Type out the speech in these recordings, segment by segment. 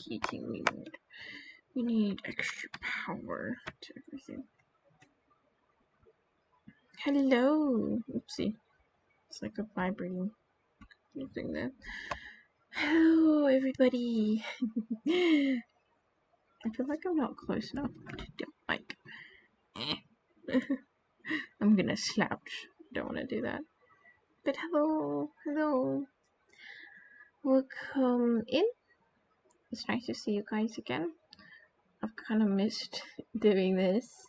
heating we need. We need extra power to everything. Hello! Oopsie. It's like a vibrating thing there. Hello, everybody! I feel like I'm not close enough to the mic. I'm gonna slouch. Don't want to do that. But hello! Hello! Welcome in. It's nice to see you guys again. I've kind of missed doing this.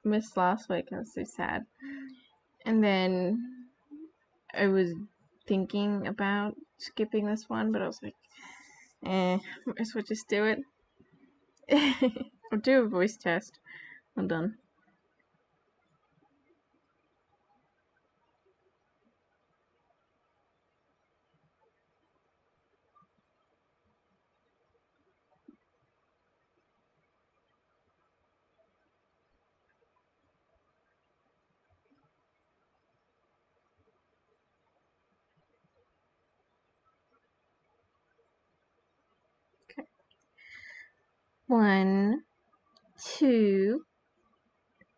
Missed last week. I was so sad. And then I was thinking about skipping this one, but I was like, might as well just do it. I'll do a voice test. I'm done. Okay. 1, 2,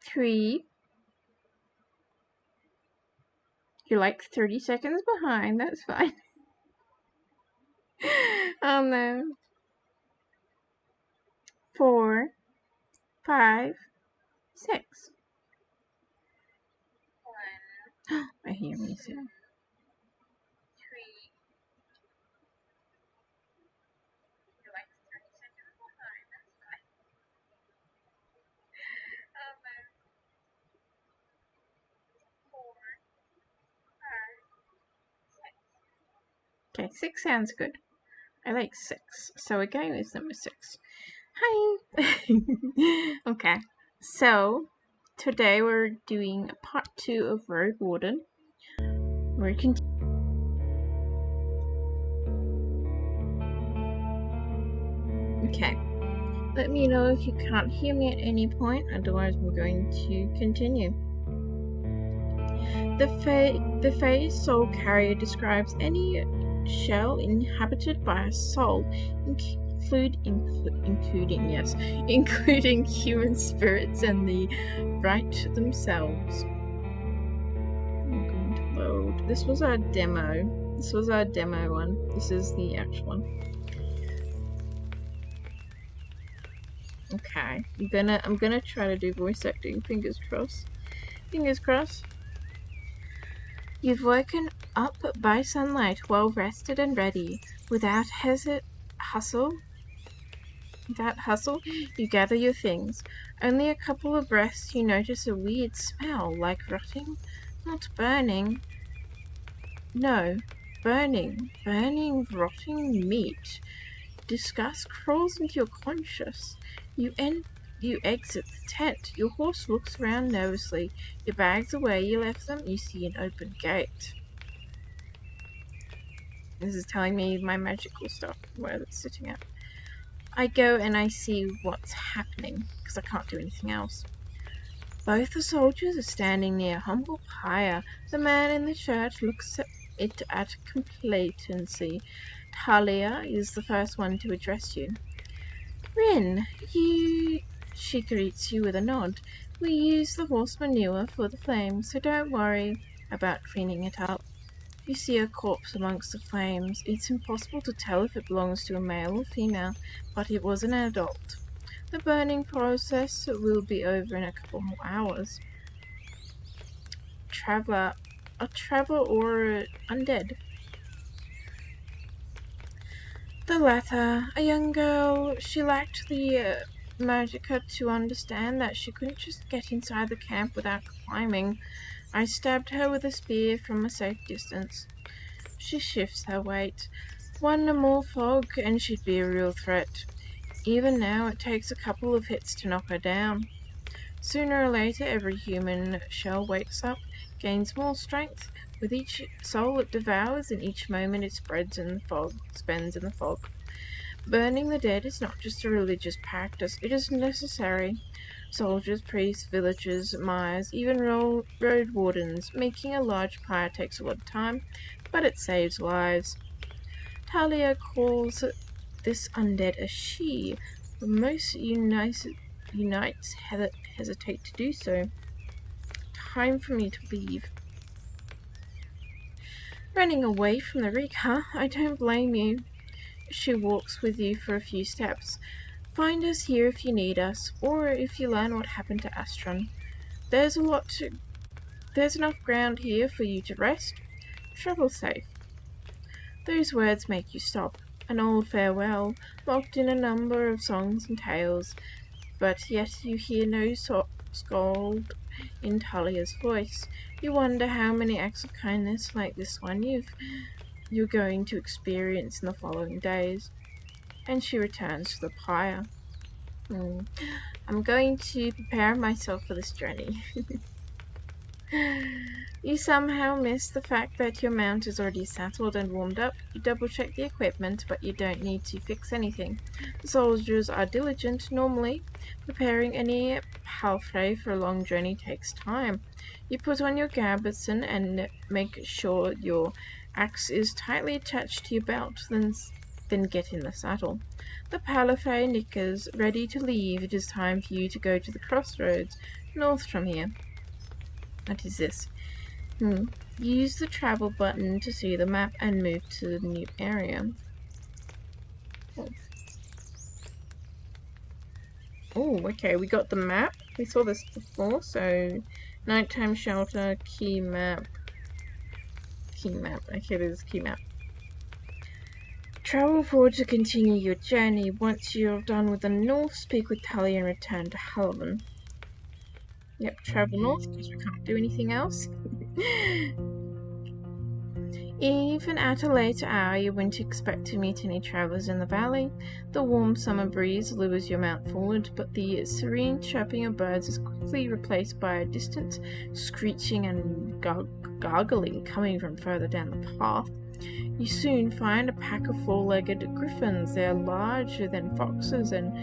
3. You're like 30 seconds behind. That's fine. Oh no. 4, 5, 6. I hear music. 3. You're like 30 seconds behind. That's fine. Oh no. 4, 5, 6. Okay, 6 sounds good. I like 6. So again, it's number 6. Hi! Okay, so today we're doing part 2 of RoadWarden. We're Okay, let me know if you can't hear me at any point, otherwise we're going to continue. The phase soul carrier describes any shell inhabited by a soul, including human spirits and the right themselves. I'm going to load. This was our demo. This was our demo one. This is the actual one. Okay, I'm gonna try to do voice acting. Fingers crossed. Fingers crossed. You've woken up by sunlight, well rested and ready. Without hustle, you gather your things. Only a couple of breaths, you notice a weird smell, like rotting, not burning. No, burning, rotting meat. Disgust crawls into your conscience. You exit the tent. Your horse looks around nervously. Your bags are where you left them. You see an open gate. This is telling me my magical stuff, where it's sitting at. I go and I see what's happening, because I can't do anything else. Both the soldiers are standing near a humble pyre. The man in the shirt looks at it at complacency. Talia is the first one to address you. Rin, she greets you with a nod. We use the horse manure for the flames, so don't worry about cleaning it up. You see a corpse amongst the flames. It's impossible to tell if it belongs to a male or female, but it was an adult. The burning process will be over in a couple more hours. A traveler or undead? The latter, a young girl. She lacked the magicka to understand that she couldn't just get inside the camp without climbing. I stabbed her with a spear from a safe distance. She shifts her weight. One more fog and she'd be a real threat. Even now, it takes a couple of hits to knock her down. Sooner or later, every human shell wakes up, gains more strength. With each soul it devours, and each moment it spends in the fog. Burning the dead is not just a religious practice, it is necessary. Soldiers, priests, villagers, myers, even road wardens. Making a large pyre takes a lot of time, but it saves lives. Talia calls this undead a she, but most unites hesitate to do so. Time for me to leave. Running away from the rig, huh? I don't blame you. She walks with you for a few steps. Find us here if you need us, or if you learn what happened to Astron. There's enough ground here for you to rest. Travel safe. Those words make you stop. An old farewell, locked in a number of songs and tales, but yet you hear no scold in Talia's voice. You wonder how many acts of kindness like this one you're going to experience in the following days. And she returns to the pyre. I'm going to prepare myself for this journey. You somehow miss the fact that your mount is already saddled and warmed up. You double check the equipment, but you don't need to fix anything. The soldiers are diligent. Normally, preparing any palfrey for a long journey takes time. You put on your gabardine and make sure your axe is tightly attached to your belt, then get in the saddle. The palfrey nickers ready to leave. It is time for you to go to the crossroads, north from here. What is this? Use the travel button to see the map and move to the new area. Oh, okay, we got the map. We saw this before, so nighttime shelter, key map. Okay, there's a key map. Travel forward to continue your journey. Once you're done with the north, speak with Talia and return to Halvan. Yep, travel north because we can't do anything else. Even at a later hour, you wouldn't expect to meet any travelers in the valley. The warm summer breeze lures your mount forward, but the serene chirping of birds is quickly replaced by a distant screeching and gargling coming from further down the path. You soon find a pack of four-legged griffins. They are larger than foxes and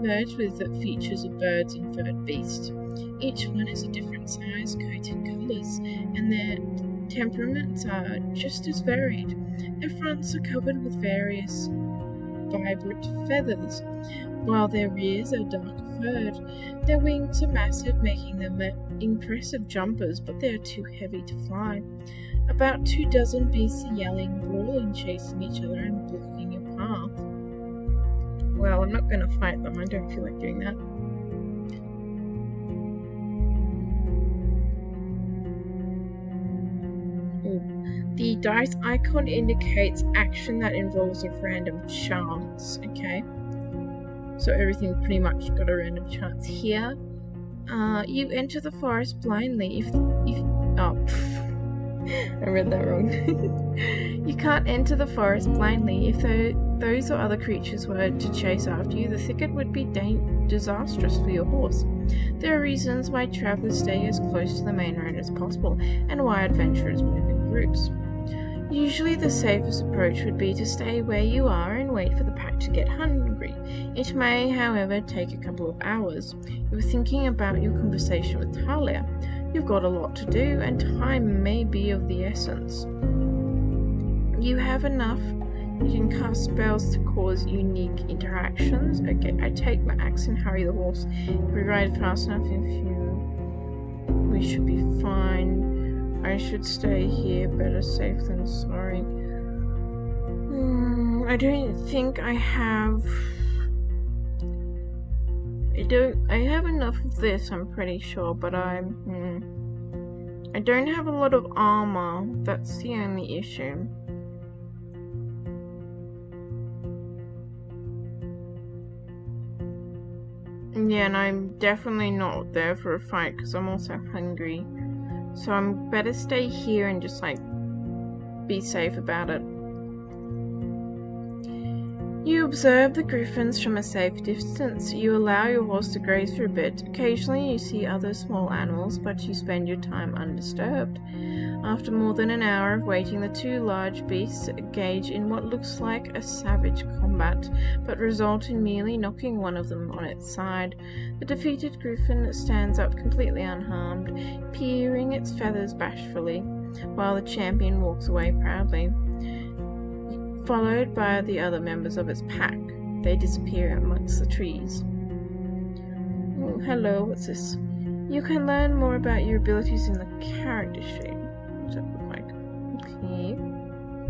merged with the features of birds and furred beasts. Each one is a different size, coat, and colours, and their temperaments are just as varied. Their fronts are covered with various vibrant feathers, while their rears are dark furred. Their wings are massive, making them impressive jumpers, but they are too heavy to fly. About 24 beasts are yelling, brawling, chasing each other, and blocking your path. Well, I'm not going to fight them. I don't feel like doing that. The dice icon indicates action that involves a random chance. Okay, so everything pretty much got a random chance here. You enter the forest blindly. I read that wrong. You can't enter the forest blindly. If those or other creatures were to chase after you, the thicket would be disastrous for your horse. There are reasons why travelers stay as close to the main road as possible, and why adventurers move in groups. Usually the safest approach would be to stay where you are and wait for the pack to get hungry. It may, however, take a couple of hours. You're thinking about your conversation with Talia. You've got a lot to do, and time may be of the essence. You have enough. You can cast spells to cause unique interactions. Okay, I take my axe and hurry the horse. If we ride fast enough, we should be fine. I should stay here. Better safe than sorry. I don't think I have... I have enough of this, I'm pretty sure, but I don't have a lot of armor. That's the only issue. Yeah, and I'm definitely not there for a fight because I'm also hungry. So I'm better stay here and just like be safe about it. You observe the griffins from a safe distance. You allow your horse to graze for a bit. Occasionally you see other small animals, but you spend your time undisturbed. After more than an hour of waiting, the two large beasts engage in what looks like a savage combat, but result in merely knocking one of them on its side. The defeated griffin stands up completely unharmed, peering its feathers bashfully, while the champion walks away proudly. followed by the other members of its pack. They disappear amongst the trees. Oh, hello, what's this? You can learn more about your abilities in the character sheet. What's that look like? Okay.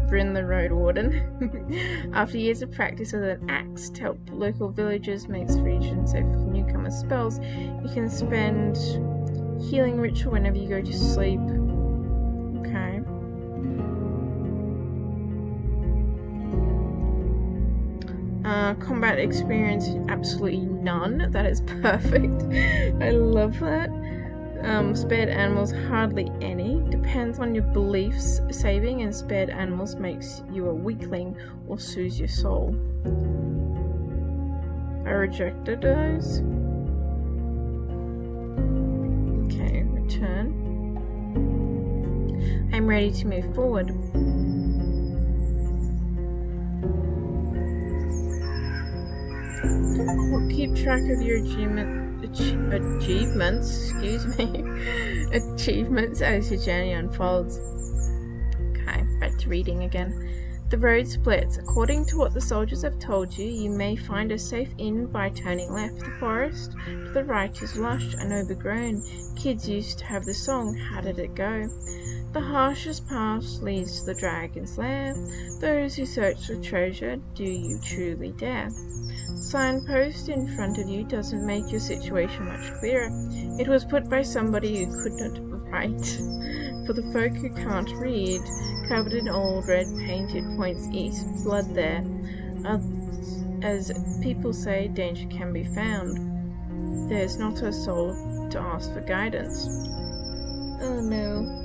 Bryn the RoadWarden. After years of practice with an axe to help local villagers make the region safe for newcomer spells, you can spend healing ritual whenever you go to sleep. Okay. Combat experience, absolutely none. That is perfect. I love that. Spared animals, hardly any. Depends on your beliefs. Saving and spared animals makes you a weakling or soothes your soul. I rejected those. Okay, return. I'm ready to move forward. We'll keep track of your achievements, achievements as your journey unfolds. Okay, back to reading again. The road splits. According to what the soldiers have told you, you may find a safe inn by turning left. The forest to the right is lush and overgrown. Kids used to have the song, how did it go? The harshest path leads to the dragon's lair. Those who search for treasure, do you truly dare? Signpost in front of you doesn't make your situation much clearer. It was put by somebody who couldn't write. For the folk who can't read, covered in old red painted points east, blood there. As people say, danger can be found. There's not a soul to ask for guidance. Oh no.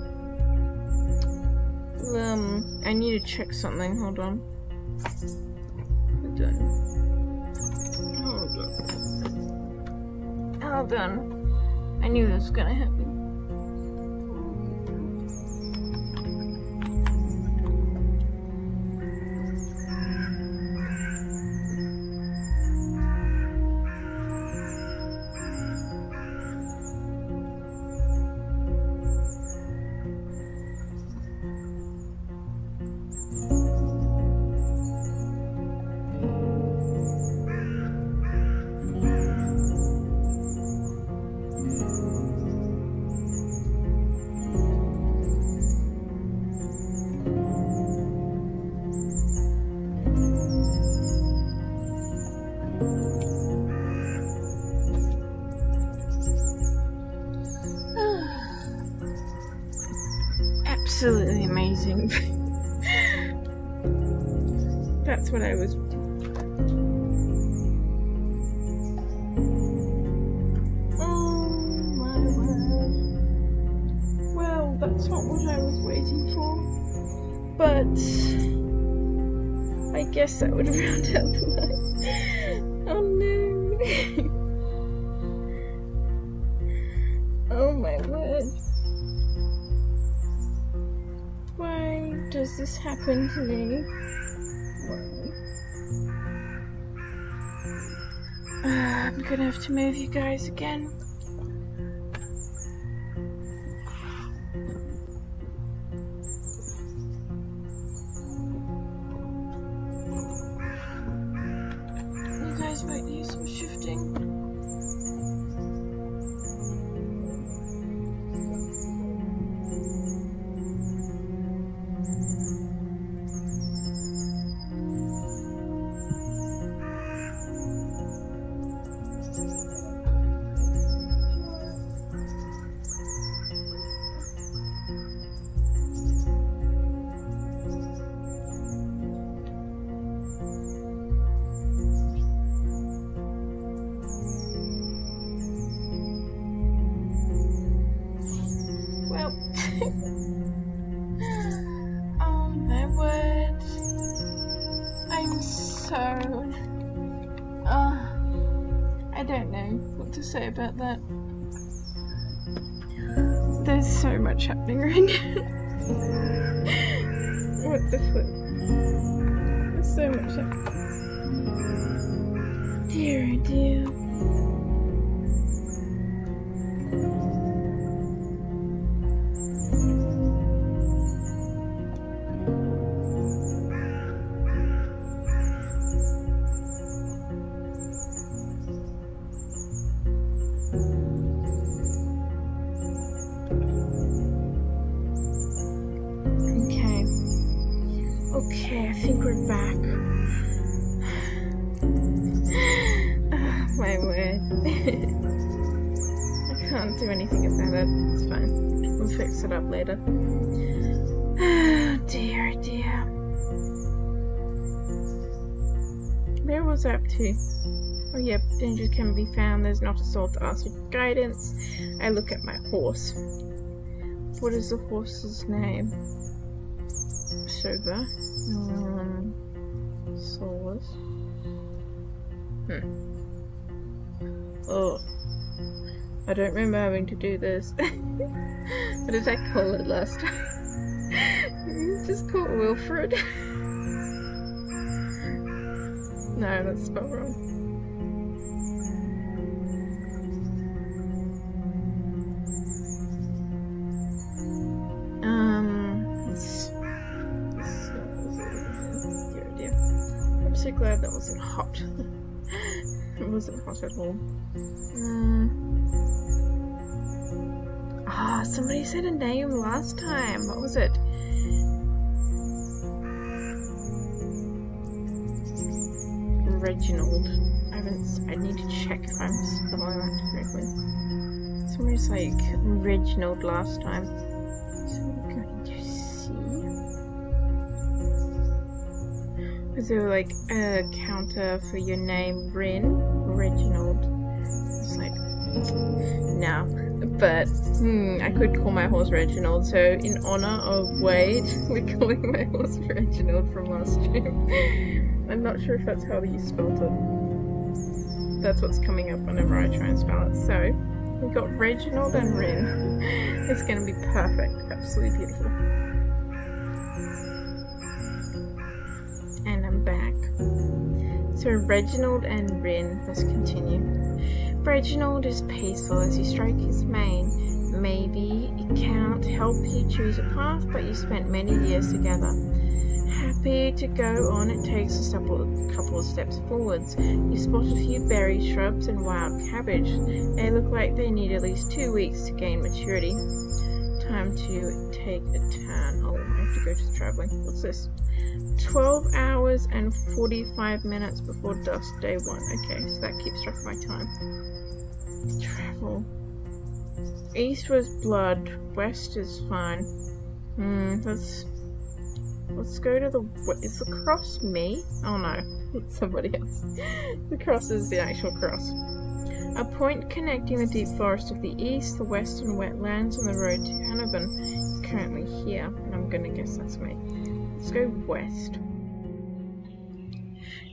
I need to check something, hold on. Hold on. I knew this was gonna happen. Absolutely amazing. That's what I was. Oh my word. Well, that's not what I was waiting for. But I guess that would round out the night. Oh no. Oh my word. Why does this happen to me? I'm gonna have to move you guys again. You guys might need some shifting. Oh my word. I'm so... I don't know what to say about that. There's so much happening right now. What the flip? There's so much happening. Dear, oh dear. my word. I can't do anything about it. It's fine. We'll fix it up later. Oh dear, oh dear. Where was I up to? Oh yep, dangers can be found. There's not a soul to ask for guidance. I look at my horse. What is the horse's name? Sober. Soulless. Oh. I don't remember having to do this. What did I call it last time? Just call it Wilfred. No, that's spelled wrong. I'm so glad that wasn't hot. It wasn't hot at all. Somebody said a name last time. What was it? Reginald. I need to check if I'm spelling that correctly. Somebody's like Reginald last time. So I'm going to see. Is there like a counter for your name, Reginald? It's like, no. But I could call my horse Reginald, so in honor of Wade, we're calling my horse Reginald from last stream. I'm not sure if that's how you spelled it. That's what's coming up whenever I try and spell it. So, we've got Reginald and Rin. It's going to be perfect. Absolutely beautiful. And I'm back. So, Reginald and Rin, let's continue. Reginald is peaceful as you stroke his mane. Maybe it can't help you choose a path, but you spent many years together. Happy to go on, it takes a couple of steps forwards. You spot a few berry shrubs and wild cabbage. They look like they need at least 2 weeks to gain maturity. Time to take a turn. Oh, I have to go to the traveling. What's this? 12 hours and 45 minutes before dusk, day 1. Okay, so that keeps track of my time. Travel. East was blood, west is fine. Let's go to the... What, is the cross me? Oh no, it's somebody else. The cross is the actual cross. A point connecting the deep forest of the east, the western wetlands, and the road to Hannibal is currently here, and I'm gonna guess that's me. Let's go west.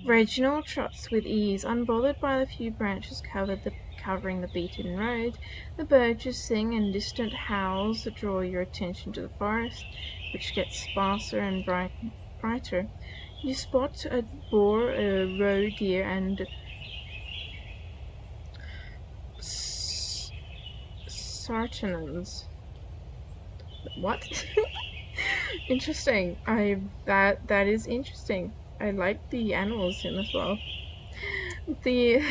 Reginald trots with ease, unbothered by the few branches covering the beaten road. The birds sing and distant howls that draw your attention to the forest, which gets sparser and brighter. You spot a boar, a roe deer, and sartanans. What? Interesting. That is interesting. I like the animals in this world. The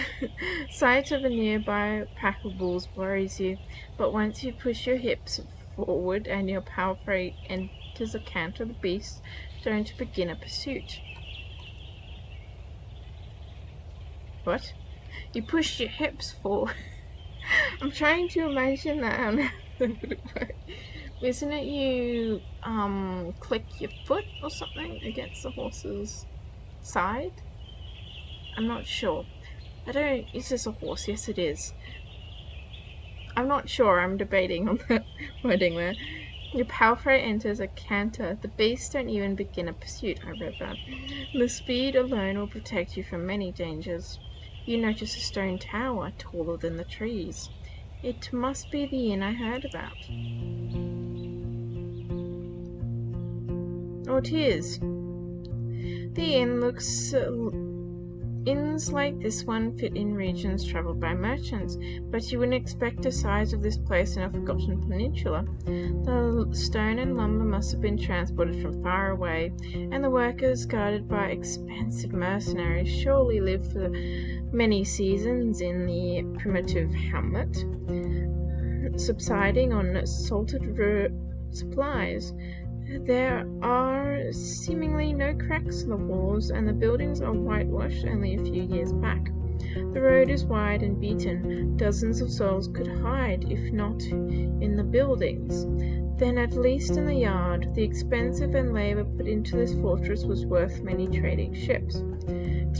sight of a nearby pack of bulls worries you, but once you push your hips forward and your palfrey enters a canter, the beasts turn to begin a pursuit. What? You push your hips forward? I'm trying to imagine that. Isn't it you click your foot or something against the horse's side? I'm not sure. Is this a horse? Yes, it is. I'm not sure. I'm debating on that wording there. Your palfrey enters a canter. The beasts don't even begin a pursuit. I read that. The speed alone will protect you from many dangers. You notice a stone tower taller than the trees. It must be the inn I heard about. Oh, it is. The inn looks... Inns like this one fit in regions travelled by merchants, but you wouldn't expect the size of this place in a forgotten peninsula. The stone and lumber must have been transported from far away, and the workers, guarded by expensive mercenaries, surely lived for many seasons in the primitive hamlet, subsiding on salted supplies. There are seemingly no cracks in the walls, and the buildings are whitewashed only a few years back. The road is wide and beaten. Dozens of souls could hide, if not in the buildings, then at least in the yard. The expense and labor put into this fortress was worth many trading ships.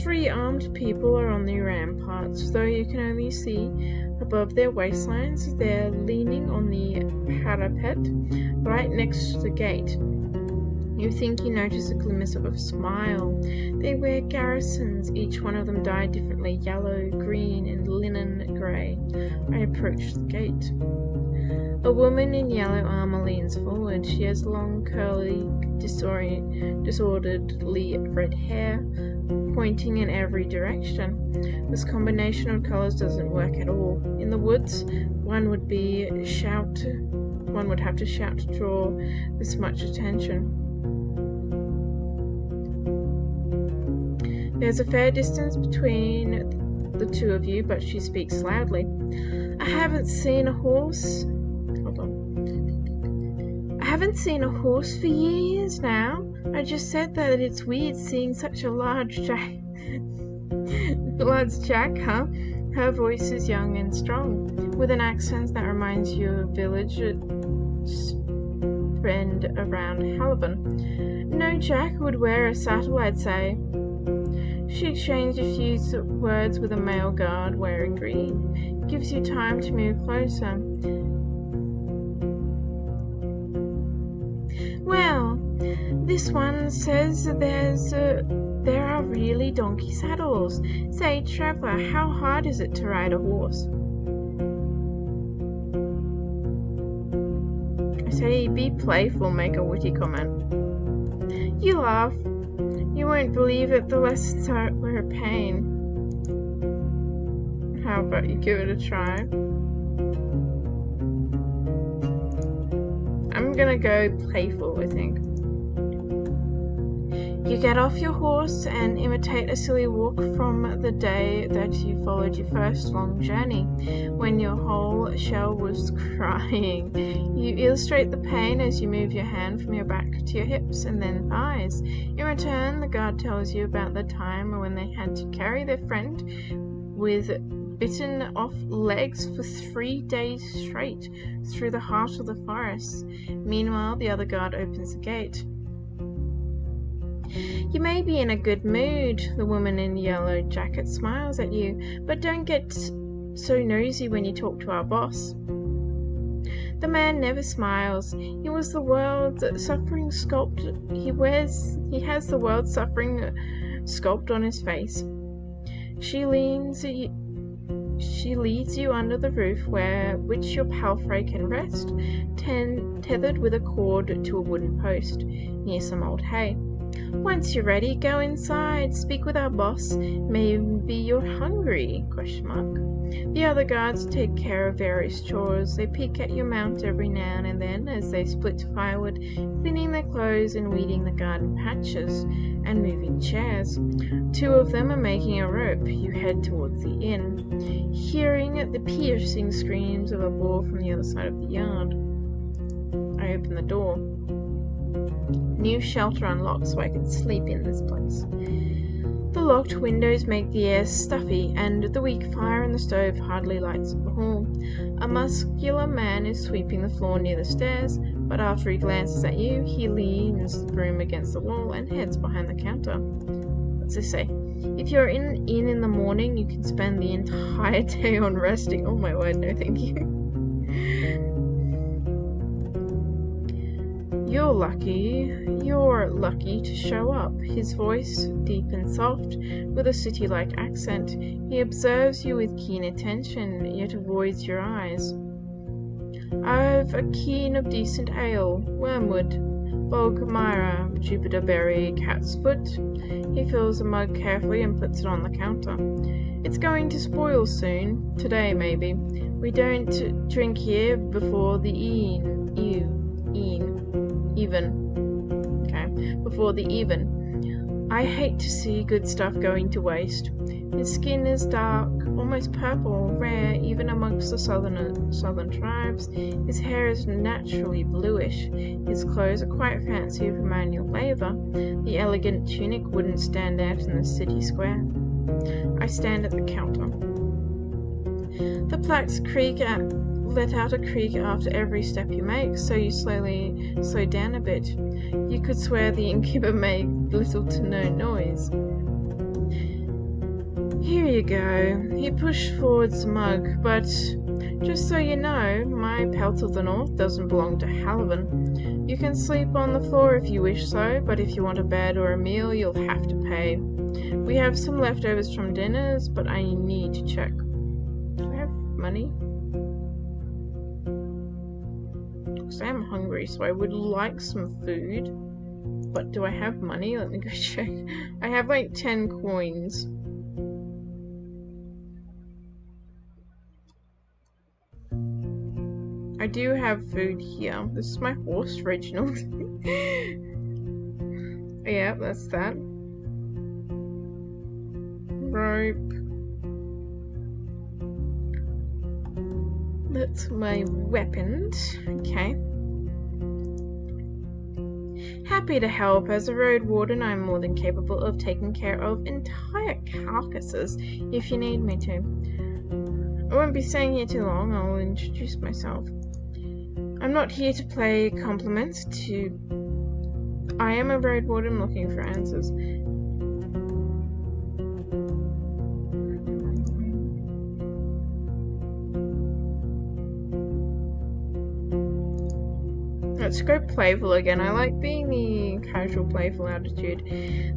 3 armed people are on the ramparts, though you can only see above their waistlines. They're leaning on the parapet right next to the gate. You think you notice a glimpse of a smile. They wear garrisons. Each one of them dyed differently, yellow, green, and linen grey. I approach the gate. A woman in yellow armor leans forward. She has long, curly, disorderly red hair, pointing in every direction. This combination of colors doesn't work at all. In the woods, one would have to shout to draw this much attention. There's a fair distance between the two of you, but she speaks loudly. I haven't seen a horse for years now. I just said that it's weird seeing such a large jack, huh? Her voice is young and strong, with an accent that reminds you of a village friend around Haliban. No Jack would wear a saddle, I'd say. She exchanged a few words with a male guard wearing green. Gives you time to move closer. Well, this one says there are really donkey saddles. Say, traveller, how hard is it to ride a horse? I say, be playful, make a witty comment. You laugh. You won't believe it, the lessons were a pain. How about you give it a try? I'm gonna go playful, I think. You get off your horse and imitate a silly walk from the day that you followed your first long journey, when your whole shell was crying. You illustrate the pain as you move your hand from your back to your hips and then thighs. In return, the guard tells you about the time when they had to carry their friend with bitten off legs for 3 days straight through the heart of the forest. Meanwhile, the other guard opens the gate. You may be in a good mood. The woman in the yellow jacket smiles at you, but don't get so nosy when you talk to our boss. The man never smiles. He has the world's suffering sculpt on his face. She leads you under the roof which your palfrey can rest, tethered with a cord to a wooden post, near some old hay. Once you're ready, go inside, speak with our boss. Maybe you're hungry? ? The other guards take care of various chores. They peek at your mount every now and then as they split firewood, cleaning their clothes and weeding the garden patches, and moving chairs. 2 of them are making a rope. You head towards the inn, hearing the piercing screams of a boar from the other side of the yard. I open the door. New shelter unlocked so I can sleep in this place. The locked windows make the air stuffy, and the weak fire in the stove hardly lights up the hall. A muscular man is sweeping the floor near the stairs, but after he glances at you, he leans the broom against the wall and heads behind the counter. What's this say? If you're in the morning, you can spend the entire day on resting. Oh my word, no thank you. You're lucky to show up. His voice, deep and soft, with a city-like accent. He observes you with keen attention, yet avoids your eyes. I've a keen of decent ale, wormwood, bog myra, Jupiter berry, cat's foot. He fills the mug carefully and puts it on the counter. It's going to spoil soon. Today, maybe. We don't drink here before the before the even. I hate to see good stuff going to waste. His skin is dark, almost purple, rare even amongst the southern tribes. His hair is naturally bluish. His clothes are quite fancy for manual labor. The elegant tunic wouldn't stand out in the city square. I stand at the counter. The plaques let out a creak after every step you make, so you slowly slow down a bit. You could swear the innkeeper made little to no noise. Here you go. He pushed forwards the mug, but just so you know, my Pelt of the North doesn't belong to Halavan. You can sleep on the floor if you wish so, but if you want a bed or a meal, you'll have to pay. We have some leftovers from dinners, but I need to check. Do I have money? Because I am hungry, so I would like some food. But do I have money? Let me go check. I have like 10 coins. I do have food here. This is my horse, Reginald. Yeah, that's that. Rope. That's my weapons. Okay. Happy to help. As a road warden, I'm more than capable of taking care of entire carcasses if you need me to. I won't be staying here too long. I'll introduce myself. I'm not here to play compliments to... I am a road warden looking for answers. Let's go playful again. I like being the casual playful attitude.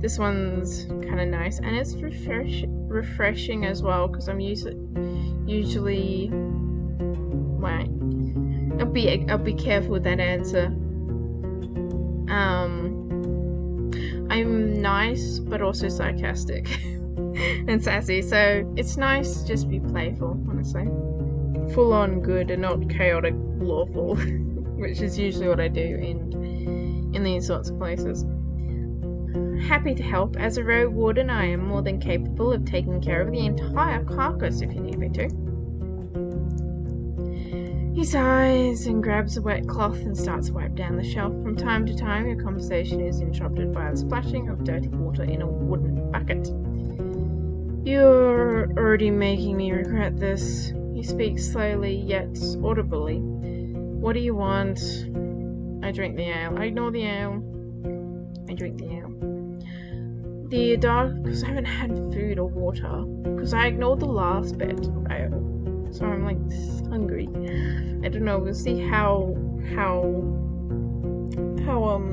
This one's kind of nice, and it's refreshing as well, because I'm usually... Wait. I'll be careful with that answer. I'm nice, but also sarcastic and sassy, so it's nice to just be playful, honestly. Full on good and not chaotic lawful, which is usually what I do in these sorts of places. Happy to help. As a road warden, I am more than capable of taking care of the entire carcass if you need me to. He sighs and grabs a wet cloth and starts to wipe down the shelf. From time to time, your conversation is interrupted by the splashing of dirty water in a wooden bucket. You're already making me regret this. He speaks slowly, yet audibly. What do you want? I drink the ale. I ignore the ale. I drink the ale. The dark, because I haven't had food or water. Because I ignored the last bit of ale. So I'm like hungry. I don't know. We'll see how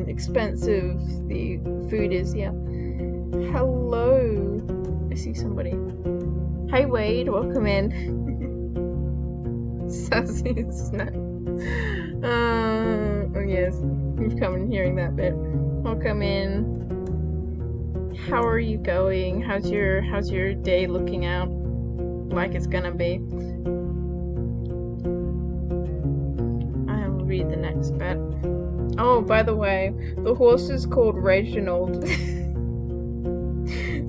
expensive the food is here. Hello. I see somebody. Hi Wade, welcome in. Sassy snap. Oh yes, you've come in hearing that bit. Welcome in. How are you going? How's your day looking out? Like it's gonna be. I'll read the next bit. Oh, by the way, the horse is called Reginald.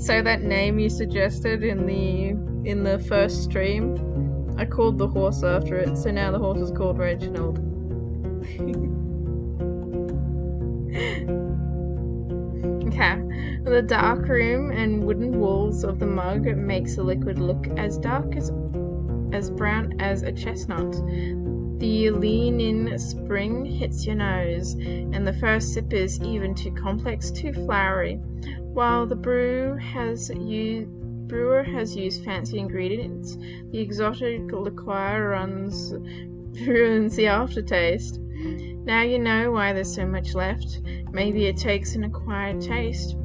So that name you suggested in the first stream, I called the horse after it, so now the horse is called Reginald. Okay. The dark room and wooden walls of the mug makes the liquid look as dark as brown as a chestnut. The lean-in spring hits your nose, and the first sip is even too complex, too flowery. While the brewer has used fancy ingredients, the exotic liqueur ruins the aftertaste. Now you know why there's so much left. Maybe it takes an acquired taste.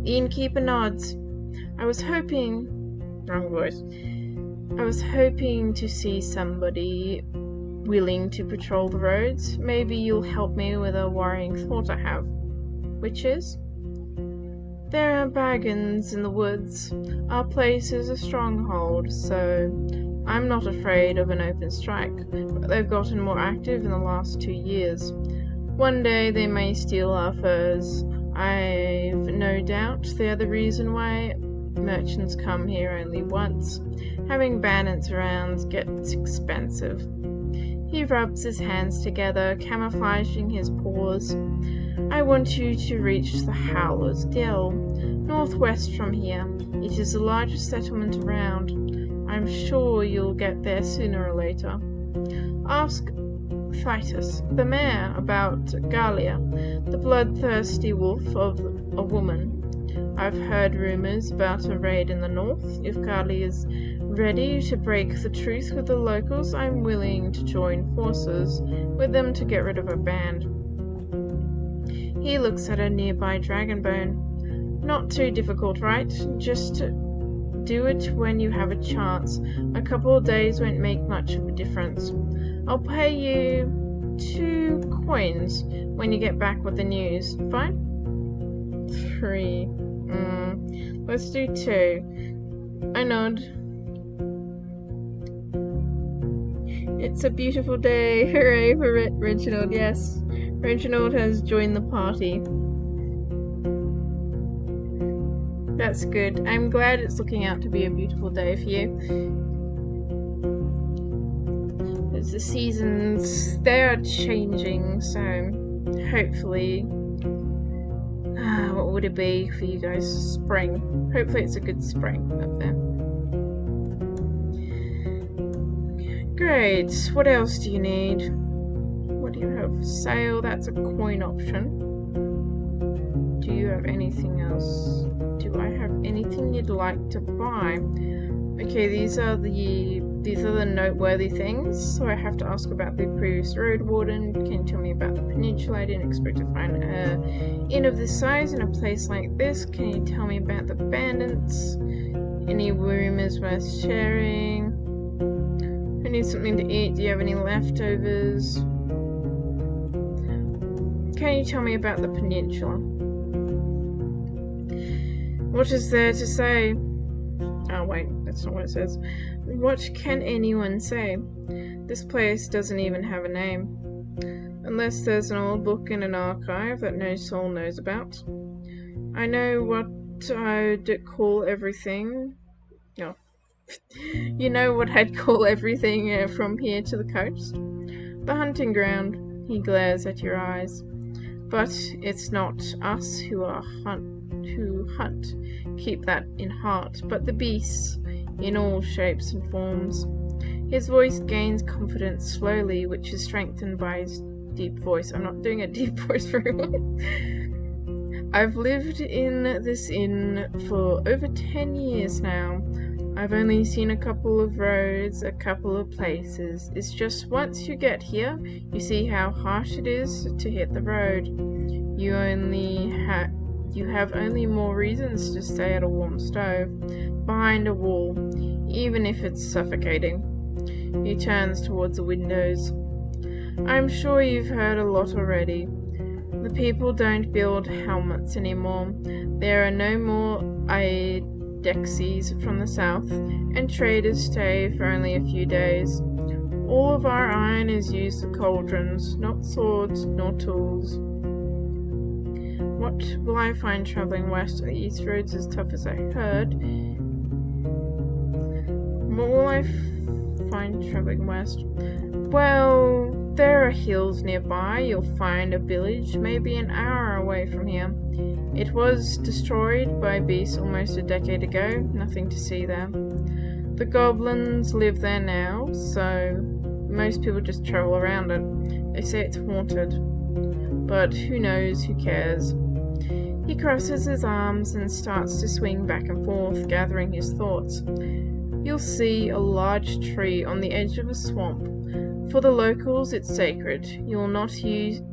The innkeeper nods. I was hoping to see somebody willing to patrol the roads. Maybe you'll help me with a worrying thought I have. Which is? There are Pagans in the woods. Our place is a stronghold, so I'm not afraid of an open strike, but they've gotten more active in the last 2 years. One day they may steal our furs. I've no doubt they're the reason why merchants come here only once. Having bandits around gets expensive. He rubs his hands together, camouflaging his paws. I want you to reach the Howler's Dell, northwest from here. It is the largest settlement around. I'm sure you'll get there sooner or later. Ask Titus, the mayor, about Galia, the bloodthirsty wolf of a woman. I've heard rumors about a raid in the north. If Galia is ready to break the truce with the locals, I'm willing to join forces with them to get rid of her band. He looks at a nearby dragon bone. Not too difficult, right? Just do it when you have a chance. A couple of days won't make much of a difference. I'll pay you 2 coins when you get back with the news. Fine? 3. Let's do 2. I nod. It's a beautiful day. Hooray for Reginald. Yes, Reginald has joined the party. That's good. I'm glad it's looking out to be a beautiful day for you. As the seasons, they are changing, so hopefully, what would it be for you guys? Spring. Hopefully it's a good spring up there. Great. What else do you need? What do you have for sale? That's a coin option. Do you have anything else? Do I have anything you'd like to buy? Okay, these are the noteworthy things. So I have to ask about the previous RoadWarden. Can you tell me about the peninsula? I didn't expect to find an inn of this size in a place like this. Can you tell me about the bandits? Any rumors worth sharing? I need something to eat. Do you have any leftovers? Can you tell me about the peninsula? What is there to say? Oh wait, that's not what it says. What can anyone say? This place doesn't even have a name. Unless there's an old book in an archive that no soul knows about. I know what I'd call everything. No. You know what I'd call everything from here to the coast? The hunting ground. He glares at your eyes. But it's not us who hunt. Keep that in heart, but the beasts, in all shapes and forms. His voice gains confidence slowly, which is strengthened by his deep voice. I'm not doing a deep voice very well. I've lived in this inn for over 10 years now. I've only seen a couple of roads, a couple of places. It's just once you get here, you see how harsh it is to hit the road. You have only more reasons to stay at a warm stove, behind a wall, even if it's suffocating. He turns towards the windows. I'm sure you've heard a lot already. The people don't build helmets anymore. There are no more Idexes from the south, and traders stay for only a few days. All of our iron is used for cauldrons, not swords nor tools. What will I find travelling west? The east road's as tough as I heard. What will I find travelling west? Well, there are hills nearby. You'll find a village maybe an hour away from here. It was destroyed by beasts almost a decade ago. Nothing to see there. The goblins live there now, so most people just travel around it. They say it's haunted. But who knows, who cares? He crosses his arms and starts to swing back and forth, gathering his thoughts. You'll see a large tree on the edge of a swamp. For the locals, it's sacred. You're not used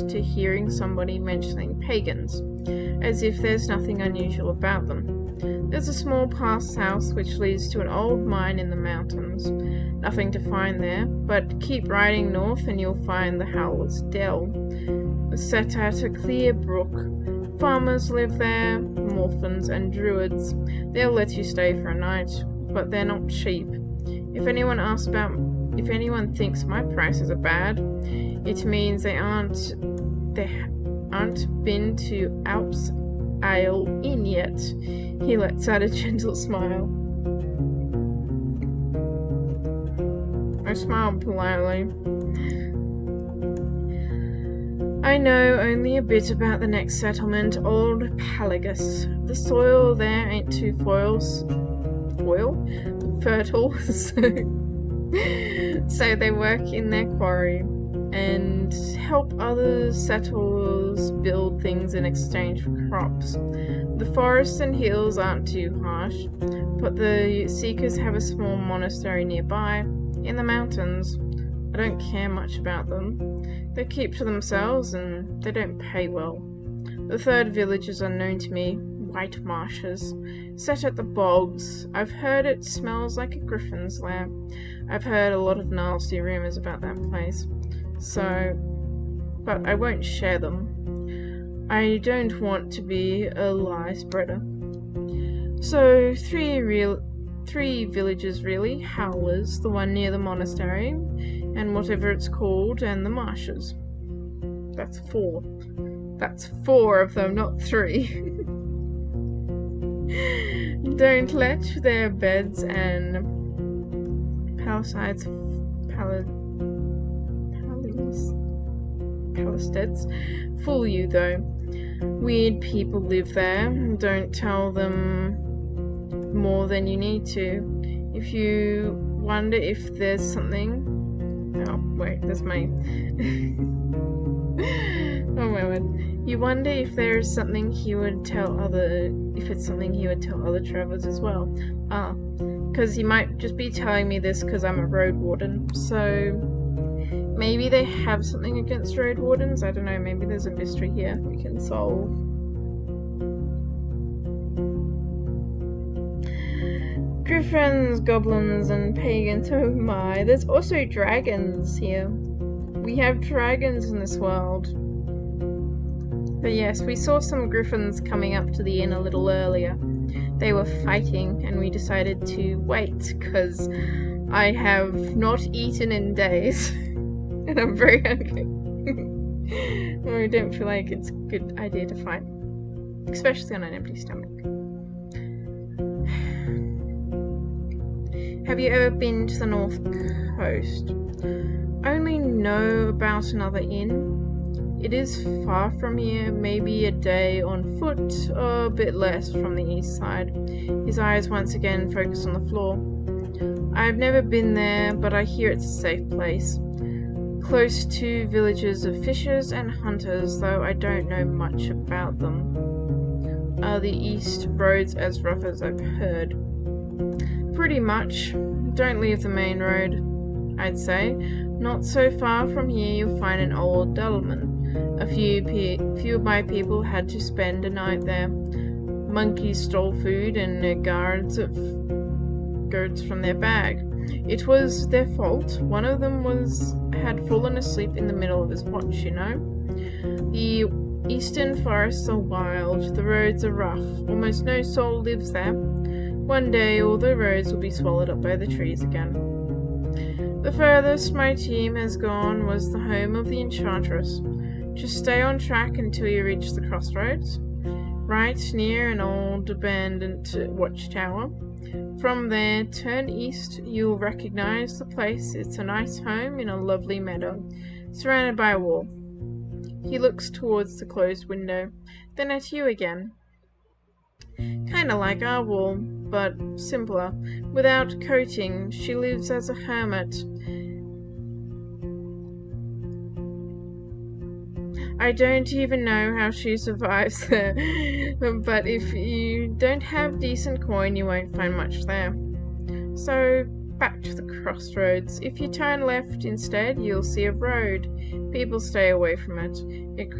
to hearing somebody mentioning pagans, as if there's nothing unusual about them. There's a small past house which leads to an old mine in the mountains. Nothing to find there, but keep riding north and you'll find the Howler's Dell, set at a clear brook. Farmers live there, morphans and druids. They'll let you stay for a night, but they're not cheap. If anyone thinks my prices are bad, it means they aren't been to Alps Ale Inn yet. He lets out a gentle smile. I smiled politely. I know only a bit about the next settlement, old Pagans. The soil there ain't too fertile, so they work in their quarry and help other settlers build things in exchange for crops. The forests and hills aren't too harsh, but the Seekers have a small monastery nearby, in the mountains. I don't care much about them. They keep to themselves and they don't pay well. The third village is unknown to me, white marshes, set at the bogs. I've heard it smells like a griffin's lair. I've heard a lot of nasty rumours about that place, but I won't share them. I don't want to be a lie spreader. So three villages really, Howlers, the one near the monastery, and whatever it's called, and the marshes. That's 4. That's 4 of them, not 3. Don't let their beds and palisades fool you though. Weird people live there. Don't tell them more than you need to. If you wonder if there's something... Oh, wait, there's my... Oh my word. You wonder if there's something he would tell other... If it's something he would tell other travelers as well. Because he might just be telling me this because I'm a RoadWarden. So... maybe they have something against RoadWardens. I don't know, maybe there's a mystery here we can solve. Griffins, goblins, and pagans. Oh my, there's also dragons here. We have dragons in this world. But yes, we saw some griffins coming up to the inn a little earlier. They were fighting, and we decided to wait, because I have not eaten in days. And I'm very hungry. I don't feel like it's a good idea to fight. Especially on an empty stomach. Have you ever been to the North Coast? Only know about another inn. It is far from here, maybe a day on foot, or a bit less from the east side. His eyes once again focus on the floor. I've never been there, but I hear it's a safe place. Close to villages of fishers and hunters, though I don't know much about them. Are the east roads as rough as I've heard? Pretty much. Don't leave the main road, I'd say. Not so far from here you'll find an old dolmen. A few of my people had to spend a night there. Monkeys stole food and guards of goats from their bag. It was their fault. One of them had fallen asleep in the middle of his watch, you know. The eastern forests are wild, the roads are rough, almost no soul lives there. One day all the roads will be swallowed up by the trees again. The furthest my team has gone was the home of the Enchantress. Just stay on track until you reach the crossroads, right near an old abandoned watchtower. From there, turn east, you'll recognize the place. It's a nice home in a lovely meadow, surrounded by a wall. He looks towards the closed window, then at you again. Kinda like our wall, but simpler. Without coating, she lives as a hermit. I don't even know how she survives there, but if you don't have decent coin, you won't find much there. So, back to the crossroads. If you turn left instead, you'll see a road. People stay away from it. It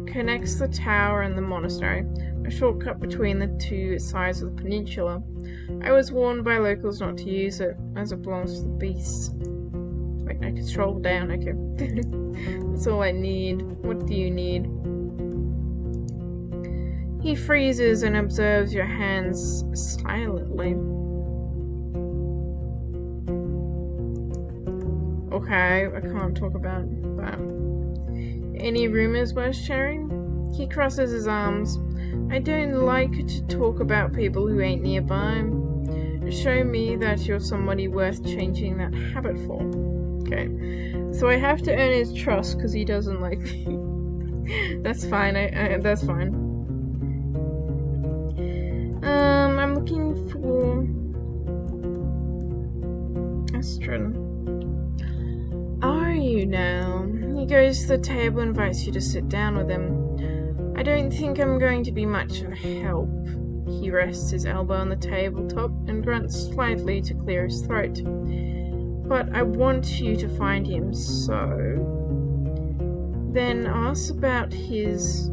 connects the tower and the monastery, a shortcut between the two sides of the peninsula. I was warned by locals not to use it, as it belongs to the beasts. Wait, I can scroll down, okay. That's all I need. What do you need? He freezes and observes your hands silently. Okay, I can't talk about that. Any rumors worth sharing? He crosses his arms. I don't like to talk about people who ain't nearby. Show me that you're somebody worth changing that habit for. Okay, so I have to earn his trust because he doesn't like me. That's fine. That's fine. I'm looking for Astrid. Are you now? He goes to the table and invites you to sit down with him. I don't think I'm going to be much of help. He rests his elbow on the tabletop and grunts slightly to clear his throat. But I want you to find him, so... When asked about his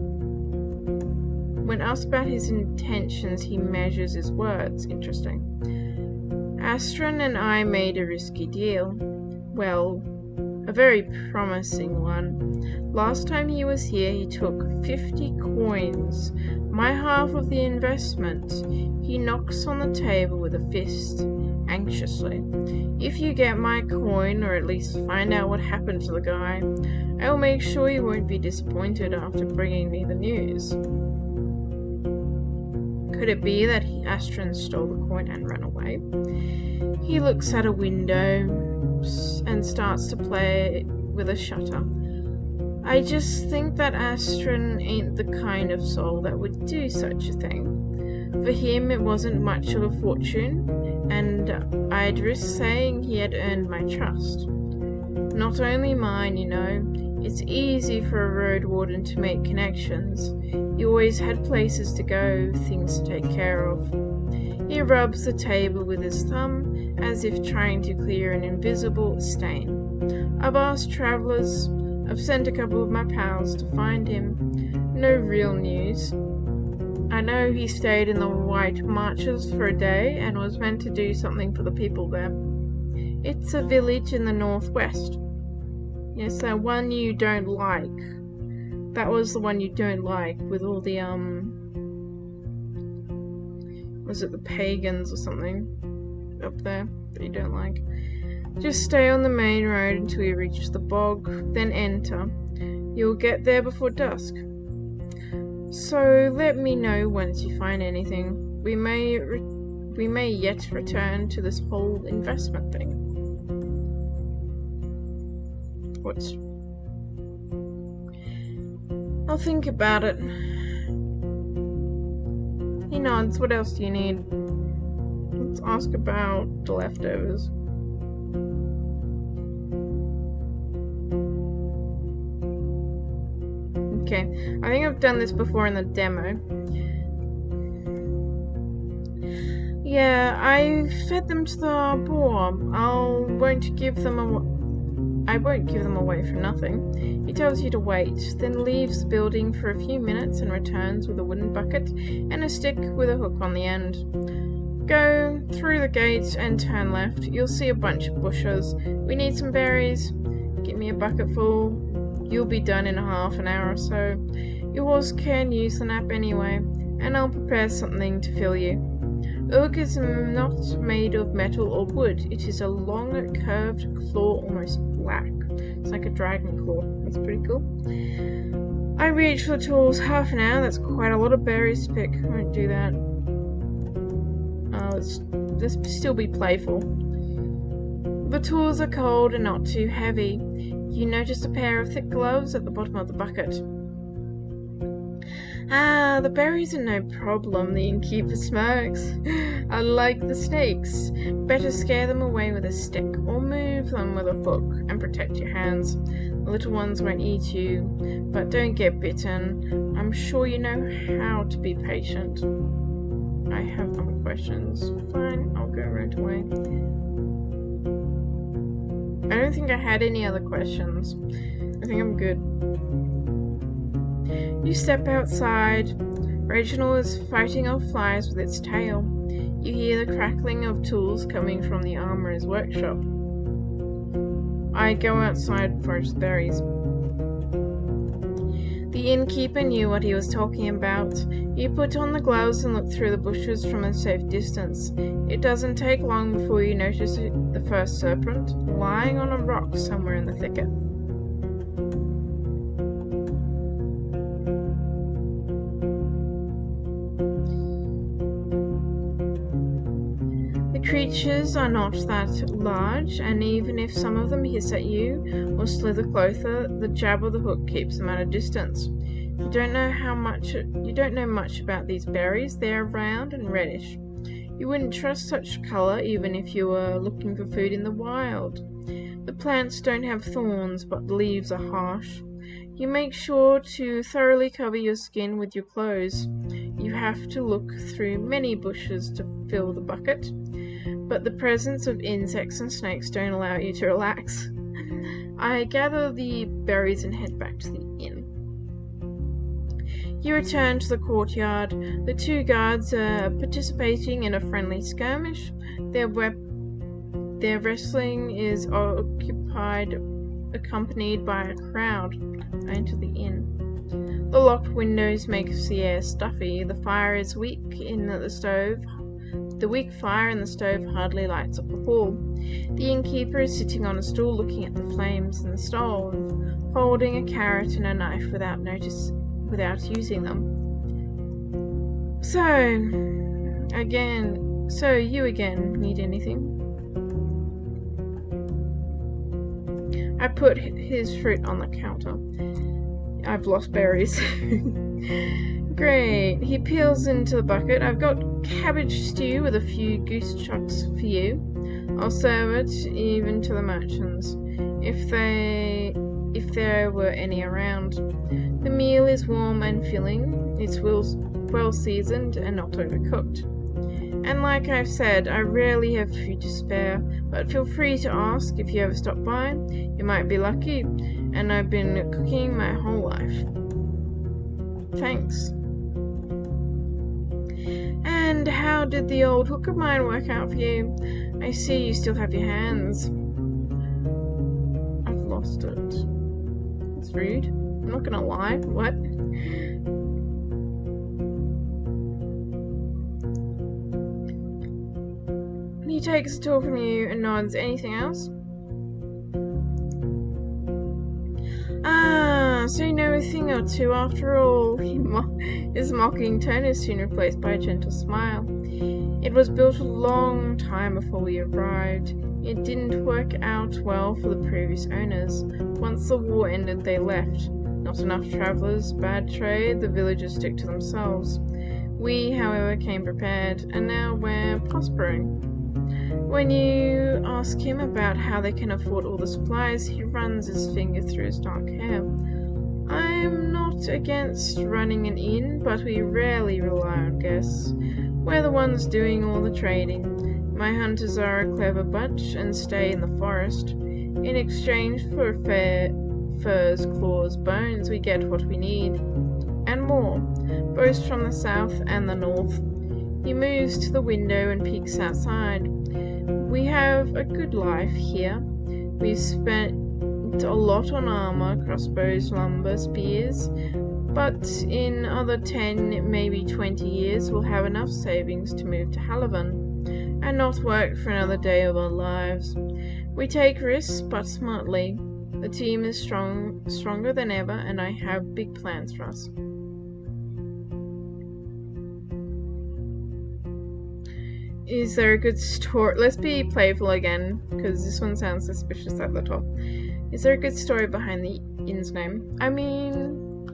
intentions, he measures his words. Interesting. Astrid and I made a risky deal. Well, a very promising one. Last time he was here, he took 50 coins, my half of the investment. He knocks on the table with a fist, anxiously. If you get my coin, or at least find out what happened to the guy, I'll make sure you won't be disappointed after bringing me the news. Could it be that Astrid stole the coin and ran away? He looks at a window and starts to play with a shutter. I just think that Astrid ain't the kind of soul that would do such a thing. For him, it wasn't much of a fortune, and I'd risk saying he had earned my trust. Not only mine, you know. It's easy for a road warden to make connections. He always had places to go, things to take care of. He rubs the table with his thumb, as if trying to clear an invisible stain. I've asked travellers. I've sent a couple of my pals to find him. No real news. I know he stayed in the White Marches for a day and was meant to do something for the people there. It's a village in the northwest. Yes, that one you don't like. That was the one you don't like, with all the, was it the Pagans or something up there that you don't like? Just stay on the main road until you reach the bog, then enter. You'll get there before dusk. So let me know once you find anything. We may yet return to this whole investment thing. I'll think about it. He nods. What else do you need? Let's ask about the leftovers. Okay, I think I've done this before in the demo. Yeah, I fed them to the boar. I won't give them away for nothing. He tells you to wait, then leaves the building for a few minutes and returns with a wooden bucket and a stick with a hook on the end. Go through the gate and turn left. You'll see a bunch of bushes. We need some berries. Give me a bucket full. You'll be done in half an hour or so. Your horse can use the nap anyway, and I'll prepare something to fill you. ゚Q is not made of metal or wood. It is a long, curved claw, almost black. It's like a dragon claw. That's pretty cool. I reach for the tools. Half an hour. That's quite a lot of berries to pick. I won't do that. Let's still be playful. The tools are cold and not too heavy. You notice a pair of thick gloves at the bottom of the bucket. Ah, the berries are no problem, the innkeeper smirks. Unlike the snakes, better scare them away with a stick or move them with a hook and protect your hands. The little ones won't eat you, but don't get bitten. I'm sure you know how to be patient. I have other questions. Fine, I'll go right away. I don't think I had any other questions. I think I'm good. You step outside. Reginald is fighting off flies with its tail. You hear the crackling of tools coming from the armourer's workshop. I go outside and forage the berries. The innkeeper knew what he was talking about. You put on the gloves and look through the bushes from a safe distance. It doesn't take long before you notice the first serpent lying on a rock somewhere in the thicket. The creatures are not that large, and even if some of them hiss at you or slither closer, the jab of the hook keeps them at a distance. You don't know much about these berries. They are round and reddish. You wouldn't trust such colour even if you were looking for food in the wild. The plants don't have thorns, but the leaves are harsh. You make sure to thoroughly cover your skin with your clothes. You have to look through many bushes to fill the bucket, but the presence of insects and snakes don't allow you to relax. I gather the berries and head back to the inn. You return to the courtyard. The two guards are participating in a friendly skirmish. Their wrestling is accompanied by a crowd. I enter the inn. The locked windows make the air stuffy. The fire is weak in the stove. The weak fire in the stove hardly lights up the hall. The innkeeper is sitting on a stool looking at the flames in the stove, holding a carrot and a knife without using them. So you again need anything? I put his fruit on the counter. I've lost berries. Great. He peels into the bucket. I've got cabbage stew with a few goose chocks for you. I'll serve it even to the merchants, if there were any around. The meal is warm and filling. It's well seasoned and not overcooked. And like I've said, I rarely have food to spare, but feel free to ask if you ever stop by. You might be lucky, and I've been cooking my whole life. Thanks. And how did the old hook of mine work out for you? I see you still have your hands. I've lost it. It's rude. I'm not gonna lie. What? He takes a tool from you and nods. Anything else? So you know a thing or two after all. His mocking tone is soon replaced by a gentle smile. It was built a long time before we arrived. It didn't work out well for the previous owners. Once the war ended, they left. Not enough travellers, bad trade, the villagers stick to themselves. We, however, came prepared, and now we're prospering. When you ask him about how they can afford all the supplies, he runs his finger through his dark hair. I'm not against running an inn, but we rarely rely on guests. We're the ones doing all the trading. My hunters are a clever bunch and stay in the forest. In exchange for furs, claws, bones, we get what we need. And more, both from the south and the north. He moves to the window and peeks outside. We have a good life here. We've spent a lot on armor, crossbows, lumber, spears, but in other 10, maybe 20 years we'll have enough savings to move to Hallavan and not work for another day of our lives. We take risks, but smartly. The team is stronger than ever, and I have big plans for us. Is there a good story? Let's be playful again, because this one sounds suspicious at the top. Is there a good story behind the inn's name? I mean,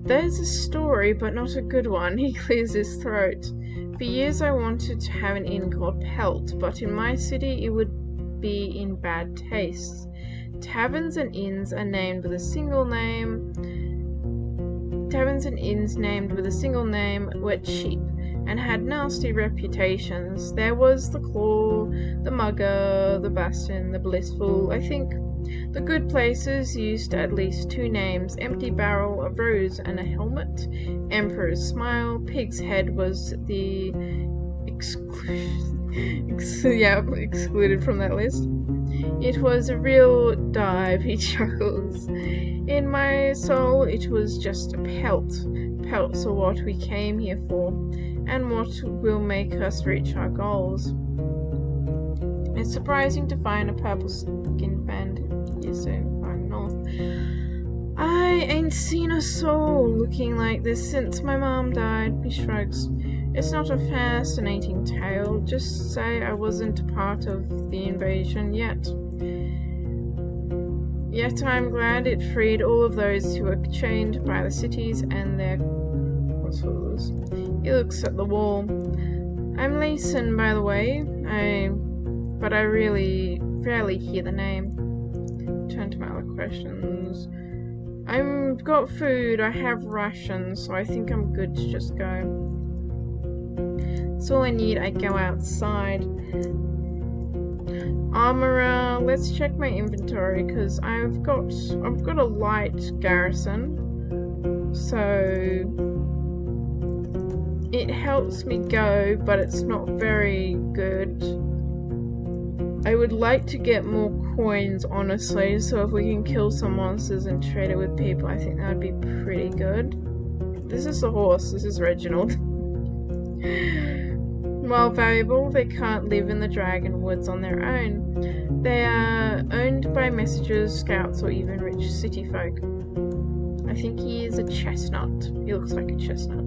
there's a story, but not a good one. He clears his throat. For years I wanted to have an inn called Pelt, but in my city it would be in bad taste. Taverns and inns named with a single name were cheap and had nasty reputations. There was the Claw, the Mugger, the Bastion, the Blissful. I think the good places used at least 2 names: Empty Barrel, a Rose, and a Helmet. Emperor's Smile, Pig's Head was the excluded from that list. It was a real dive, he chuckles. In my soul, it was just a pelt. Pelts are what we came here for, and what will make us reach our goals. It's surprising to find a purple-skinned bandit here so far north. I ain't seen a soul looking like this since my mom died, he shrugs. It's not a fascinating tale, just say I wasn't part of the invasion yet. Yet I'm glad it freed all of those who were chained by the cities and their... What's all this? He looks at the wall. I'm Layson, by the way. But I really rarely hear the name. Turn to my other questions. I've got food, I have rations, so I think I'm good to just go. That's all I need. I go outside. Armorer, let's check my inventory because I've got a light garrison, so it helps me go, but it's not very good. I would like to get more coins, honestly, so if we can kill some monsters and trade it with people, I think that would be pretty good. This is the horse, this is Reginald. While valuable, they can't live in the Dragon Woods on their own. They are owned by messengers, scouts, or even rich city folk. I think he is a chestnut. He looks like a chestnut.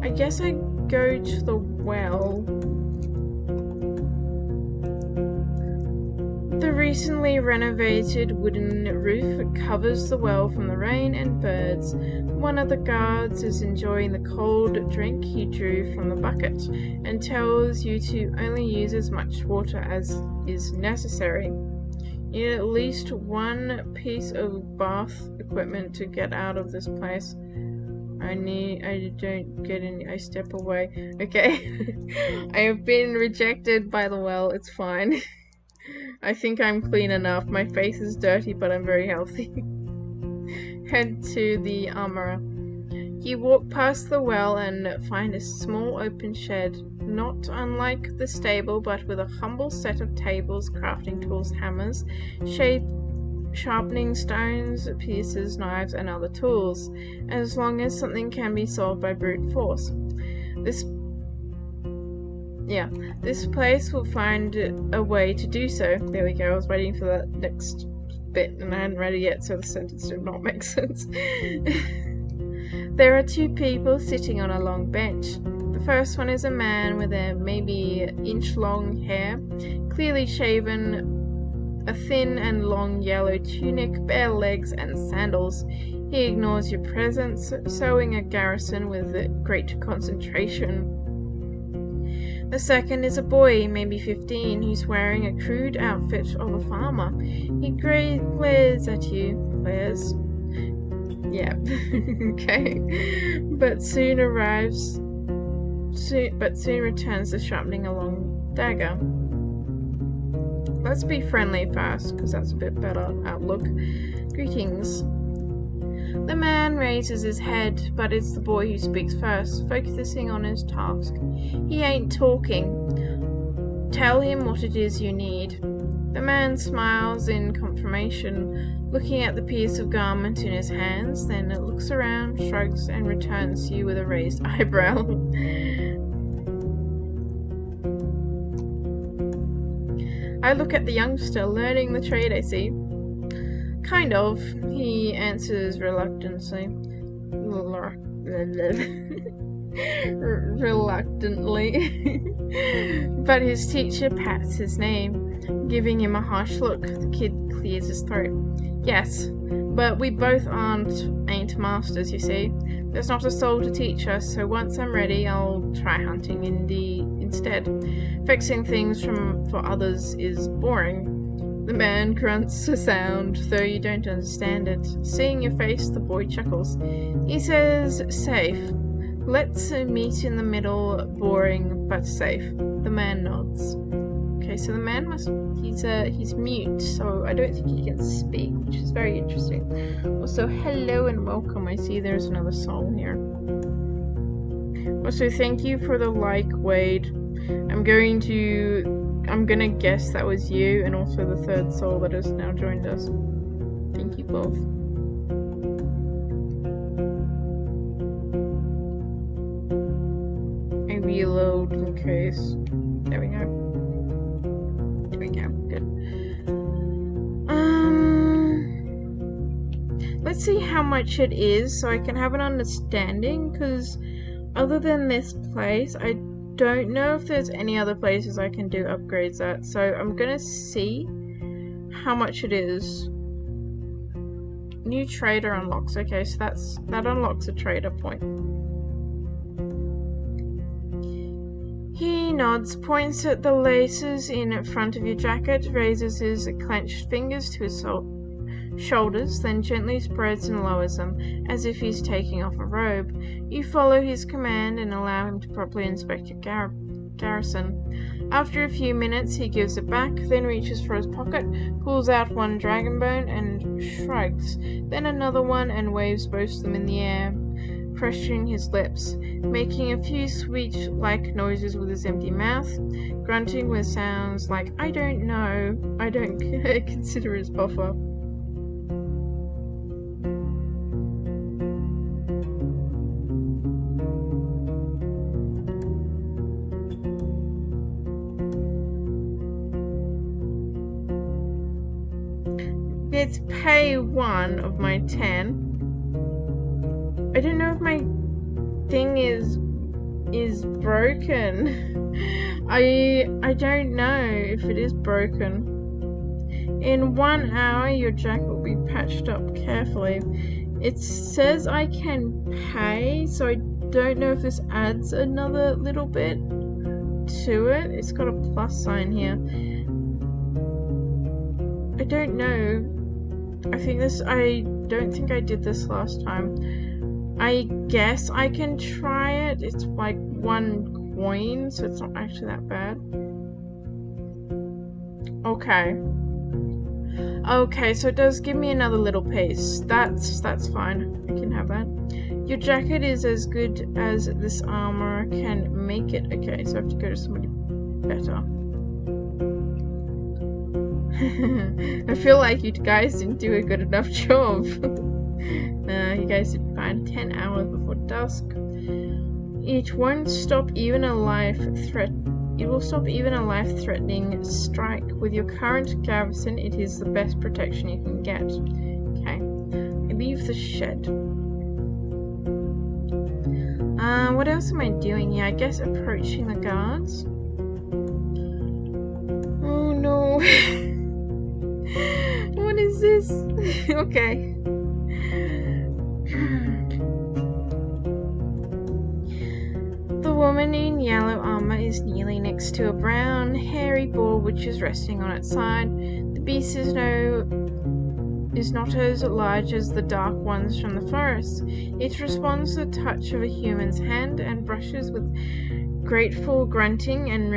I guess I go to the well. The recently renovated wooden roof covers the well from the rain and birds. One of the guards is enjoying the cold drink he drew from the bucket and tells you to only use as much water as is necessary. You need at least one piece of bath equipment to get out of this place. I don't get any, I step away. Okay. I have been rejected by the well, it's fine. I think I'm clean enough. My face is dirty, but I'm very healthy. Head to the armorer. You walk past the well and find a small open shed, not unlike the stable, but with a humble set of tables, crafting tools, hammers, sharpening stones, pieces, knives, and other tools, as long as something can be solved by brute force. This place will find a way to do so. There we go, I was waiting for that next bit and I hadn't read it yet, so the sentence did not make sense. There are two people sitting on a long bench. The first one is a man with a maybe inch-long hair, clearly shaven, a thin and long yellow tunic, bare legs, and sandals. He ignores your presence, sewing a garrison with great concentration. The second is a boy, maybe 15, who's wearing a crude outfit of a farmer. He glares at you. Glares? Yeah. Okay. But soon returns to sharpening a long dagger. Let's be friendly first, because that's a bit better outlook. Greetings. The man raises his head, but it's the boy who speaks first, focusing on his task. He ain't talking. Tell him what it is you need. The man smiles in confirmation, looking at the piece of garment in his hands, then looks around, shrugs, and returns to you with a raised eyebrow. I look at the youngster, learning the trade, I see. Kind of, he answers reluctantly. But his teacher pats his name, giving him a harsh look. The kid clears his throat. Yes, but we both ain't masters, you see. There's not a soul to teach us, so once I'm ready, I'll try hunting instead. Fixing things for others is boring. The man grunts a sound, though you don't understand it. Seeing your face, the boy chuckles. He says, safe. Let's meet in the middle, boring but safe. The man nods. Okay, so the man he's mute, so I don't think he can speak, which is very interesting. Also, hello and welcome. I see there's another soul here. Also, thank you for the like, Wade. I'm gonna guess that was you, and also the third soul that has now joined us. Thank you both. I reload in case. There we go. There we go. Good. Let's see how much it is so I can have an understanding, because other than this place, I don't know if there's any other places I can do upgrades at. So I'm gonna see how much it is. New trader unlocks. Okay, so that unlocks a trader point. He nods, points at the laces in front of your jacket, raises his clenched fingers to his shoulders, then gently spreads and lowers them, as if he's taking off a robe. You follow his command and allow him to properly inspect your garrison. After a few minutes, he gives it back, then reaches for his pocket, pulls out one dragon bone and shrugs, then another one and waves both of them in the air, pressuring his lips, making a few sweet-like noises with his empty mouth, grunting with sounds like, I don't know, I don't consider his offer. It's pay 1 of my 10. I don't know if my thing is broken. I don't know if it is broken. In 1 hour, your jacket will be patched up carefully. It says I can pay, so I don't know if this adds another little bit to it. It's got a plus sign here. I don't know. I don't think I did this last time. I guess I can try it. It's like 1 coin, so it's not actually that bad. Okay, so it does give me another little piece. That's fine. I can have that. Your jacket is as good as this armor can make it. Okay, so I have to go to somebody better. I feel like you guys didn't do a good enough job. You guys did fine. 10 hours before dusk. It won't stop even a life-threatening strike. With your current garrison, it is the best protection you can get. Okay. I leave the shed. What else am I doing here? I guess approaching the guards. Oh no. What is this? Okay. The woman in yellow armor is kneeling next to a brown, hairy boar which is resting on its side. The beast is not as large as the dark ones from the forest. It responds to the touch of a human's hand and brushes with grateful grunting and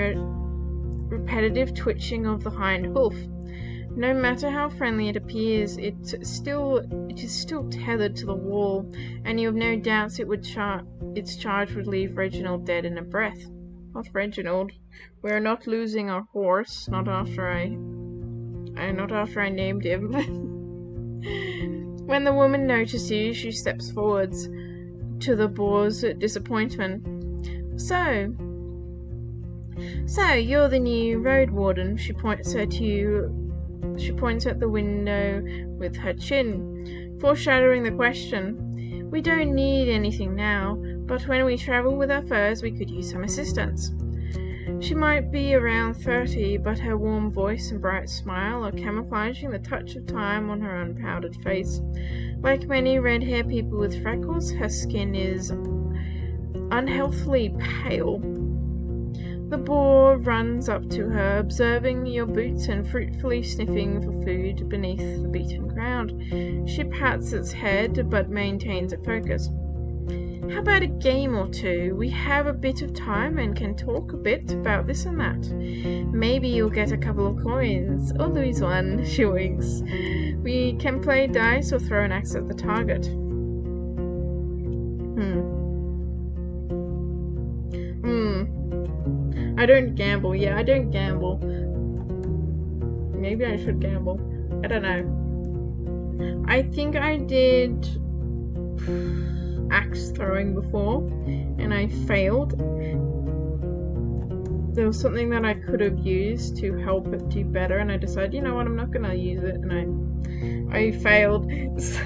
repetitive twitching of the hind hoof. No matter how friendly it appears, it is still tethered to the wall, and you have no doubts its charge would leave Reginald dead in a breath. Not Reginald. We are not losing our horse. Not after I named him. When the woman notices you, she steps forwards, to the boar's disappointment. So you're the new RoadWarden. She points at the window with her chin, foreshadowing the question. We don't need anything now, but when we travel with our furs, we could use some assistance. She might be around 30, but her warm voice and bright smile are camouflaging the touch of time on her unpowdered face. Like many red-haired people with freckles, her skin is unhealthily pale. The boar runs up to her, observing your boots and fruitfully sniffing for food beneath the beaten ground. She pats its head, but maintains a focus. How about a game or two? We have a bit of time and can talk a bit about this and that. Maybe you'll get a couple of coins, or lose one, she winks. We can play dice or throw an axe at the target. I don't gamble. Yeah, I don't gamble. Maybe I should gamble. I don't know. I think I did axe throwing before, and I failed. there was something that I could have used to help it do better, and I decided, you know what, I'm not gonna use it, and I failed. So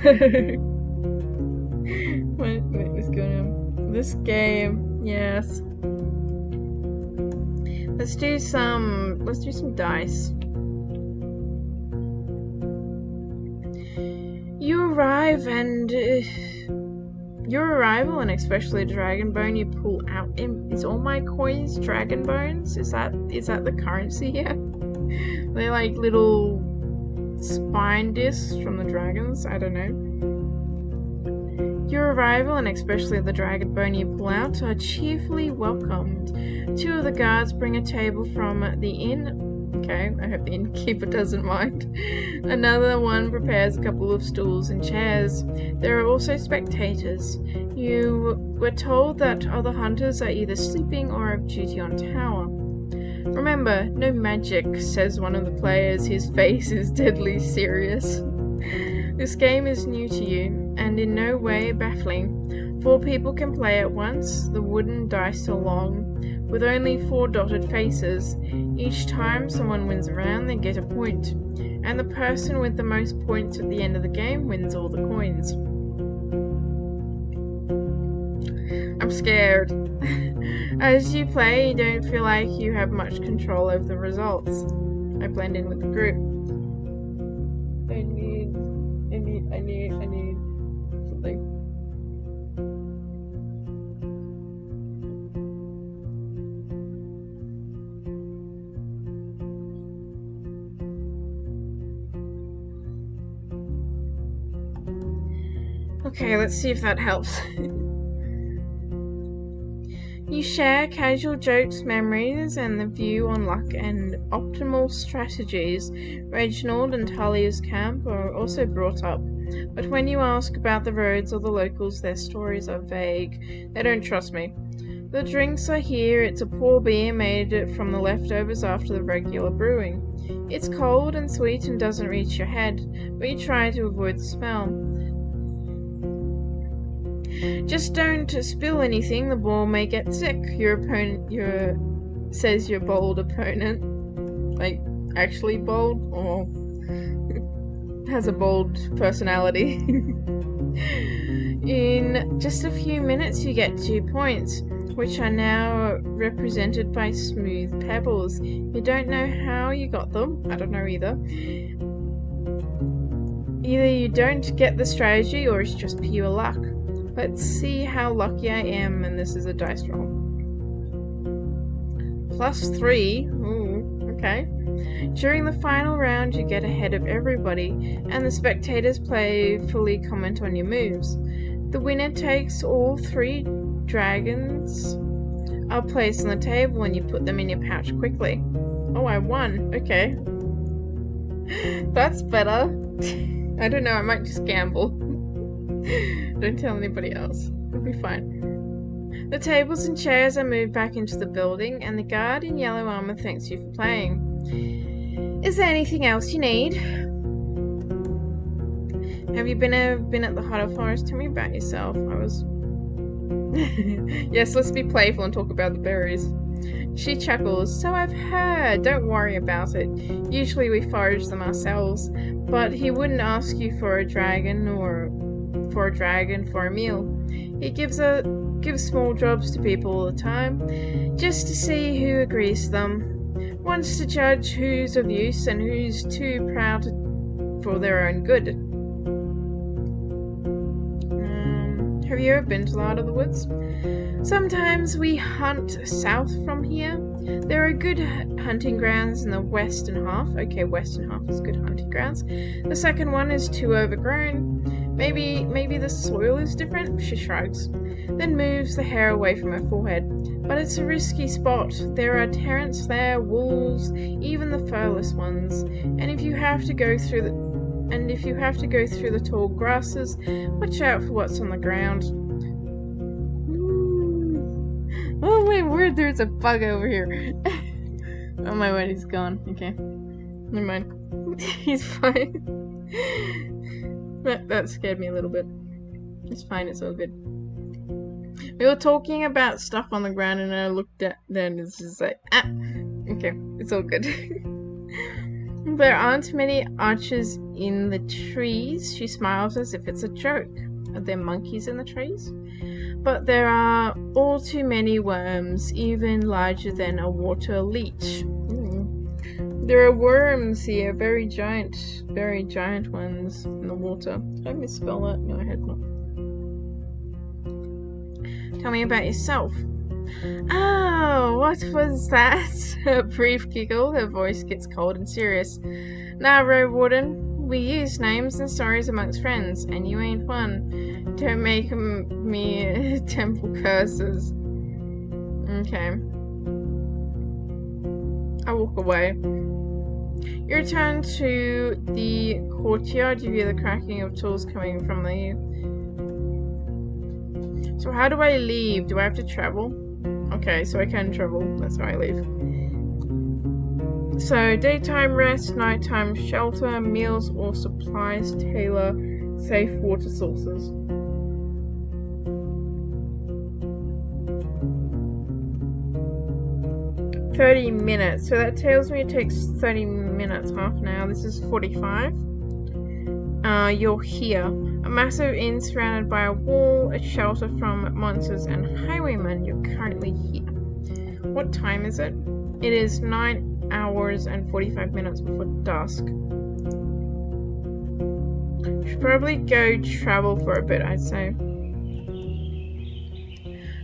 what is going on? This game, yes. Let's do some dice. Your arrival, and especially dragon bone you pull out. Is all my coins dragon bones? Is that the currency here? They're like little spine discs from the dragons. I don't know. Your arrival, and especially the dragon bone you pull out, are cheerfully welcomed. 2 of the guards bring a table from the inn. Okay, I hope the innkeeper doesn't mind. Another one prepares a couple of stools and chairs. There are also spectators. You were told that other hunters are either sleeping or off duty on tower. Remember, no magic, says one of the players. His face is deadly serious. This game is new to you, and in no way baffling. 4 people can play at once. The wooden dice are long, with only 4 dotted faces. Each time someone wins a round, they get a point, and the person with the most points at the end of the game wins all the coins. I'm scared. As you play, you don't feel like you have much control over the results. I blend in with the group. I need something. Okay, let's see if that helps. You share casual jokes, memories, and the view on luck and optimal strategies. Reginald and Talia's camp are also brought up, but when you ask about the roads or the locals, their stories are vague. They don't trust me. The drinks are here. It's a poor beer made from the leftovers after the regular brewing. It's cold and sweet and doesn't reach your head, but you try to avoid the smell. Just don't spill anything, the ball may get sick. Your opponent, says your bold opponent. Like, actually bold, or has a bold personality. In just a few minutes you get 2 points, which are now represented by smooth pebbles. You don't know how you got them. I don't know either. Either you don't get the strategy or it's just pure luck. Let's see how lucky I am, and this is a dice roll. +3. Ooh, okay. During the final round, you get ahead of everybody, and the spectators playfully comment on your moves. The winner takes all 3 dragons are placed on the table, and you put them in your pouch quickly. Oh, I won. Okay. That's better. I don't know, I might just gamble. Don't tell anybody else. It'll be fine. The tables and chairs are moved back into the building, and the guard in yellow armor thanks you for playing. Is there anything else you need? Have you been at the Hotter Forest? Tell me about yourself. I was... Yes, let's be playful and talk about the berries. She chuckles. So I've heard. Don't worry about it. Usually we forage them ourselves, but he wouldn't ask you for a dragon for a meal. He gives small jobs to people all the time, just to see who agrees to them. Wants to judge who's of use and who's too proud for their own good. Have you ever been to the Heart of the Woods? Sometimes we hunt south from here. There are good hunting grounds in the western half. Okay, western half is good hunting grounds. The second one is too overgrown. Maybe the soil is different? She shrugs, then moves the hair away from her forehead. But it's a risky spot. There are terrants there, wolves, even the furless ones. And if you have to go through the tall grasses, watch out for what's on the ground. Oh my word, there's a bug over here. Oh my word, he's gone. Okay. Never mind. He's fine. That scared me a little bit. It's fine, it's all good. We were talking about stuff on the ground and I looked at them and it's just like, okay, it's all good. There aren't many arches in the trees. She smiles as if it's a joke. Are there monkeys in the trees? But there are all too many worms, even larger than a water leech. There are worms here, very giant ones in the water. Did I misspell that? No, I had not. Tell me about yourself. Oh, what was that? A brief giggle, her voice gets cold and serious. Now, RoadWarden, we use names and stories amongst friends, and you ain't one. Don't make me temple curses. Okay. I walk away. You return to the courtyard. You hear the cracking of tools coming from the... So how do I leave? Do I have to travel? Okay, so I can travel. That's how I leave. So, daytime rest, nighttime shelter, meals or supplies, tailor, safe water sources. $30. So that tells me it takes 30 minutes, half an hour. This is 45. You're here. A massive inn surrounded by a wall, a shelter from monsters and highwaymen. You're currently here. What time is it? It is 9 hours and 45 minutes before dusk. Should probably go travel for a bit, I'd say.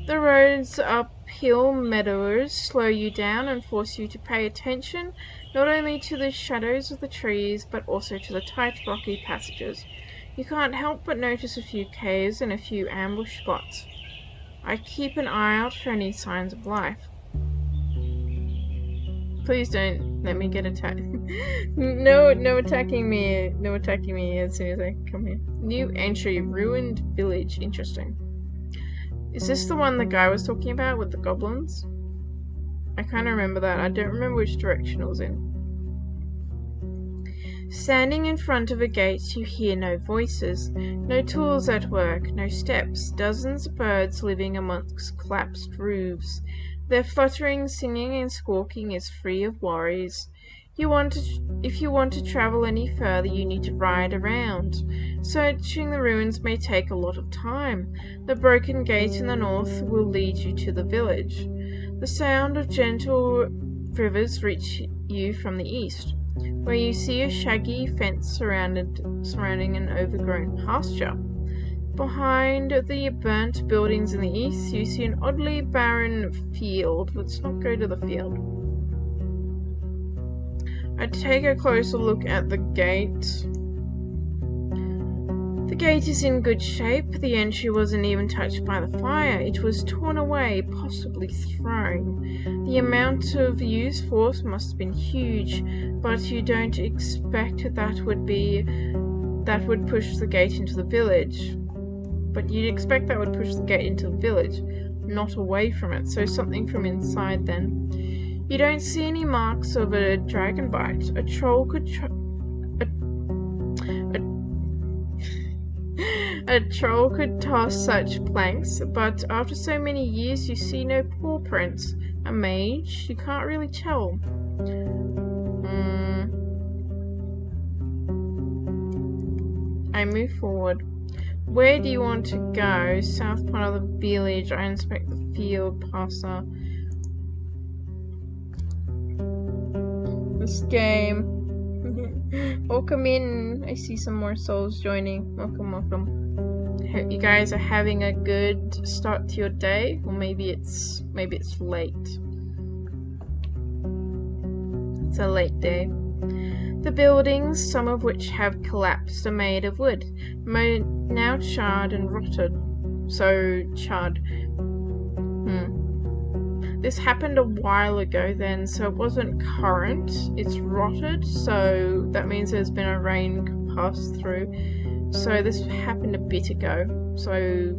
The roads uphill meadows slow you down and force you to pay attention not only to the shadows of the trees but also to the tight rocky passages. You can't help but notice a few caves and a few ambush spots. I keep an eye out for any signs of life. Please don't let me get attacked. No attacking me. No attacking me as soon as I come here. New entry, ruined village. Interesting. Is this the one the guy was talking about with the goblins? I kind of remember that. I don't remember which direction it was in. Standing in front of a gate, you hear no voices, no tools at work, no steps, dozens of birds living amongst collapsed roofs. Their fluttering, singing and squawking is free of worries. If you want to travel any further, you need to ride around. Searching the ruins may take a lot of time. The broken gate in the north will lead you to the village. The sound of gentle rivers reach you from the east, where you see a shaggy fence surrounding an overgrown pasture. Behind the burnt buildings in the east, you see an oddly barren field. Let's not go to the field. I take a closer look at the gate. The gate is in good shape. The entry wasn't even touched by the fire. It was torn away, possibly thrown. The amount of used force must have been huge, but you don't expect that would push the gate into the village. But you'd expect that would push the gate into the village, not away from it. So something from inside then. You don't see any marks of a dragon bite. A troll could toss such planks, but after so many years you see no paw prints. A mage? You can't really tell. I move forward. Where do you want to go? South part of the village. I inspect the field. Passer. This game. Welcome in. I see some more souls joining. Welcome. Hope you guys are having a good start to your day, or maybe it's late. It's a late day. The buildings, some of which have collapsed, are made of wood, now charred and rotted. So charred. This happened a while ago then, so it wasn't current. It's rotted, so that means there's been a rain pass through. So this happened a bit ago. So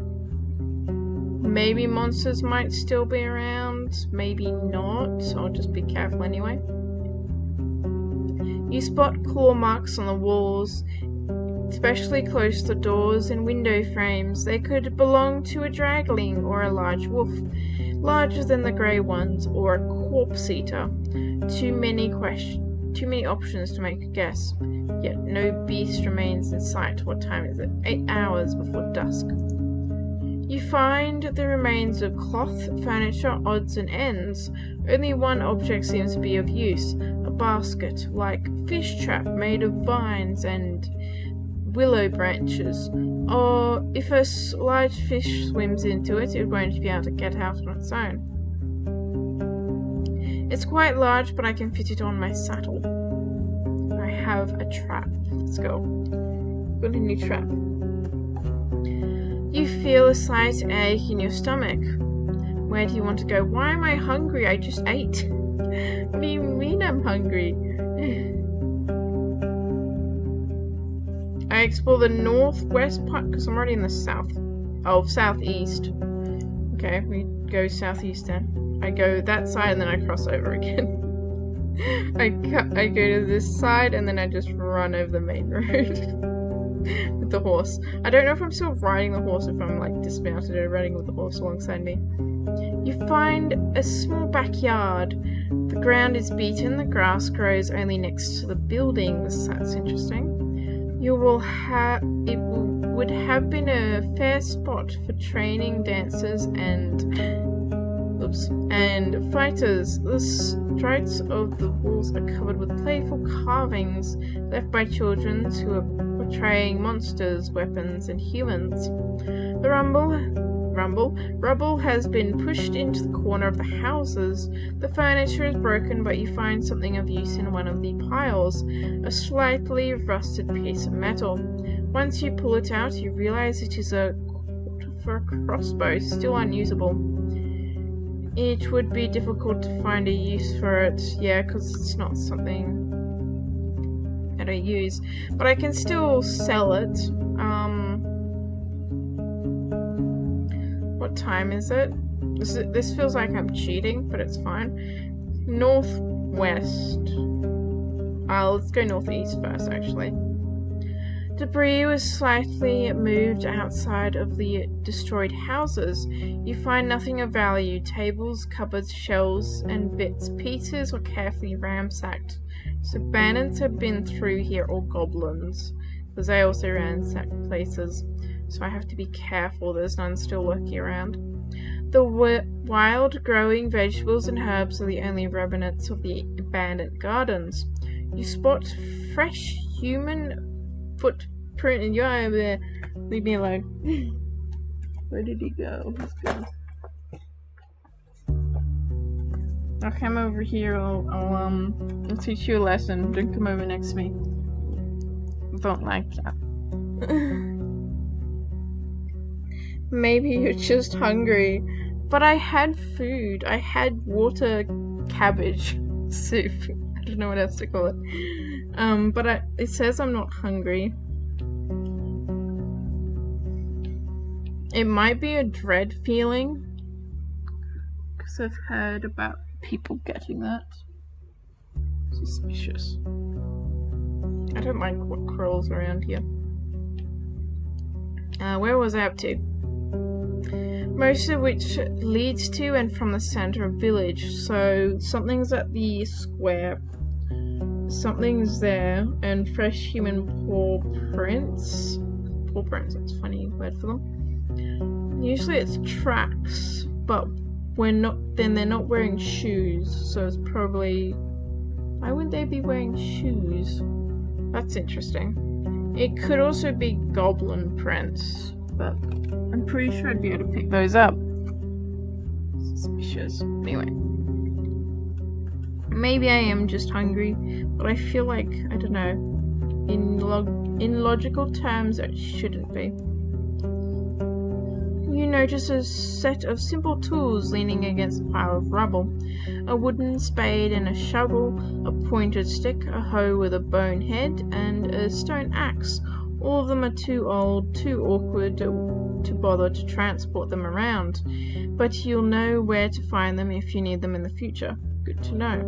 maybe monsters might still be around, maybe not. So I'll just be careful anyway. You spot claw marks on the walls. especially close to doors and window frames. They could belong to a dragling or a large wolf, larger than the grey ones, or a corpse-eater. Too many options to make a guess. Yet no beast remains in sight. What time is it? 8 hours before dusk. You find the remains of cloth, furniture, odds and ends. Only one object seems to be of use, a basket-like fish trap made of vines and willow branches. Or if a large fish swims into it, it won't be able to get out on its own. It's quite large, but I can fit it on my saddle. I have a trap. Let's go. Got a new trap. You feel a slight ache in your stomach. Where do you want to go? Why am I hungry? I just ate. What do you mean I'm hungry? I explore the northwest part because I'm already in the south. Oh, southeast. Okay, we go southeast then. I go that side and then I cross over again. I go to this side and then I just run over the main road. With the horse. I don't know if I'm still riding the horse, if I'm like dismounted or riding with the horse alongside me. You find a small backyard. The ground is beaten, the grass grows only next to the buildings. That's interesting. It would have been a fair spot for training dancers and fighters. The stripes of the walls are covered with playful carvings left by children who are portraying monsters, weapons, and humans. The rubble has been pushed into the corner of the houses. The furniture is broken, but you find something of use in one of the piles, a slightly rusted piece of metal. Once you pull it out, you realize it is a cord for a crossbow, still unusable. It would be difficult to find a use for it, yeah, because it's not something that I use. But I can still sell it. What time is it? This feels like I'm cheating, but it's fine. Northwest. Let's go northeast first, actually. Debris was slightly moved outside of the destroyed houses. You find nothing of value. Tables, cupboards, shelves, and pieces were carefully ransacked. So bandits have been through here, or goblins, because they also ransack places. So I have to be careful there's none still lurking around. The wild growing vegetables and herbs are the only remnants of the abandoned gardens. You spot fresh human footprint and you're over there. Leave me alone. Where did he go? He's gone. I'll come over here. I'll teach you a lesson. Don't come over next to me. Don't like that. Maybe you're just hungry. But I had food. I had water cabbage soup. I don't know what else to call it. But it says I'm not hungry. It might be a dread feeling, because I've heard about people getting that. Suspicious. I don't like what crawls around here. Where was I up to? Most of which leads to and from the center of village. So something's at the square. Something's there, and fresh human paw prints. Paw prints, that's a funny word for them. Usually it's tracks, but they're not wearing shoes, so it's probably... Why would they be wearing shoes? That's interesting. It could also be goblin prints, but I'm pretty sure I'd be able to pick those up. Suspicious. Anyway. Maybe I am just hungry, but I feel like, I don't know, in logical terms it shouldn't be. You notice a set of simple tools leaning against a pile of rubble. A wooden spade and a shovel, a pointed stick, a hoe with a bone head, and a stone axe. All of them are too old, too awkward to bother to transport them around, but you'll know where to find them if you need them in the future. Good to know.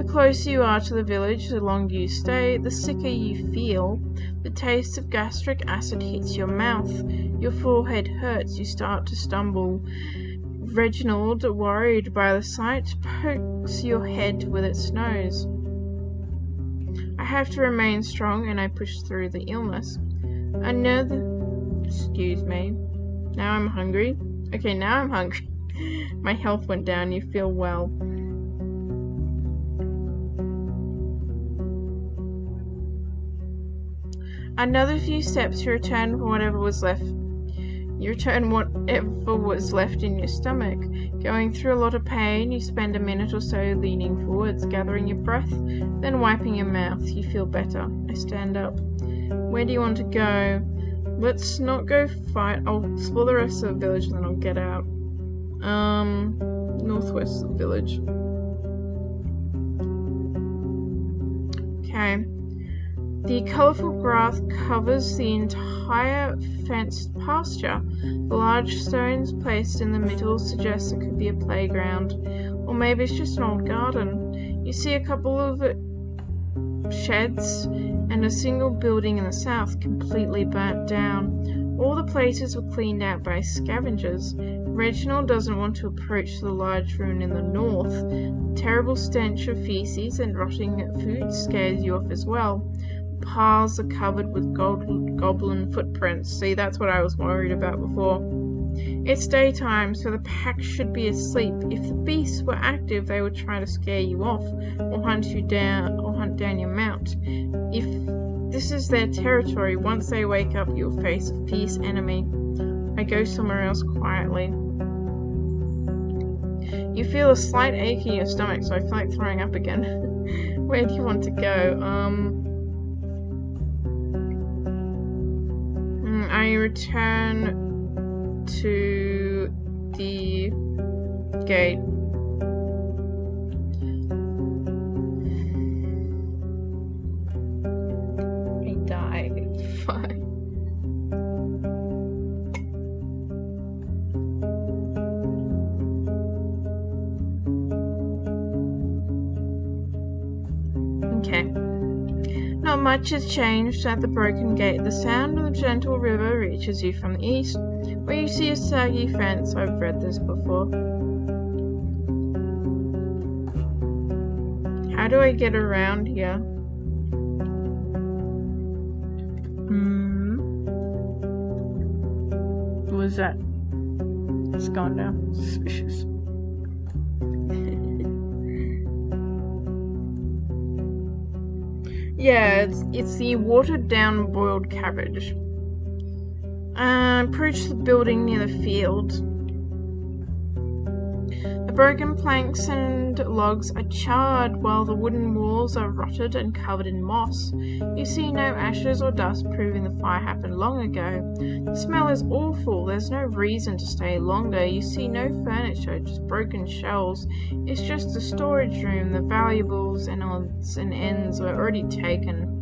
The closer you are to the village, the longer you stay, the sicker you feel. The taste of gastric acid hits your mouth. Your forehead hurts. You start to stumble. Reginald, worried by the sight, pokes your head with its nose. I have to remain strong, and I push through the illness. Excuse me. Now I'm hungry. Okay, now I'm hungry. My health went down. You feel well. Another few steps, you return whatever was left in your stomach. Going through a lot of pain, you spend a minute or so leaning forwards, gathering your breath, then wiping your mouth. You feel better. I stand up. Where do you want to go? Let's not go fight. I'll explore the rest of the village and then I'll get out. Northwest of the village. Okay. The colourful grass covers the entire fenced pasture. The large stones placed in the middle suggest it could be a playground, or maybe it's just an old garden. You see a couple of sheds and a single building in the south completely burnt down. All the places were cleaned out by scavengers. Reginald doesn't want to approach the large ruin in the north. The terrible stench of feces and rotting food scares you off as well. Paths are covered with goblin footprints. See, that's what I was worried about before. It's daytime, so the pack should be asleep. If the beasts were active, they would try to scare you off, or hunt down your mount. If this is their territory, once they wake up, you'll face a fierce enemy. I go somewhere else quietly. You feel a slight ache in your stomach, so I feel like throwing up again. Where do you want to go? I return to the gate. I die. It's fine. Okay. Not much has changed at the broken gate. The sound of the gentle river reaches you from the east, where you see a saggy fence. I've read this before. How do I get around here? What was that? It's gone now. Suspicious. Yeah, it's the watered down boiled cabbage. Approach the building near the field. The broken planks and logs are charred while the wooden walls are rotted and covered in moss. You see no ashes or dust, proving the fire happened long ago. The smell is awful. There's no reason to stay longer. You see no furniture, just broken shelves. It's just a storage room. The valuables and odds and ends were already taken.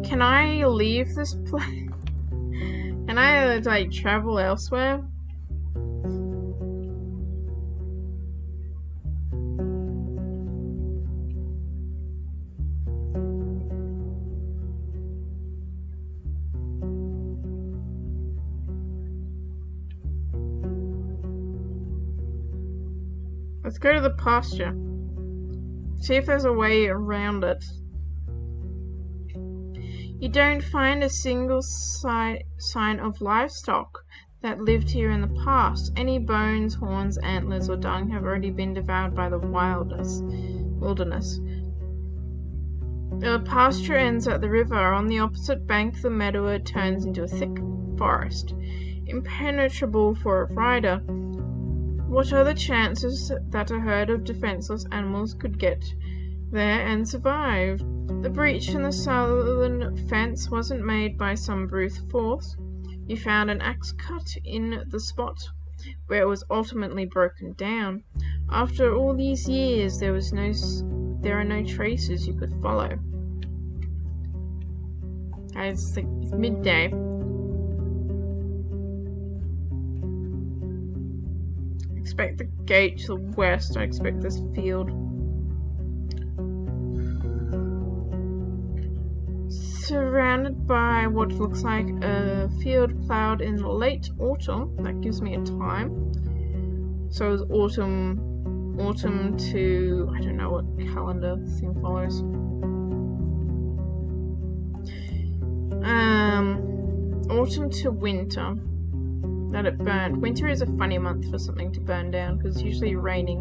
Can I leave this place? Can I, like, travel elsewhere? Let's go to the pasture. See if there's a way around it. You don't find a single sign of livestock that lived here in the past. Any bones, horns, antlers, or dung have already been devoured by the wilderness. The pasture ends at the river. On the opposite bank, the meadow turns into a thick forest, impenetrable for a rider. What are the chances that a herd of defenseless animals could get there and survive? The breach in the southern fence wasn't made by some brute force. You found an axe cut in the spot where it was ultimately broken down. After all these years, there are no traces you could follow. It's midday. expect the gate to the west. I expect this field. Surrounded by what looks like a field plowed in late autumn. That gives me a time. So it's autumn to, I don't know what calendar thing follows. Autumn to winter. That it burned. Winter is a funny month for something to burn down because it's usually raining.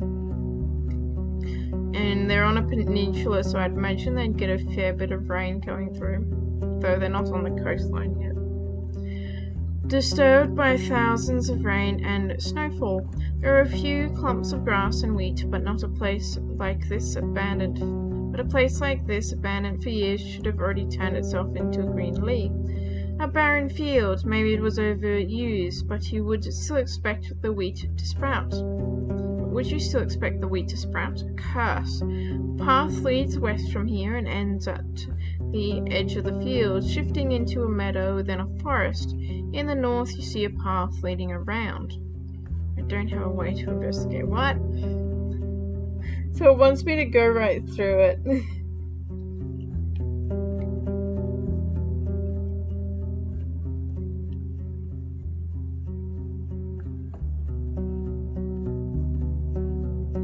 And they're on a peninsula, so I'd imagine they'd get a fair bit of rain going through, though they're not on the coastline yet. Disturbed by thousands of rain and snowfall, there are a few clumps of grass and wheat, but not a place like this abandoned. But a place like this, abandoned for years, should have already turned itself into a green lea. A barren field, maybe it was overused, but you would still expect the wheat to sprout. Would you still expect the wheat to sprout? Curse. Path leads west from here and ends at the edge of the field, shifting into a meadow, then a forest. In the north, you see a path leading around. I don't have a way to investigate. What? So it wants me to go right through it.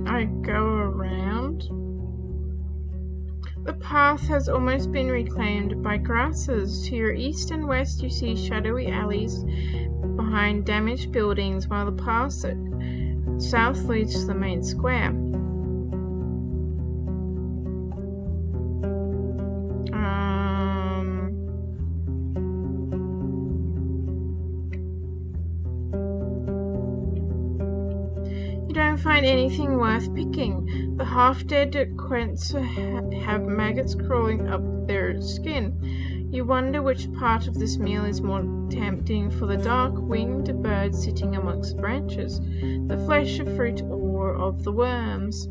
I go around. The path has almost been reclaimed by grasses. To your east and west you see shadowy alleys behind damaged buildings, while the path south leads to the main square. You don't find anything worth picking. The half-dead quents have maggots crawling up their skin. You wonder which part of this meal is more tempting for the dark-winged bird sitting amongst branches, the flesh of fruit or of the worms.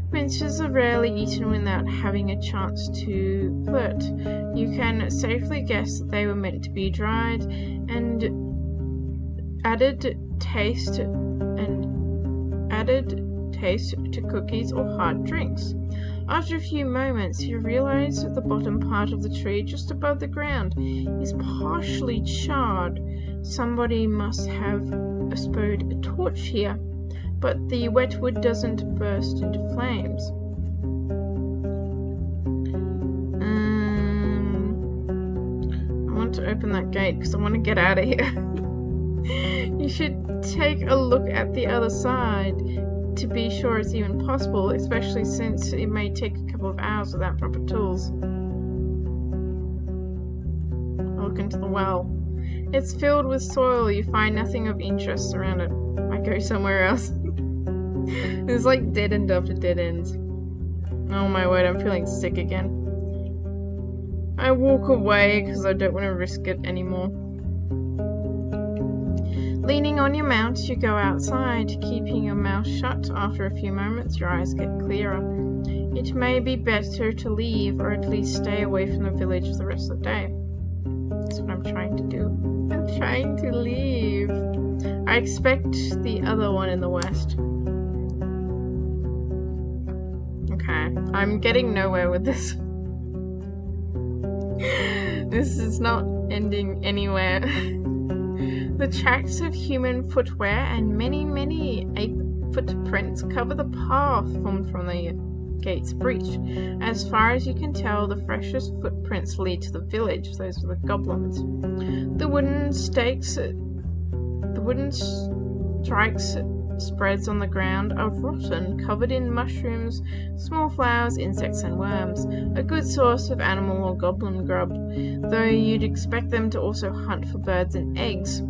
Quinces are rarely eaten without having a chance to flirt. You can safely guess that they were meant to be dried and added taste to cookies or hard drinks. After a few moments, you realize that the bottom part of the tree just above the ground is partially charred. Somebody must have stowed a torch here, but the wet wood doesn't burst into flames. I want to open that gate because I want to get out of here. You should take a look at the other side to be sure it's even possible, especially since it may take a couple of hours without proper tools. I look into the well. It's filled with soil. You find nothing of interest around it. I go somewhere else. There's like dead end after dead ends. Oh my word, I'm feeling sick again. I walk away because I don't want to risk it anymore. Leaning on your mount, you go outside, keeping your mouth shut. After a few moments, your eyes get clearer. It may be better to leave, or at least stay away from the village for the rest of the day. That's what I'm trying to do. I'm trying to leave. I expect the other one in the west. Okay, I'm getting nowhere with this. This is not ending anywhere. The tracks of human footwear and many ape footprints cover the path formed from the gate's breach. As far as you can tell, the freshest footprints lead to the village. Those are the goblins. The wooden strikes spreads on the ground are rotten, covered in mushrooms, small flowers, insects and worms. A good source of animal or goblin grub, though you'd expect them to also hunt for birds and eggs.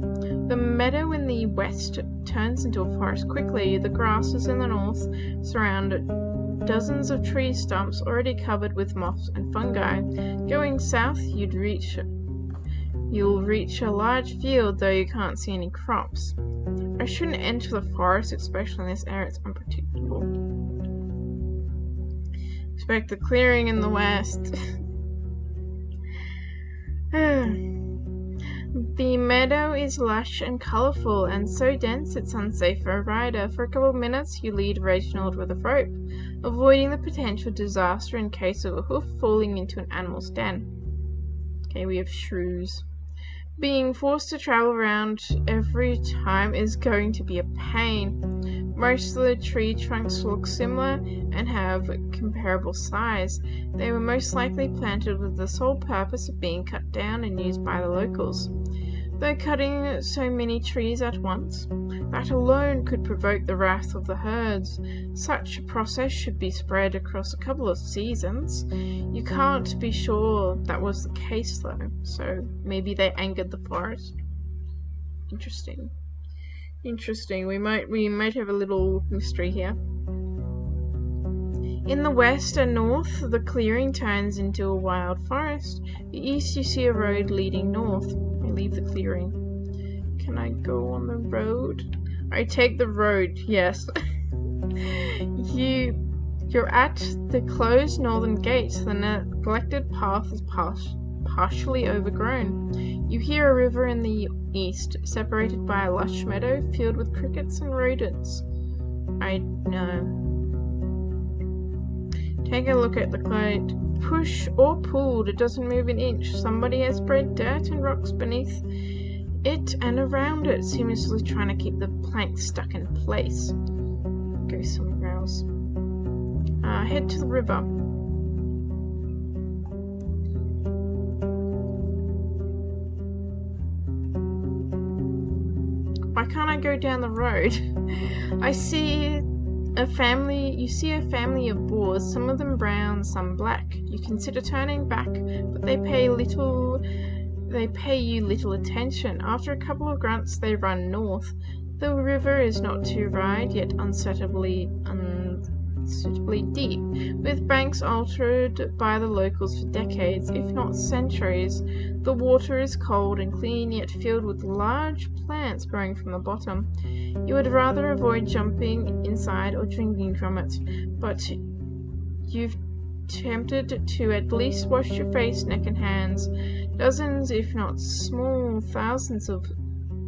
The meadow in the west turns into a forest quickly. The grasses in the north surround dozens of tree stumps already covered with moss and fungi. Going south, you'll reach a large field, though you can't see any crops. I shouldn't enter the forest, especially in this area. It's unpredictable. Expect the clearing in the west. The meadow is lush and colourful, and so dense it's unsafe for a rider. For a couple of minutes you lead Reginald with a rope, avoiding the potential disaster in case of a hoof falling into an animal's den. Okay, we have shrews. Being forced to travel around every time is going to be a pain. Most of the tree trunks look similar and have comparable size. They were most likely planted with the sole purpose of being cut down and used by the locals. Though cutting so many trees at once, that alone could provoke the wrath of the herds. Such a process should be spread across a couple of seasons. You can't be sure that was the case though, so maybe they angered the forest. Interesting. We might have a little mystery here. In the west and north, the clearing turns into a wild forest. The east, you see a road leading north. I leave the clearing. Can I go on the road? I take the road, yes. You're at the closed northern gate. The neglected path is partially overgrown. You hear a river in the east, separated by a lush meadow filled with crickets and rodents. I know. Take a look at the clade. Push or pulled, it doesn't move an inch. Somebody has spread dirt and rocks beneath it and around it, seemingly trying to keep the planks stuck in place. Go somewhere else. Head to the river. Why can't I go down the road? You see a family of boars, some of them brown, some black. You consider turning back, but they pay you little attention. After a couple of grunts, they run north. The river is not too wide, yet unsuitably deep, with banks altered by the locals for decades, if not centuries. The water is cold and clean, yet filled with large plants growing from the bottom. You would rather avoid jumping inside or drinking from it, but you've tempted to at least wash your face, neck and hands. Dozens, if not small thousands of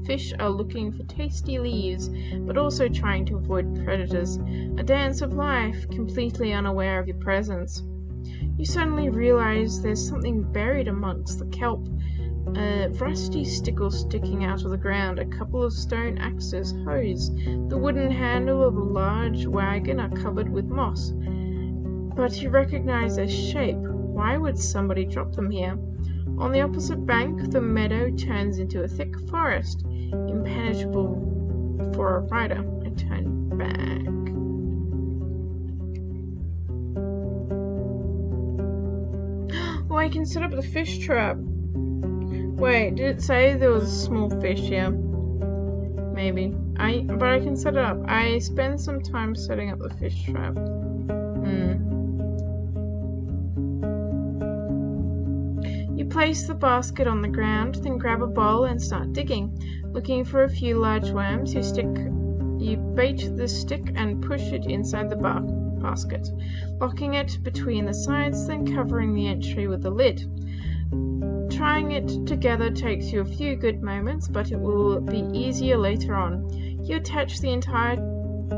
fish are looking for tasty leaves, but also trying to avoid predators. A dance of life, completely unaware of your presence. You suddenly realize there's something buried amongst the kelp. A rusty stickle sticking out of the ground, a couple of stone axes, hose. The wooden handle of a large wagon are covered with moss. But you recognize their shape. Why would somebody drop them here? On the opposite bank, the meadow turns into a thick forest, impenetrable for a rider. I turn back. Oh, I can set up the fish trap. Wait, did it say there was a small fish here? Maybe. But I can set it up. I spend some time setting up the fish trap. You place the basket on the ground, then grab a bowl and start digging. Looking for a few large worms, you bait the stick and push it inside the basket, locking it between the sides, then covering the entry with the lid. Trying it together takes you a few good moments, but it will be easier later on. You attach the entire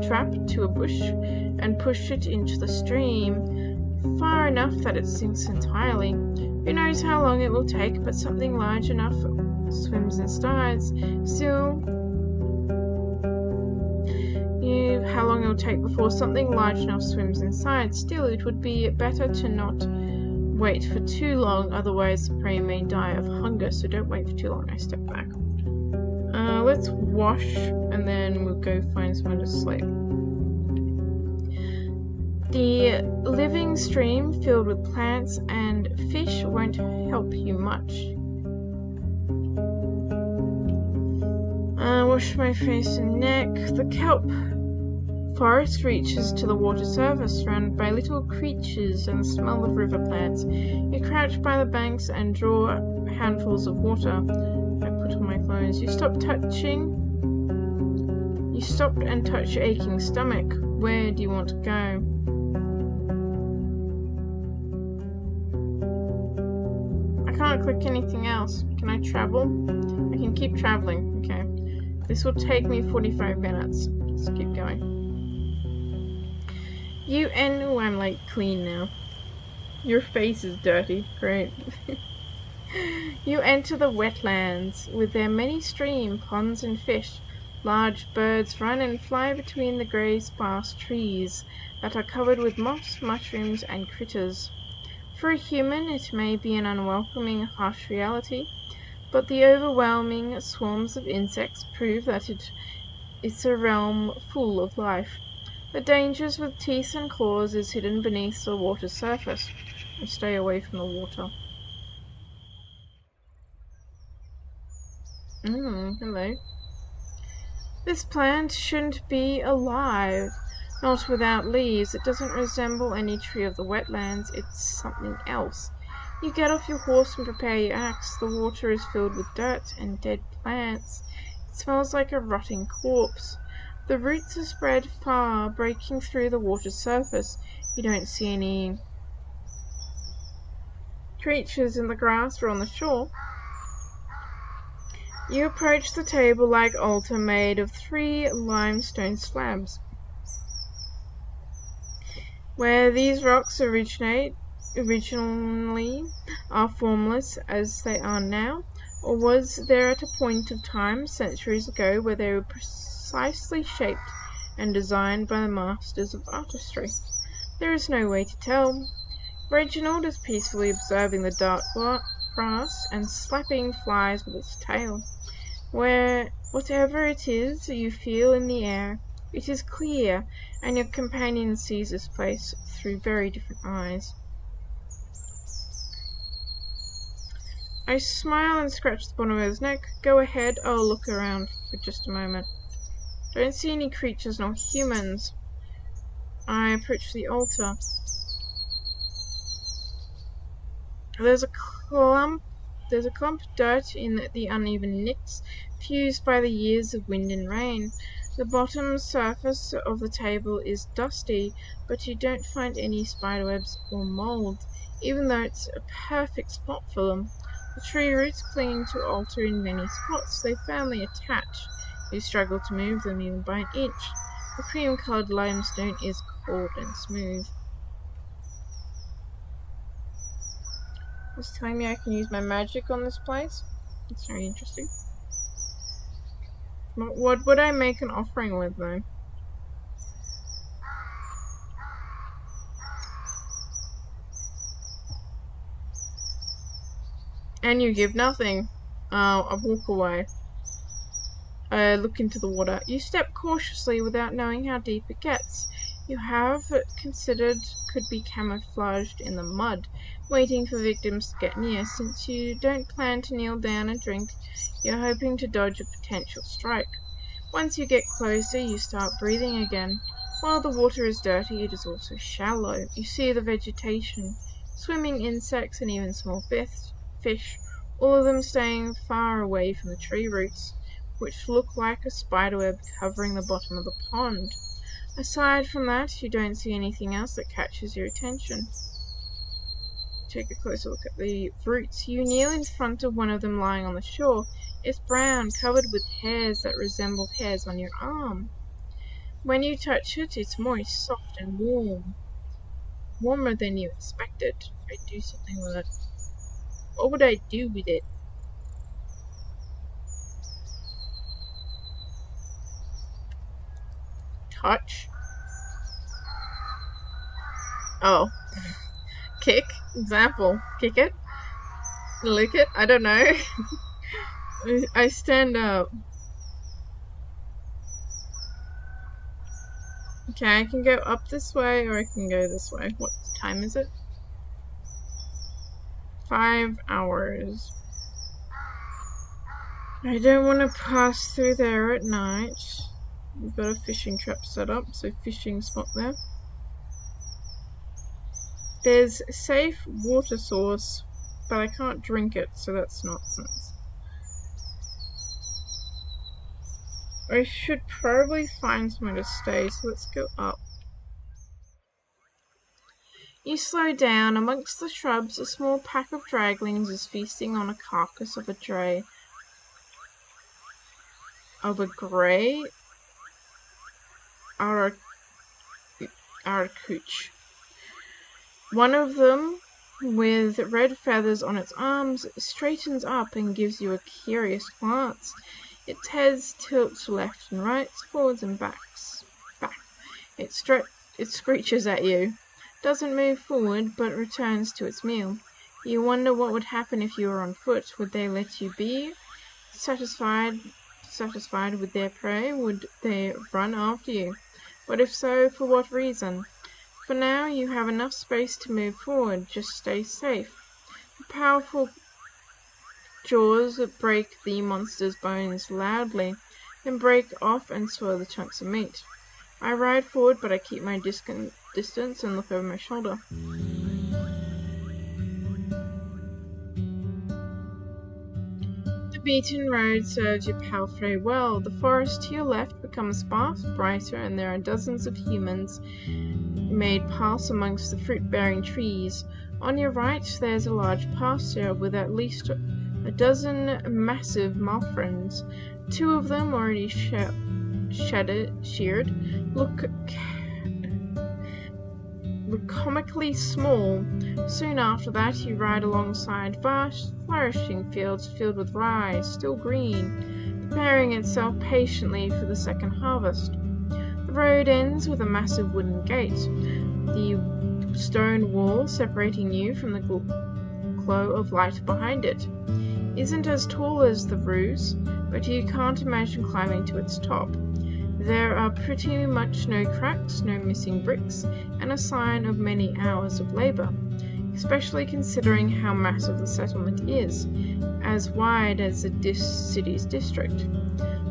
trap to a bush and push it into the stream, far enough that it sinks entirely. Who knows how long it will take, but something large enough swims inside. How long it will take before something large enough swims inside. Still, it would be better to not wait for too long, otherwise the prey may die of hunger, so don't wait for too long. I step back. Let's wash, and then we'll go find somewhere to sleep. The living stream filled with plants and fish won't help you much. Wash my face and neck. The kelp forest reaches to the water surface, surrounded by little creatures and the smell of river plants. You crouch by the banks and draw handfuls of water. I put on my clothes. You stop and touch your aching stomach. Where do you want to go? I can't click anything else. Can I travel? we can keep traveling. Okay. This will take me 45 minutes. Let's keep going. Oh, I'm like clean now. Your face is dirty. Great. You enter the wetlands with their many streams, ponds, and fish. Large birds run and fly between the grey sparse trees that are covered with moss, mushrooms, and critters. For a human, it may be an unwelcoming, harsh reality, but the overwhelming swarms of insects prove that it's a realm full of life. The dangers with teeth and claws is hidden beneath the water's surface. And stay away from the water. Hello. This plant shouldn't be alive. Not without leaves. It doesn't resemble any tree of the wetlands. It's something else. You get off your horse and prepare your axe. The water is filled with dirt and dead plants. It smells like a rotting corpse. The roots are spread far, breaking through the water's surface. You don't see any creatures in the grass or on the shore. You approach the table-like altar made of 3 limestone slabs. Where these rocks originally are formless as they are now, or was there at a point of time, centuries ago, where they were precisely shaped and designed by the masters of artistry? There is no way to tell. Reginald is peacefully observing the dark grass and slapping flies with its tail. Whatever it is you feel in the air, it is clear, and your companion sees this place through very different eyes. I smile and scratch the bottom of his neck. Go ahead, I'll look around for just a moment. Don't see any creatures nor humans. I approach the altar. There's a clump of dirt in the uneven nicks, fused by the years of wind and rain. The bottom surface of the table is dusty, but you don't find any spiderwebs or mold, even though it's a perfect spot for them. The tree roots cling to the altar in many spots. They firmly attach. You struggle to move them even by an inch. The cream-coloured limestone is cold and smooth. It's telling me I can use my magic on this place. That's very interesting. What would I make an offering with, though? And you give nothing. I walk away. I look into the water. You step cautiously without knowing how deep it gets. You have considered could be camouflaged in the mud, waiting for victims to get near. Since you don't plan to kneel down and drink, you're hoping to dodge a potential strike. Once you get closer, you start breathing again. While the water is dirty, it is also shallow. You see the vegetation, swimming insects, and even small fish, all of them staying far away from the tree roots, which look like a spiderweb covering the bottom of the pond. Aside from that, you don't see anything else that catches your attention. Take a closer look at the roots. You kneel in front of one of them lying on the shore. It's brown, covered with hairs that resemble hairs on your arm. When you touch it, it's moist, soft, and warm. Warmer than you expected. I'd do something with it. What would I do with it? Touch. Oh. Kick. Example. Kick it. Lick it. I don't know. I stand up. Okay, I can go up this way or I can go this way. What time is it? 5 hours. I don't want to pass through there at night. We've got a fishing trap set up, so fishing spot there. There's a safe water source, but I can't drink it, so that's nonsense. I should probably find somewhere to stay, so let's go up. You slow down. Amongst the shrubs, a small pack of draglings is feasting on a carcass of a dray. of a grey ゚Q&A. One of them, with red feathers on its arms, straightens up and gives you a curious glance. Its head tilts left and right, forwards and back. It screeches at you, doesn't move forward, but returns to its meal. You wonder what would happen if you were on foot. Would they let you be? Satisfied with their prey, would they run after you? But if so, for what reason? For now, you have enough space to move forward. Just stay safe. The powerful jaws break the monster's bones loudly, then break off and swallow the chunks of meat. I ride forward, but I keep my distance and look over my shoulder. The beaten road serves your palfrey well. The forest to your left becomes sparse, brighter, and there are dozens of humans made paths amongst the fruit-bearing trees. On your right, there's a large pasture with at least a dozen massive malfrins. 2 of them already sheared look comically small. Soon after that, you ride alongside vast, flourishing fields filled with rye, still green, preparing itself patiently for the second harvest. The road ends with a massive wooden gate. The stone wall separating you from the glow of light behind it isn't as tall as the roofs, but you can't imagine climbing to its top. There are pretty much no cracks, no missing bricks, and a sign of many hours of labor, especially considering how massive the settlement is, as wide as the city's district.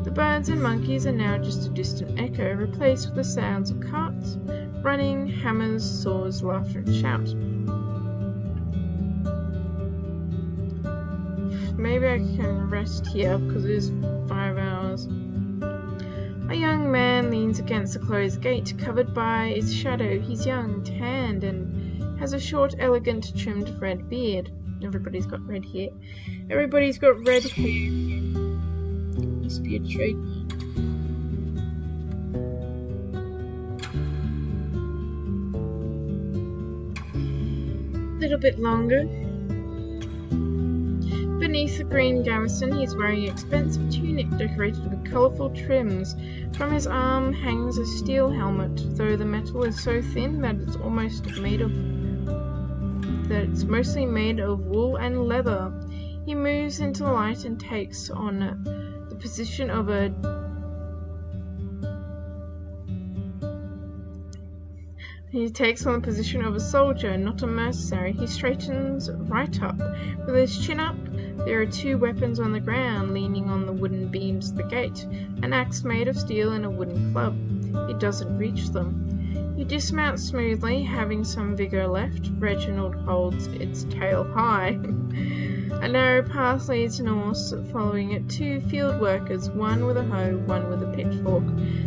The birds and monkeys are now just a distant echo, replaced with the sounds of carts, running, hammers, saws, laughter, and shout. Maybe I can rest here because it is 5 hours. A young man leans against the closed gate, covered by its shadow. He's young, tanned, and has a short, elegant, trimmed red beard. Everybody's got red hair. Everybody's got red hair. Must be a trademark. A little bit longer. Beneath the green gamison, he is wearing an expensive tunic decorated with colourful trims. From his arm hangs a steel helmet, though the metal is so thin that it's mostly made of wool and leather. He moves into the light and takes on the position of a soldier, not a mercenary. He straightens right up. With his chin up, there are 2 weapons on the ground, leaning on the wooden beams of the gate, an axe made of steel and a wooden club. He doesn't reach them. You dismount smoothly, having some vigor left. Reginald holds its tail high. A narrow path leads north, following it 2 field workers, one with a hoe, one with a pitchfork.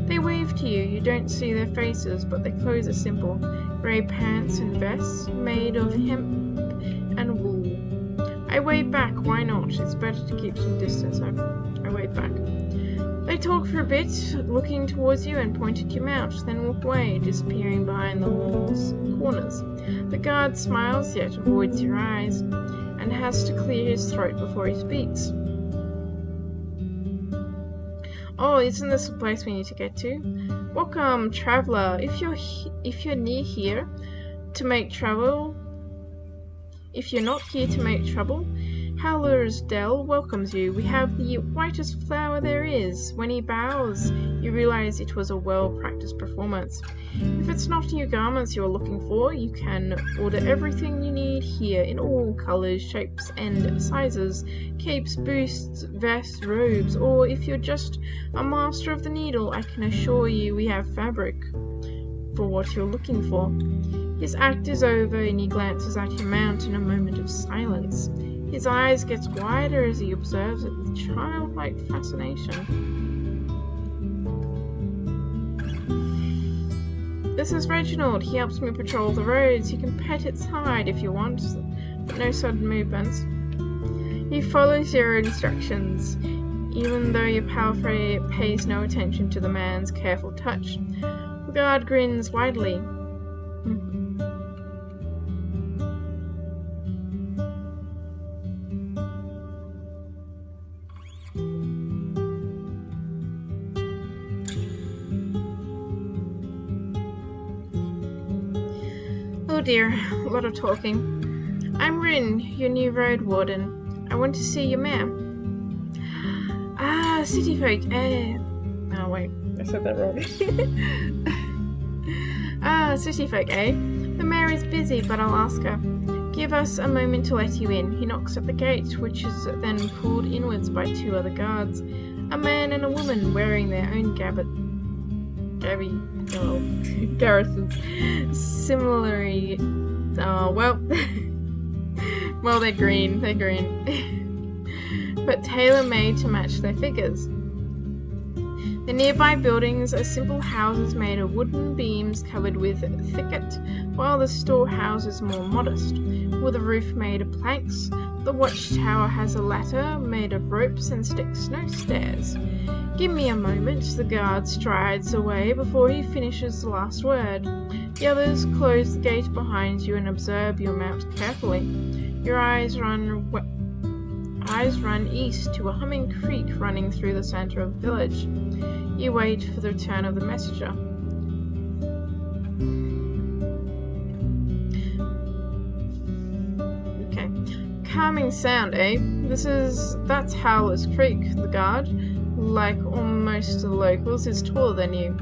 They wave to you. You don't see their faces, but their clothes are simple. Grey pants and vests made of hemp and wool. I wave back. Why not? It's better to keep some distance. I wave back. They talk for a bit, looking towards you and point at your mount, then walk away, disappearing behind the wall's corners. The guard smiles, yet avoids your eyes, and has to clear his throat before he speaks. Oh, isn't this the place we need to get to? Welcome, traveller. If you're near here to make trouble, if you're not here to make trouble, Howler's Dell welcomes you. We have the whitest flower there is. When he bows, you realize it was a well-practiced performance. If it's not new garments you're looking for, you can order everything you need here in all colors, shapes, and sizes. Capes, boots, vests, robes, or if you're just a master of the needle, I can assure you we have fabric for what you're looking for. His act is over and he glances at your mount in a moment of silence. His eyes get wider as he observes it with childlike fascination. This is Reginald. He helps me patrol the roads. You can pet its hide if you want, but no sudden movements. He follows your instructions. even though your palfrey pays no attention to the man's careful touch. The guard grins widely. Oh dear, a lot of talking. I'm Rin, your new RoadWarden. I want to see your mare. Ah, city folk, Oh wait, I said that wrong. Ah, city folk, The mayor is busy, but I'll ask her. Give us a moment to let you in. He knocks at the gate, which is then pulled inwards by two other guards. A man and a woman wearing their own garrisons. Similarly, well, they're green, but tailor-made to match their figures. The nearby buildings are simple houses made of wooden beams covered with thicket, while the storehouse is more modest, with a roof made of planks. The watchtower has a ladder made of ropes and sticks, no stairs. Give me a moment, the guard strides away before he finishes the last word. The others close the gate behind you and observe your mount carefully. Your eyes run east to a humming creek running through the center of the village. You wait for the return of the messenger. Okay. Calming sound, That's Howler's Creek. The guard, like most of the locals, is taller than you.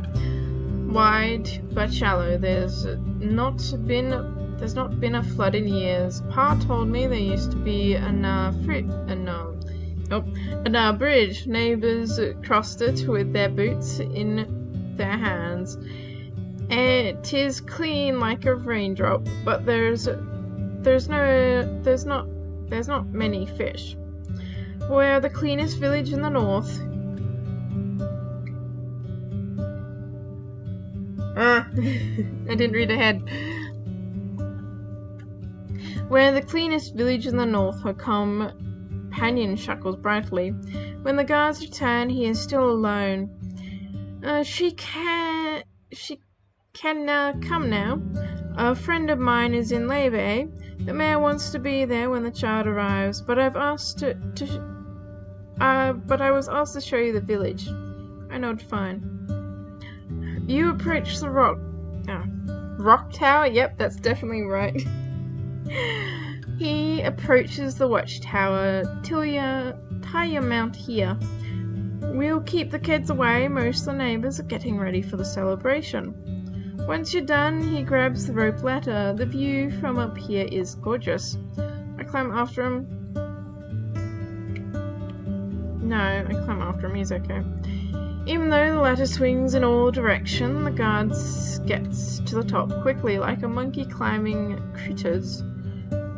Wide but shallow. There's not been a flood in years. Pa told me there used to be a bridge. Neighbors crossed it with their boots in their hands. It is clean like a raindrop, but there's not many fish. We're the cleanest village in the north. I didn't read ahead. We're the cleanest village in the north, her companion chuckles brightly. When the guards return, he is still alone. She can come now. A friend of mine is in labor, The mayor wants to be there when the child arrives, but I was asked to show you the village. I nod fine. You approach the rock tower? Yep, that's definitely right. He approaches the watchtower. Tie your mount here. We'll keep the kids away. Most of the neighbors are getting ready for the celebration. Once you're done, he grabs the rope ladder. The view from up here is gorgeous. I climb after him. No, I climb after him. He's okay. Even though the ladder swings in all directions, the guard gets to the top quickly, like a monkey climbing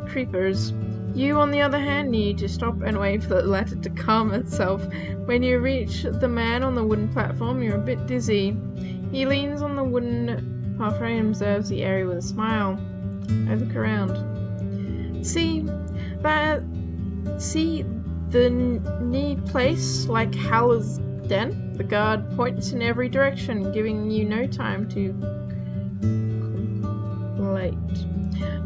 creepers. You, on the other hand, need to stop and wait for the ladder to calm itself. When you reach the man on the wooden platform, you're a bit dizzy. He leans on the wooden pathway and observes the area with a smile. I look around. See the neat place, like Howler's Den? The guard points in every direction, giving you no time to contemplate.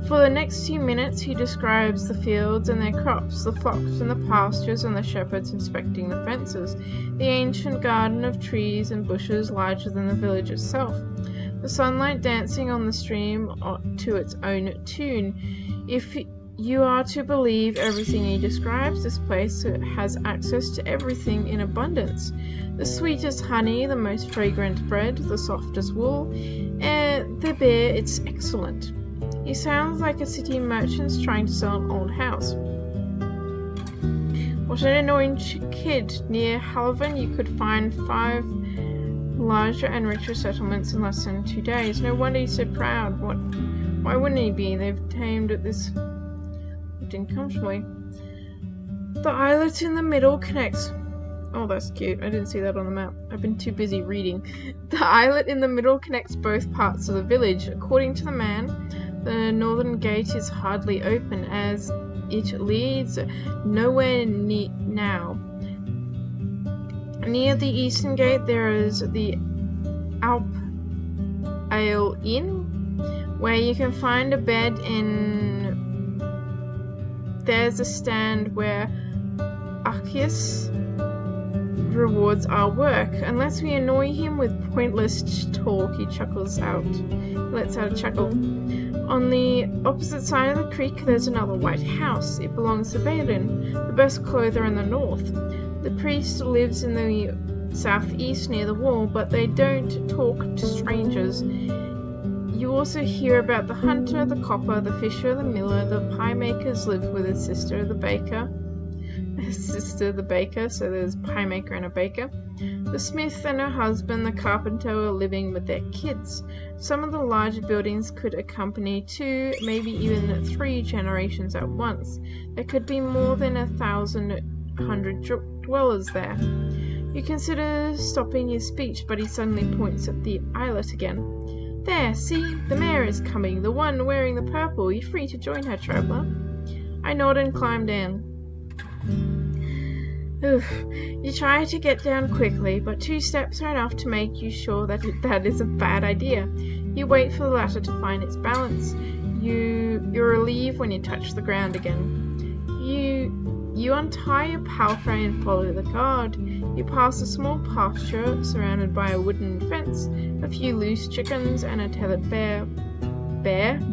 For the next few minutes, he describes the fields and their crops, the flocks and the pastures, and the shepherds inspecting the fences, the ancient garden of trees and bushes larger than the village itself, the sunlight dancing on the stream to its own tune. If you are to believe everything he describes, this place has access to everything in abundance. The sweetest honey, the most fragrant bread, the softest wool, and the beer, it's excellent. He sounds like a city merchant trying to sell an old house. What an annoying kid. Near Halvan you could find 5 larger and richer settlements in less than 2 days. No wonder he's so proud. Why wouldn't he be? They've tamed this comfortably. The islet in the middle connects... Oh, that's cute. I didn't see that on the map. I've been too busy reading. The islet in the middle connects both parts of the village. According to the man, the northern gate is hardly open as it leads nowhere now. Near the eastern gate there is the Ale Inn, where you can find a bed and there's a stand where Arceus rewards our work. Unless we annoy him with pointless talk, he chuckles out. Lets out a chuckle. On the opposite side of the creek there's another white house. It belongs to Balin, the best clother in the north. The priest lives in the southeast near the wall, but they don't talk to strangers. You also hear about the hunter, the copper, the fisher, the miller, the pie makers live with his sister, the baker. So there's a pie maker and a baker. The smith and her husband, the carpenter, are living with their kids. Some of the larger buildings could accompany 2, maybe even 3 generations at once. There could be more than 1,100 dwellers there. You consider stopping his speech, but he suddenly points at the islet again. There, see, the mayor is coming, the one wearing the purple. You're free to join her, traveller. I nod and climb down. Oof. You try to get down quickly, but 2 steps are enough to make you sure that that is a bad idea. You wait for the ladder to find its balance. You're relieved when you touch the ground again. You untie your palfrey and follow the guard. You pass a small pasture surrounded by a wooden fence, a few loose chickens, and a tethered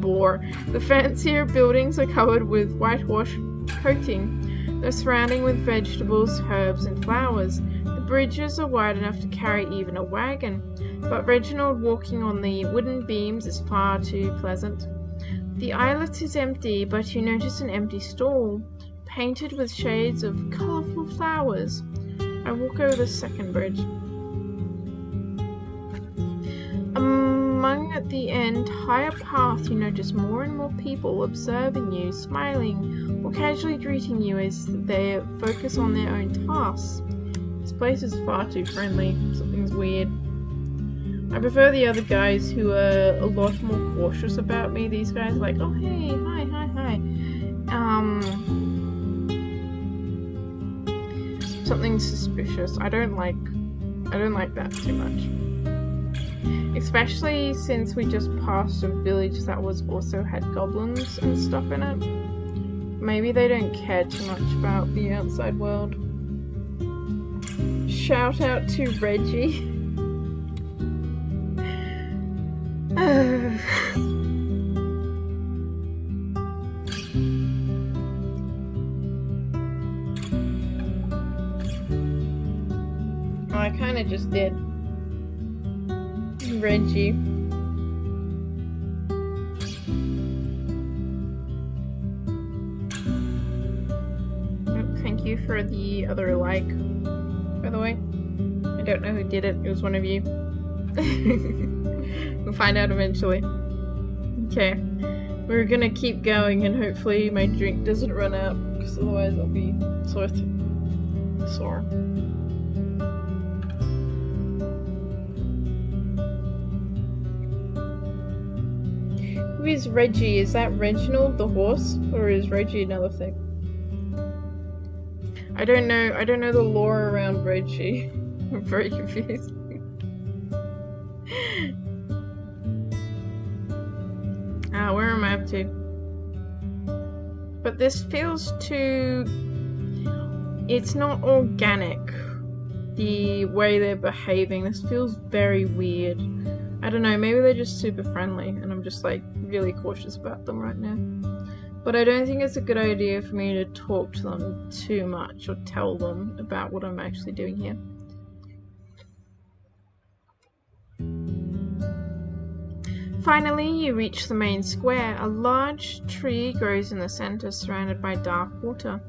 boar. The fancier buildings are covered with whitewash coating. They're surrounding with vegetables, herbs, and flowers. The bridges are wide enough to carry even a wagon, but Reginald walking on the wooden beams is far too pleasant. The islet is empty, but you notice an empty stall, painted with shades of colourful flowers. I walk over the second bridge. Among at the entire path you notice more and more people observing you, smiling, or casually greeting you as they focus on their own tasks. This place is far too friendly. Something's weird. I prefer the other guys who are a lot more cautious about me. These guys are like, oh hey, hi. Something suspicious. I don't like that too much. Especially since we just passed a village that also had goblins and stuff in it. Maybe they don't care too much about the outside world. Shout out to Reggie. Well, I kind of just did. Reggie. Thank you for the other like, by the way. I don't know who did it. It was one of you. We'll find out eventually. Okay. We're gonna keep going and hopefully my drink doesn't run out, because otherwise I'll be sore. Who is Reggie? Is that Reginald the horse? Or is Reggie another thing? I don't know the lore around Reggie. I'm very confused. Where am I up to? But this feels too... It's not organic. The way they're behaving. This feels very weird. I don't know, maybe they're just super friendly and I'm just like really cautious about them right now. But I don't think it's a good idea for me to talk to them too much or tell them about what I'm actually doing here. Finally, you reach the main square. A large tree grows in the center, surrounded by dark water,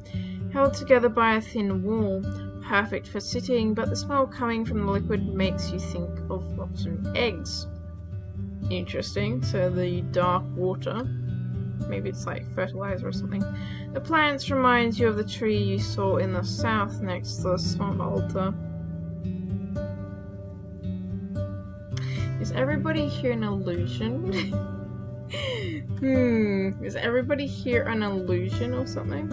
held together by a thin wall, perfect for sitting, but the smell coming from the liquid makes you think of rotten eggs. Interesting. So the dark water, maybe it's like fertilizer or something. The plants reminds you of the tree you saw in the south next to the swamp altar. Is everybody here an illusion? Is everybody here an illusion or something?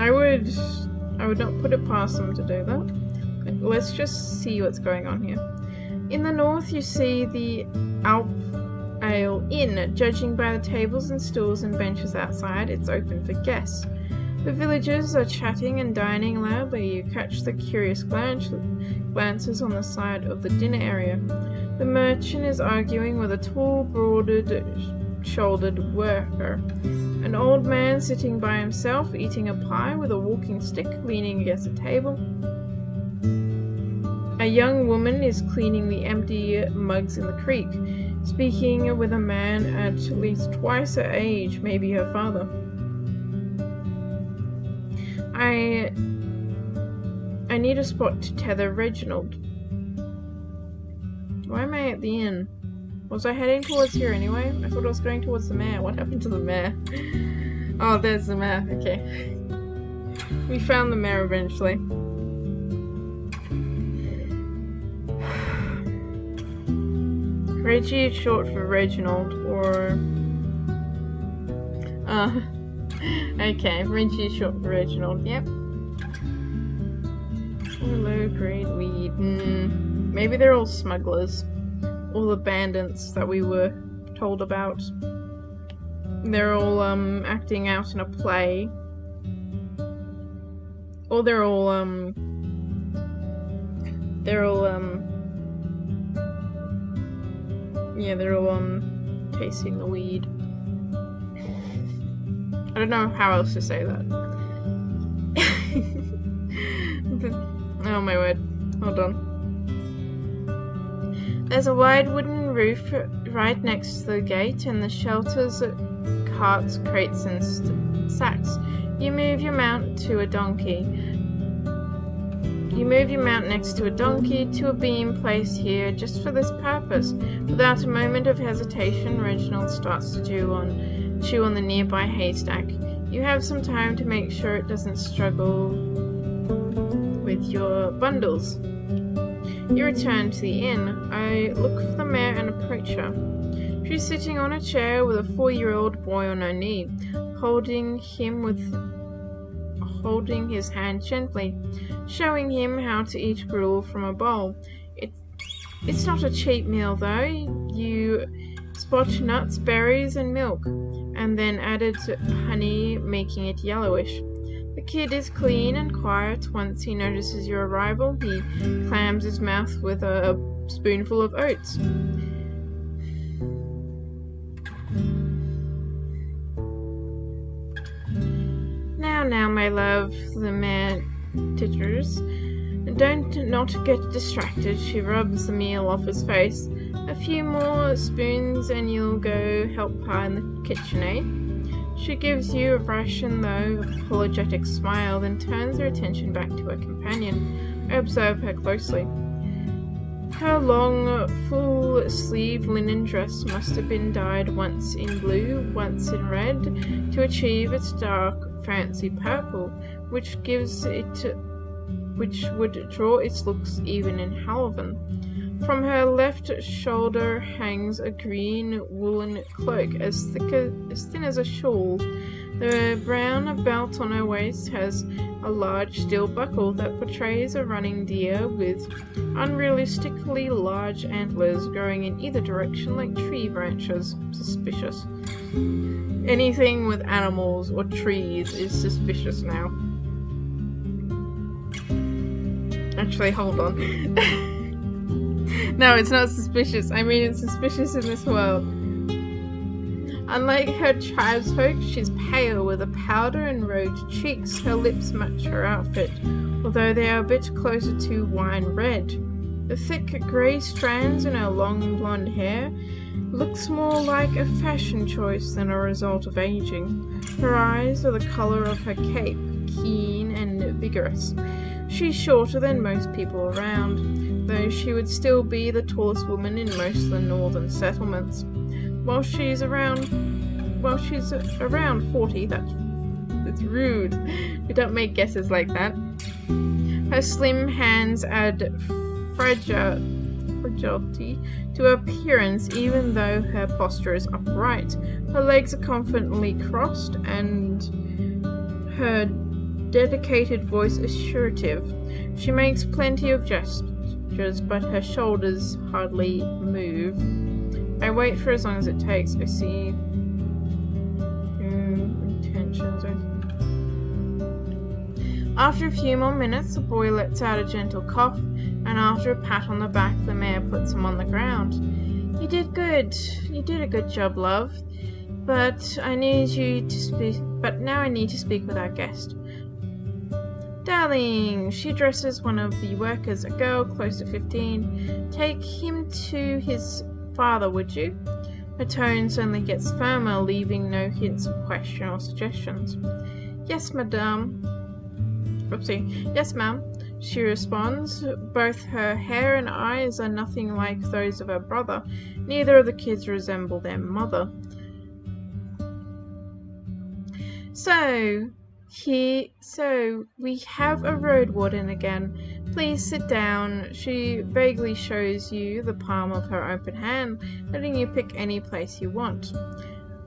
I would not put it past them to do that. Okay, let's just see what's going on here. In the north, you see the Alp Ale Inn. Judging by the tables and stools and benches outside, it's open for guests. The villagers are chatting and dining loudly. You catch the curious glances on the side of the dinner area. The merchant is arguing with a tall, broad-shouldered worker. An old man sitting by himself, eating a pie with a walking stick, leaning against a table. A young woman is cleaning the empty mugs in the creek, speaking with a man at least twice her age, maybe her father. I need a spot to tether Reginald. Why am I at the inn? Was I heading towards here anyway? I thought I was going towards the mayor. What happened to the mayor? Oh, there's the mayor. Okay. We found the mayor eventually. Reggie is short for Reginald, or... okay, Reggie is short for Reginald, yep. Low-grade weed. Maybe they're all smugglers. All the bandits that we were told about. They're all, acting out in a play. Or they're all, yeah, they're all, tasting the weed. I don't know how else to say that. Oh my word. Hold on. There's a wide wooden roof right next to the gate, and the shelters carts, crates, and sacks. You move your mount to a donkey. You move your mount next to a donkey to a beam placed here just for this purpose. Without a moment of hesitation, Reginald starts to chew on the nearby haystack. You have some time to make sure it doesn't struggle with your bundles. You return to the inn. I look for the mare and approach her. She's sitting on a chair with a 4-year-old boy on her knee, holding his hand gently, showing him how to eat gruel from a bowl. It's not a cheap meal though. You spot nuts, berries, and milk, and then added honey, making it yellowish. The kid is clean and quiet. Once he notices your arrival, he clams his mouth with a spoonful of oats. Now, my love, the mare titters. Don't not get distracted. She rubs the meal off his face. A few more spoons and you'll go help Pa in the kitchen, eh? She gives you a Russian, though apologetic smile, then turns her attention back to her companion. I observe her closely. Her long, full-sleeved linen dress must have been dyed once in blue, once in red, to achieve its dark, fancy purple, which would draw its looks even in Halavan. From her left shoulder hangs a green woolen cloak as thin as a shawl. The brown belt on her waist has a large steel buckle that portrays a running deer with unrealistically large antlers growing in either direction like tree branches. Suspicious. Anything with animals or trees is suspicious now. Actually, hold on. No, it's not suspicious. I mean, it's suspicious in this world. Unlike her tribesfolk, she's pale with a powder and rosy cheeks. Her lips match her outfit, although they are a bit closer to wine red. The thick grey strands in her long blonde hair looks more like a fashion choice than a result of aging. Her eyes are the colour of her cape, keen and vigorous. She's shorter than most people around, though she would still be the tallest woman in most of the northern settlements. While she's around 40, that's rude. We don't make guesses like that. Her slim hands add fragility to her appearance, even though her posture is upright. Her legs are confidently crossed, and her dedicated voice assertive. She makes plenty of gestures, but her shoulders hardly move. I wait for as long as it takes. I see intentions. After a few more minutes, the boy lets out a gentle cough, and after a pat on the back, the mayor puts him on the ground. You did good. You did a good job, love. But now I need to speak with our guest. Darling, she addresses one of the workers, a girl close to 15. Take him to his father, would you? Her tone suddenly gets firmer, leaving no hints of question or suggestions. Yes, madame. Oopsie. Yes, ma'am. She responds. Both her hair and eyes are nothing like those of her brother. Neither of the kids resemble their mother. So we have a RoadWarden again. Please sit down. She vaguely shows you the palm of her open hand, letting you pick any place you want.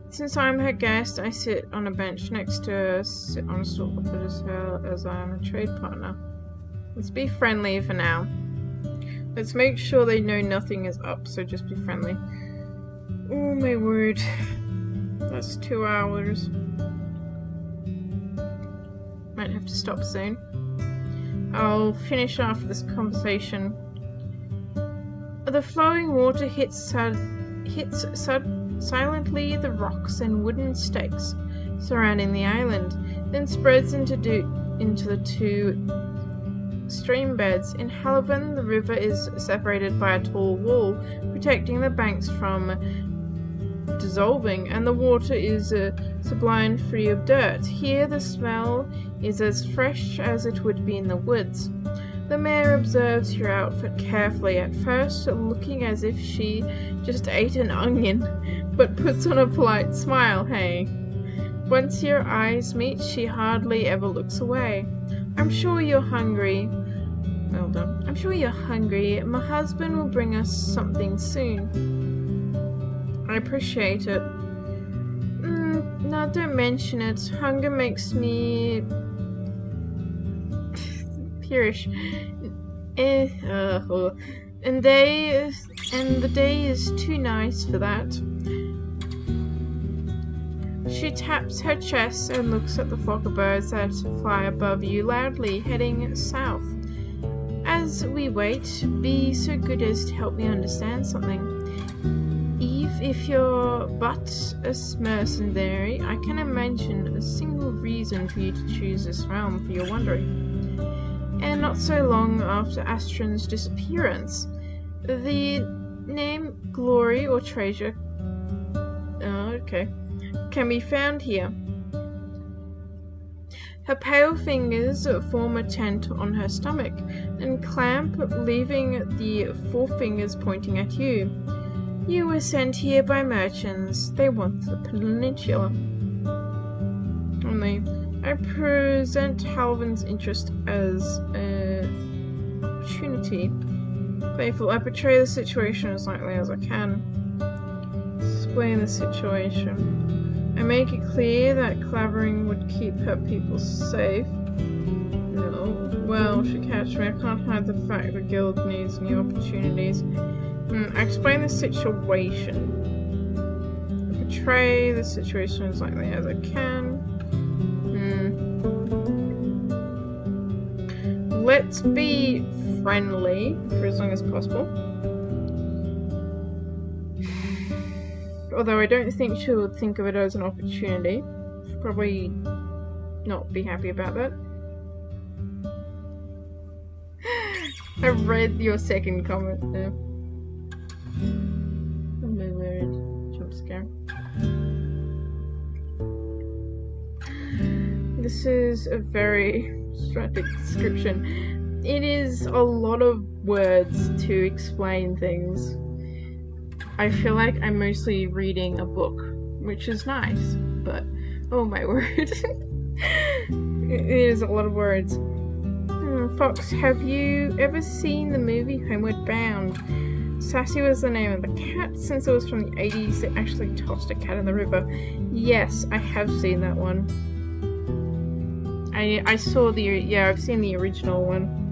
Since I'm her guest, I sit on a bench next to her, sit on a stool opposite her as I am a trade partner. Let's be friendly for now. Let's make sure they know nothing is up, so just be friendly. Oh my word. That's 2 hours. Might have to stop soon. I'll finish after this conversation. The flowing water hits silently the rocks and wooden stakes surrounding the island, then spreads into the two stream beds. In Halavan, the river is separated by a tall wall, protecting the banks from dissolving, and the water is sublime, free of dirt. Here the smell is as fresh as it would be in the woods. The mayor observes your outfit carefully, at first looking as if she just ate an onion, but puts on a polite smile, hey. Once your eyes meet, she hardly ever looks away. I'm sure you're hungry. Well done. I'm sure you're hungry. My husband will bring us something soon. I appreciate it. No, don't mention it. Hunger makes me peerish. And the day is too nice for that. She taps her chest and looks at the flock of birds that fly above you loudly, heading south. As we wait, be so good as to help me understand something. Eve, if you're but a mercenary, I can imagine a single reason for you to choose this realm for your wandering. And not so long after Astron's disappearance, the name Glory or Treasure can be found here. Her pale fingers form a tent on her stomach and clamp, leaving the forefingers pointing at you. You were sent here by merchants. They want the peninsula. Only, I present Halvan's interest as an opportunity. Faithful, I portray the situation as lightly as I can. Explain the situation. I make it clear that clavering would keep her people safe. No, well, she catch me. I can't hide the fact the guild needs new opportunities. I explain the situation. I portray the situation as lightly as I can. Let's be friendly for as long as possible. Although I don't think she would think of it as an opportunity. She'll probably not be happy about that. I read your second comment there. My word. Jump scare. This is a very strategic description. It is a lot of words to explain things. I feel like I'm mostly reading a book, which is nice, but oh my word. It is a lot of words. Fox, have you ever seen the movie Homeward Bound? Sassy was the name of the cat. Since it was from the 80s, it actually tossed a cat in the river. Yes, I have seen that one. I saw I've seen the original one.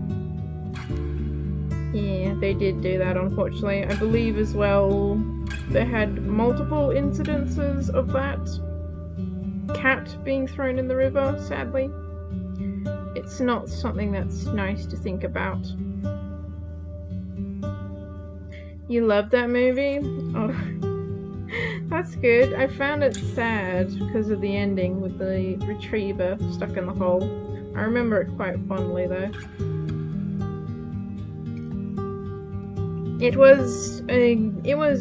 Yeah, they did do that, unfortunately. I believe as well they had multiple incidences of that cat being thrown in the river, sadly. It's not something that's nice to think about. You love that movie? Oh, that's good. I found it sad because of the ending with the retriever stuck in the hole. I remember it quite fondly though. It was a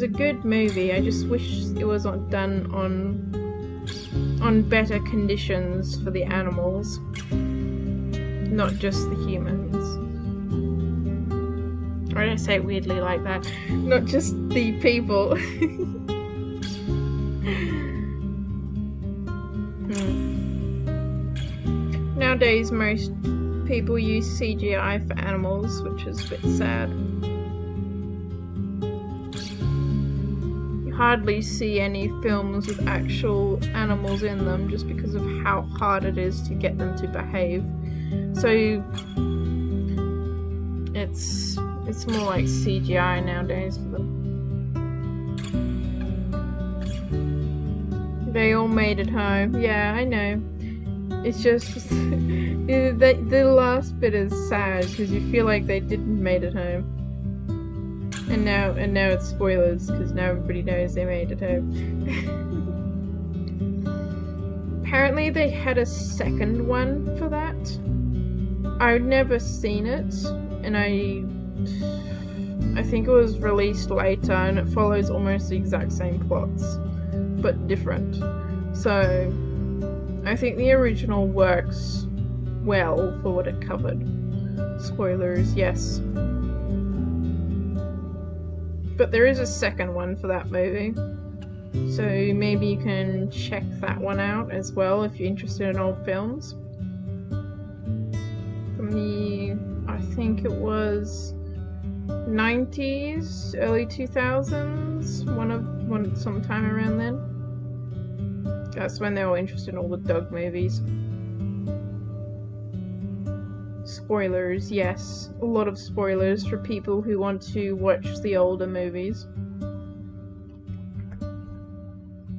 good movie. I just wish it was done on better conditions for the animals, not just the humans. I don't say it weirdly like that. Not just the people. Nowadays, most people use CGI for animals, which is a bit sad. You hardly see any films with actual animals in them just because of how hard it is to get them to behave. So it's more like CGI nowadays for them. They all made it home. Yeah, I know. It's just the last bit is sad because you feel like they didn't made it home. And now it's spoilers because now everybody knows they made it home. Apparently they had a second one for that. I'd never seen it, and I think it was released later, and it follows almost the exact same plots, but different. So I think the original works well for what it covered. Spoilers, yes. But there is a second one for that movie, so maybe you can check that one out as well if you're interested in old films. From the, I think it was 90s, early 2000s, sometime around then. That's when they were interested in all the dog movies. Spoilers, yes. A lot of spoilers for people who want to watch the older movies.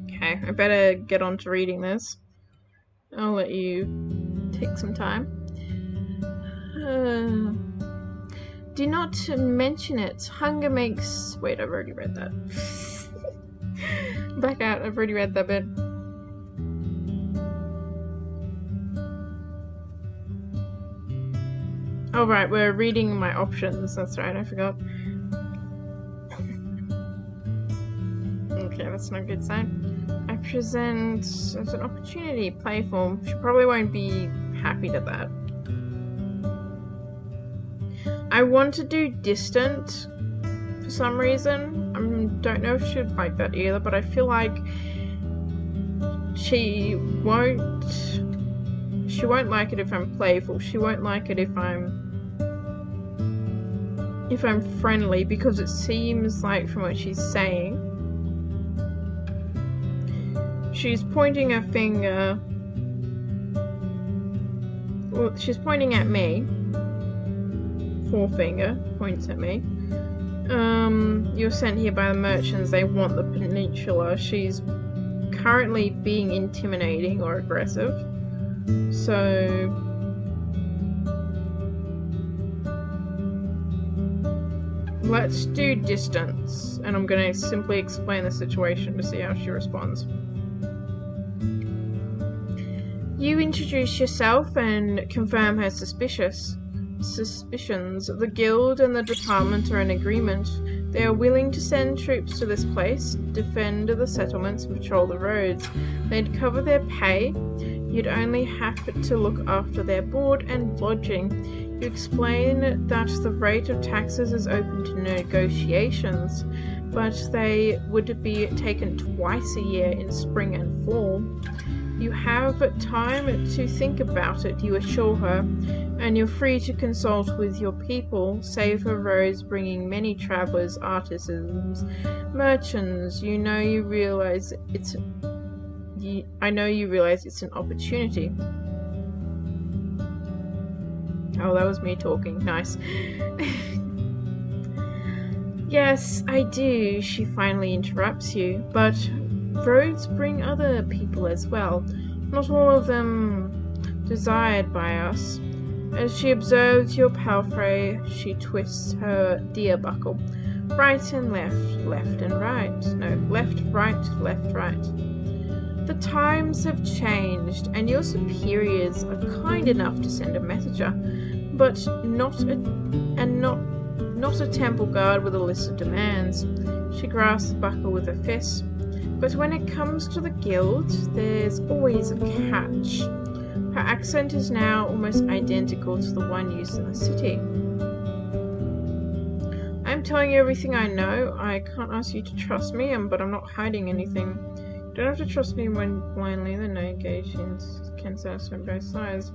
Okay, I better get on to reading this. I'll let you take some time. Do not mention it. Hunger makes... Wait, I've already read that. Back out, I've already read that bit. Oh right, we're reading my options. That's right, I forgot. Okay, that's not a good sign. I present as an opportunity, playful. She probably won't be happy to that. I want to do distant for some reason. I don't know if she'd like that either, but I feel like she won't like it if I'm playful. She won't like it if I'm friendly, because it seems like from what she's saying, she's pointing her finger. Well, she's pointing at me. Forefinger points at me. You're sent here by the merchants. They want the peninsula. She's currently being intimidating or aggressive. So let's do distance, and I'm going to simply explain the situation to see how she responds. You introduce yourself and confirm her suspicions. The guild and the department are in agreement. They are willing to send troops to this place, defend the settlements, and patrol the roads. They'd cover their pay. You'd only have to look after their board and lodging. You explain that the rate of taxes is open to negotiations, but they would be taken twice a year in spring and fall. You have time to think about it, you assure her, and you're free to consult with your people. Safer roads bringing many travellers, artisans, merchants. I know you realize it's an opportunity. Oh, that was me talking. Nice. Yes, I do, she finally interrupts you, but roads bring other people as well, not all of them desired by us. As she observes your palfrey, she twists her deer buckle. Right and left, left and right. No, left, right, left, right. The times have changed, and your superiors are kind enough to send a messenger, but not a temple guard with a list of demands. She grasps the buckle with her fist. But when it comes to the guild, there's always a catch. Her accent is now almost identical to the one used in the city. I'm telling you everything I know. I can't ask you to trust me, but I'm not hiding anything. You don't have to trust me when blindly. The negations can satisfy both sides.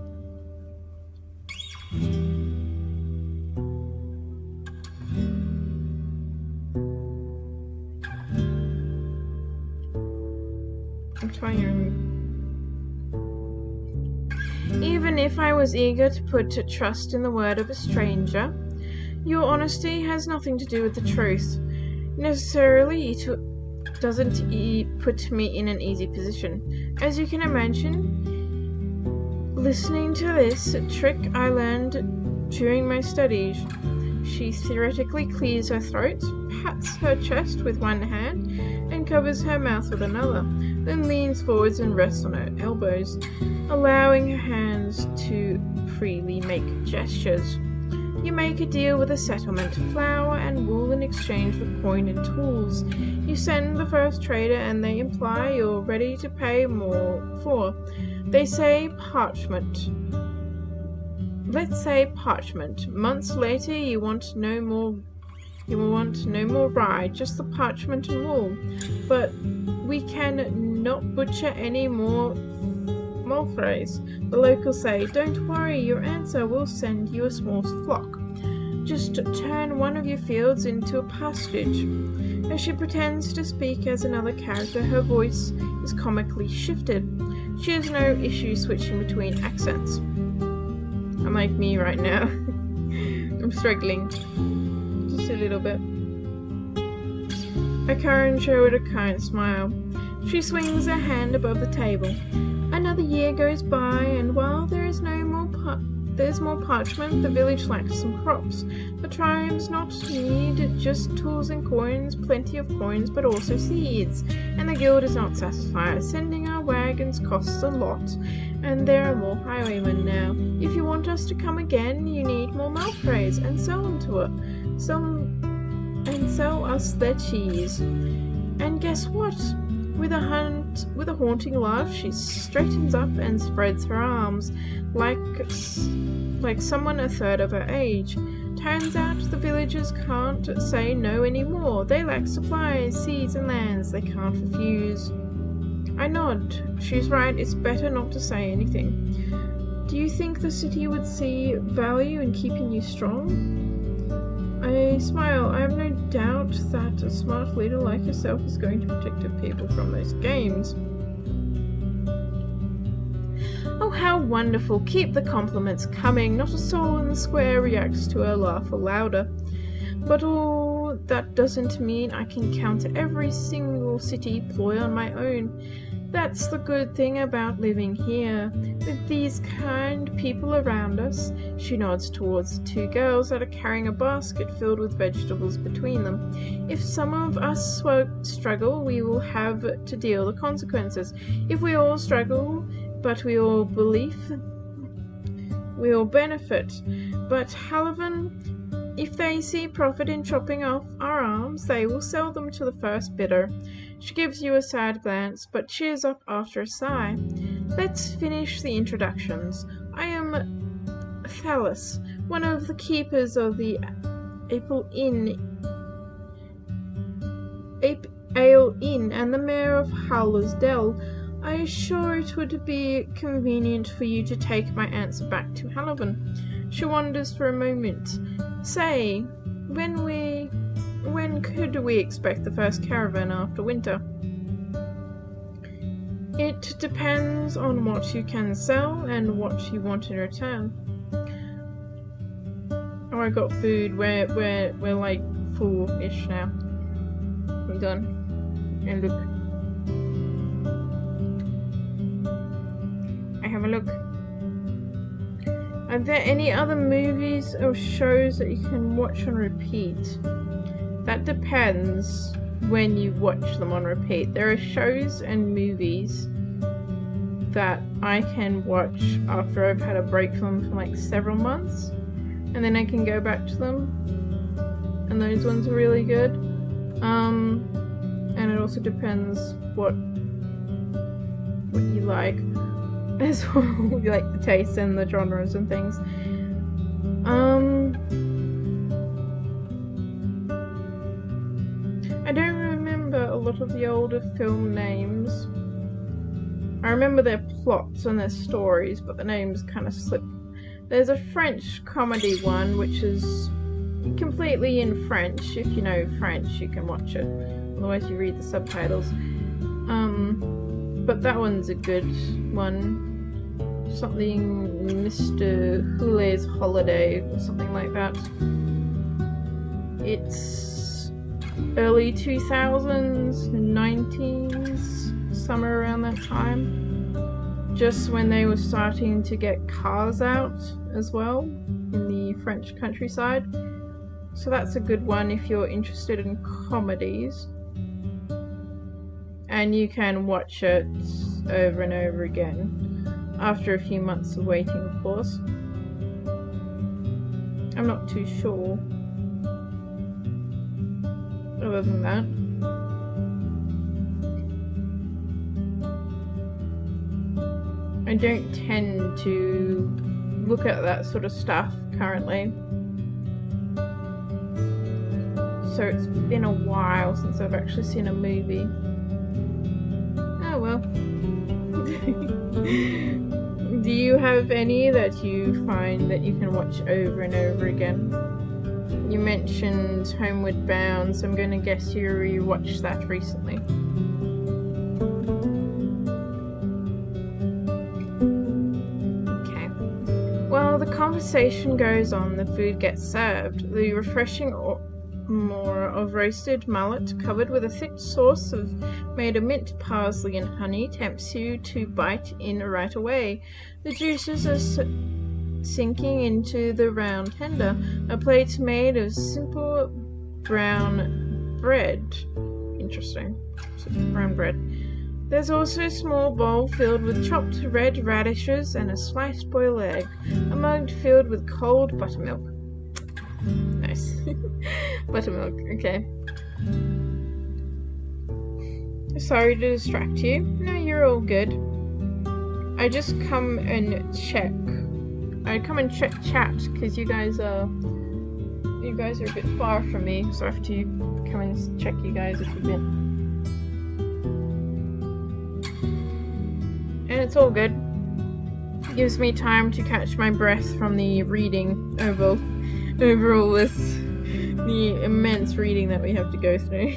I'm telling you. Even if I was eager to put trust in the word of a stranger, your honesty has nothing to do with the truth. Necessarily, it doesn't put me in an easy position. As you can imagine, listening to this trick I learned during my studies, she theoretically clears her throat, pats her chest with one hand, and covers her mouth with another, then leans forwards and rests on her elbows, allowing her hands to freely make gestures. You make a deal with a settlement, flour and wool in exchange for coin and tools. You send the first trader and they imply you're ready to pay more for. They say parchment. Let's say parchment. Months later you want no more rye, just the parchment and wool. But we can not butcher any more mulfrays. The locals say, don't worry, your answer will send you a small flock. Just turn one of your fields into a pasturage. As she pretends to speak as another character, her voice is comically shifted. She has no issue switching between accents. Unlike me right now. I'm struggling. Just a little bit. Akaran showed a kind smile. She swings her hand above the table. Another year goes by, and while there's more parchment, the village lacks some crops. The tribes not need just tools and coins, plenty of coins, but also seeds. And the guild is not satisfied. Sending our wagons costs a lot, and there are more highwaymen now. If you want us to come again, you need more malfrays and sell them to her. Sell us their cheese. And guess what? With a haunting laugh, she straightens up and spreads her arms, like someone a third of her age. Turns out the villagers can't say no anymore. They lack supplies, seeds and lands they can't refuse. I nod. She's right, it's better not to say anything. Do you think the city would see value in keeping you strong? I smile. I have no doubt that a smart leader like yourself is going to protect her people from those games. Oh, how wonderful. Keep the compliments coming. Not a soul in the square reacts to her laugh or louder. But all that doesn't mean I can counter every single city ploy on my own. That's the good thing about living here. With these kind people around us, she nods towards the two girls that are carrying a basket filled with vegetables between them. If some of us struggle, we will have to deal the consequences. If we all struggle, but we all benefit. But Halavan, if they see profit in chopping off our arms, they will sell them to the first bidder. She gives you a sad glance, but cheers up after a sigh. Let's finish the introductions. I am Thalys, one of the keepers of the Ape Ale Inn and the mayor of Howler's Dell. I am sure it would be convenient for you to take my answer back to Halavan. She wonders for a moment. Say, when could we expect the first caravan after winter? It depends on what you can sell and what you want in return. I got food. We're like full-ish now. Hold on. And look. I have a look. Are there any other movies or shows that you can watch on repeat? That depends when you watch them on repeat. There are shows and movies that I can watch after I've had a break from them for like several months, and then I can go back to them, and those ones are really good. And it also depends what you like as well. You like the taste and the genres and things. I don't remember a lot of the older film names. I remember their plots and their stories, but the names kind of slip. There's a French comedy one, which is completely in French. If you know French, you can watch it. Otherwise, you read the subtitles. But that one's a good one. Something Mr. Houlet's Holiday, or something like that. It's early 2000s, 19s, somewhere around that time. Just when they were starting to get cars out as well in the French countryside. So that's a good one if you're interested in comedies. And you can watch it over and over again. After a few months of waiting, of course. I'm not too sure. Other than that. I don't tend to look at that sort of stuff currently. So it's been a while since I've actually seen a movie. Oh well. Do you have any that you find that you can watch over and over again? You mentioned Homeward Bound, so I'm going to guess you rewatched that recently. Okay. Well, the conversation goes on, the food gets served. The refreshing more of roasted mullet covered with a thick sauce made of mint, parsley and honey tempts you to bite in right away. The juices are sinking into the round tender. A plate made of simple brown bread. Interesting. Brown bread. There's also a small bowl filled with chopped red radishes and a sliced boiled egg. A mug filled with cold buttermilk. Nice. Buttermilk, okay. Sorry to distract you. No, you're all good. I just come and check. I come and check chat because you guys are a bit far from me, so I have to come and check you guys if you've been. And it's all good. It gives me time to catch my breath from the reading over all this, the immense reading that we have to go through.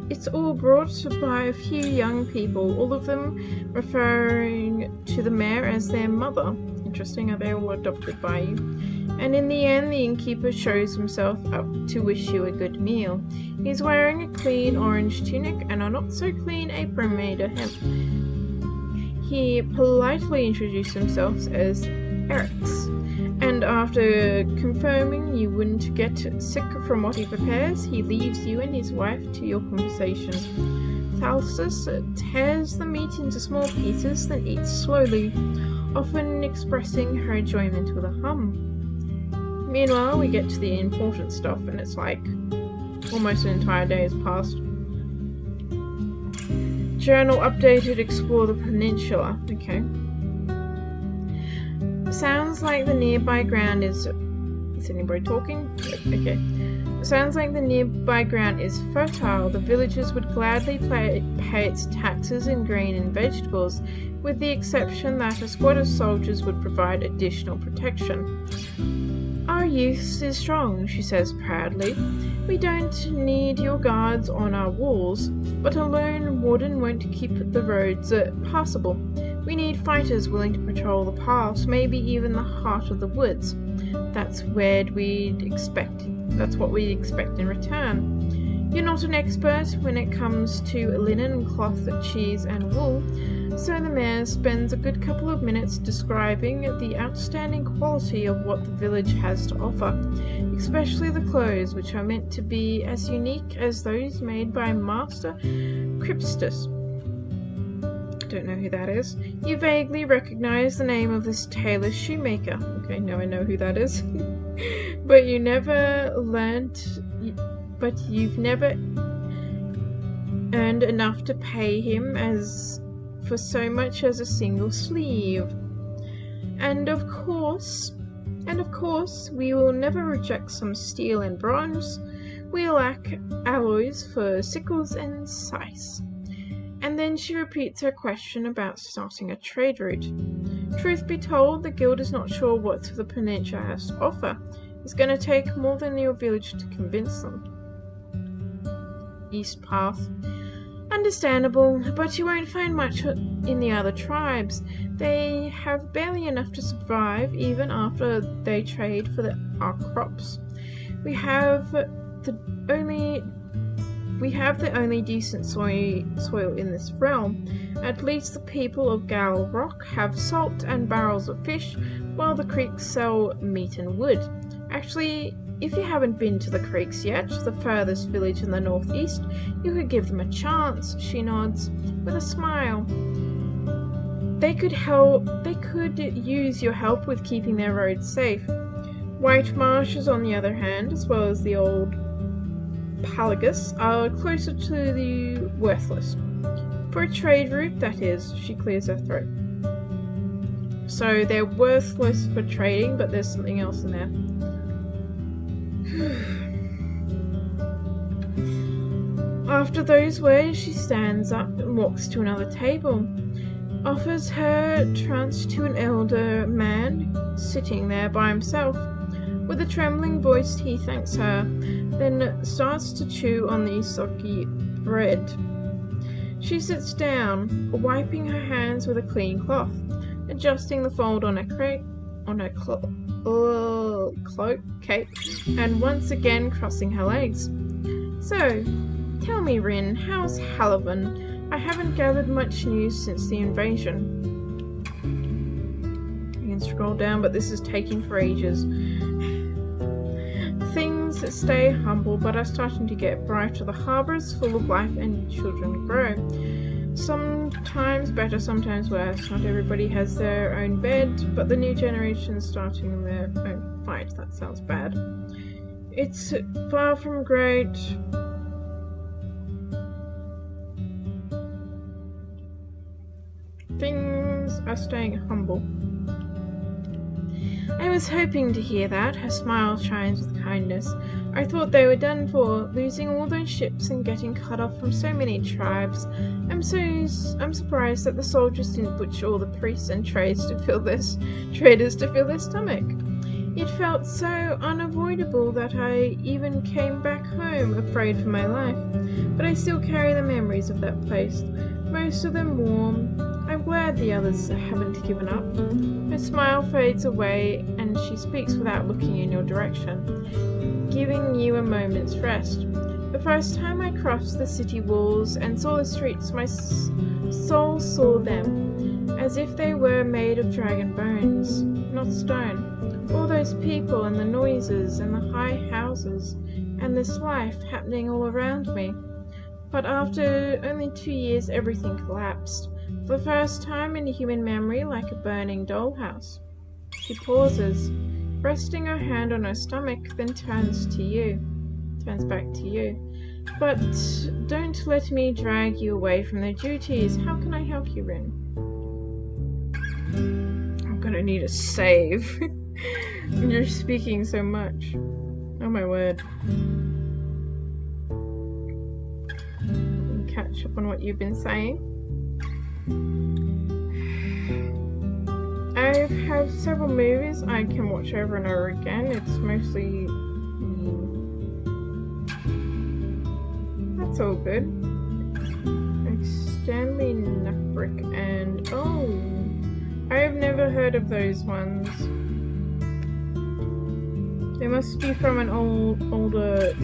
It's all brought by a few young people, all of them referring to the mayor as their mother. Interesting, are they all adopted by you? And in the end, the innkeeper shows himself up to wish you a good meal. He's wearing a clean orange tunic and a not-so-clean apron made of hemp. He politely introduced himself as Eric's, and after confirming you wouldn't get sick from what he prepares, he leaves you and his wife to your conversation. Thalsus tears the meat into small pieces, then eats slowly, often expressing her enjoyment with a hum. Meanwhile, we get to the important stuff, and it's like almost an entire day has passed. Journal updated, explore the peninsula. Okay. Sounds like the nearby ground is... Is anybody talking? Okay. Sounds like the nearby ground is fertile. The villagers would gladly pay its taxes in grain and vegetables, with the exception that a squad of soldiers would provide additional protection. Our youth is strong, she says proudly. We don't need your guards on our walls, but a lone warden won't keep the roads passable. We need fighters willing to patrol the paths, maybe even the heart of the woods. That's what we'd expect in return. You're not an expert when it comes to linen, cloth, cheese, and wool, so the mayor spends a good couple of minutes describing the outstanding quality of what the village has to offer, especially the clothes, which are meant to be as unique as those made by Master Crypstus. Don't know who that is. You vaguely recognize the name of this tailor shoemaker. Okay, now I know who that is. But you've never earned enough to pay him for so much as a single sleeve. And of course, we will never reject some steel and bronze. We lack alloys for sickles and scythes. And then she repeats her question about starting a trade route. Truth be told, the guild is not sure what the peninsula has to offer. It's going to take more than your village to convince them. East Path. Understandable, but you won't find much in the other tribes. They have barely enough to survive even after they trade for our crops. We have the only decent soil in this realm. At least the people of Gal Rock have salt and barrels of fish, while the creeks sell meat and wood. Actually, if you haven't been to the creeks yet, the furthest village in the northeast, you could give them a chance, she nods, with a smile. They could use your help with keeping their roads safe. White Marshes, on the other hand, as well as the old Pagans, are closer to the worthless. For a trade route, that is, she clears her throat. So they're worthless for trading, but there's something else in there. After those words, she stands up and walks to another table, offers her trunks to an elder man sitting there by himself. With a trembling voice, he thanks her, then starts to chew on the soggy bread. She sits down, wiping her hands with a clean cloth, adjusting the fold on her cloak cape, and once again crossing her legs. So, tell me, Rin, how's Halavan? I haven't gathered much news since the invasion. You can scroll down, but this is taking for ages. Things stay humble, but are starting to get brighter. The harbour is full of life and children grow. Sometimes better, sometimes worse. Not everybody has their own bed, but the new generation is starting their own fight. That sounds bad. It's far from great. Things are staying humble. I was hoping to hear that. Her smile shines with kindness. I thought they were done for, losing all those ships and getting cut off from so many tribes. I'm surprised that the soldiers didn't butcher all the priests and traders to fill their stomach. It felt so unavoidable that I even came back home afraid for my life. But I still carry the memories of that place, most of them warm. I'm glad the others haven't given up. Her smile fades away and she speaks without looking in your direction, giving you a moment's rest. The first time I crossed the city walls and saw the streets, my soul saw them, as if they were made of dragon bones, not stone. All those people and the noises and the high houses and this life happening all around me. But after only 2 years, everything collapsed. For the first time in human memory, like a burning dollhouse. She pauses, resting her hand on her stomach, then turns back to you. But don't let me drag you away from their duties. How can I help you, Rin? I'm gonna need a save. You're speaking so much. Oh my word. Catch up on what you've been saying. I have several movies I can watch over and over again. It's mostly... That's all good. Stanley Kubrick and... Oh! I have never heard of those ones. They must be from an older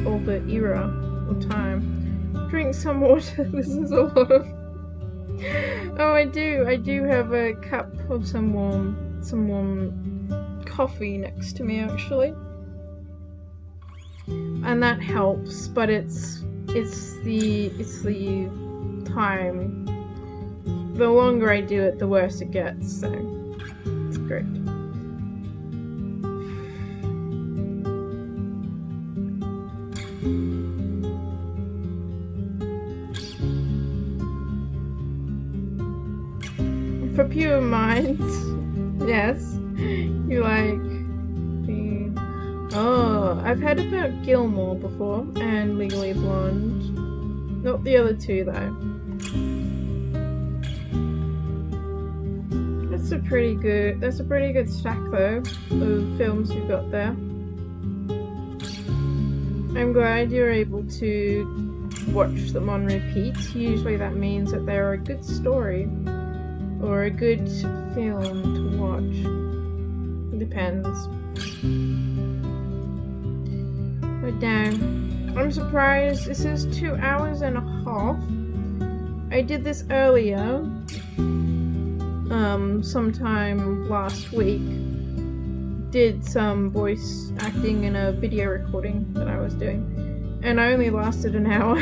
era or time. Drink some water. This is a lot of... Oh, I do have a cup of some warm coffee next to me actually, and that helps. But it's the time. The longer I do it, the worse it gets. So it's great. For pure minds, yes. You like the... Oh, I've heard about Gilmore before and Legally Blonde. Not the other two though. That's a pretty good stack though of films you've got there. I'm glad you're able to watch them on repeat. Usually that means that they're a good story. Or a good film to watch. It depends. But damn, I'm surprised. This is 2 hours and a half. I did this earlier, sometime last week. Did some voice acting in a video recording that I was doing, and I only lasted an hour.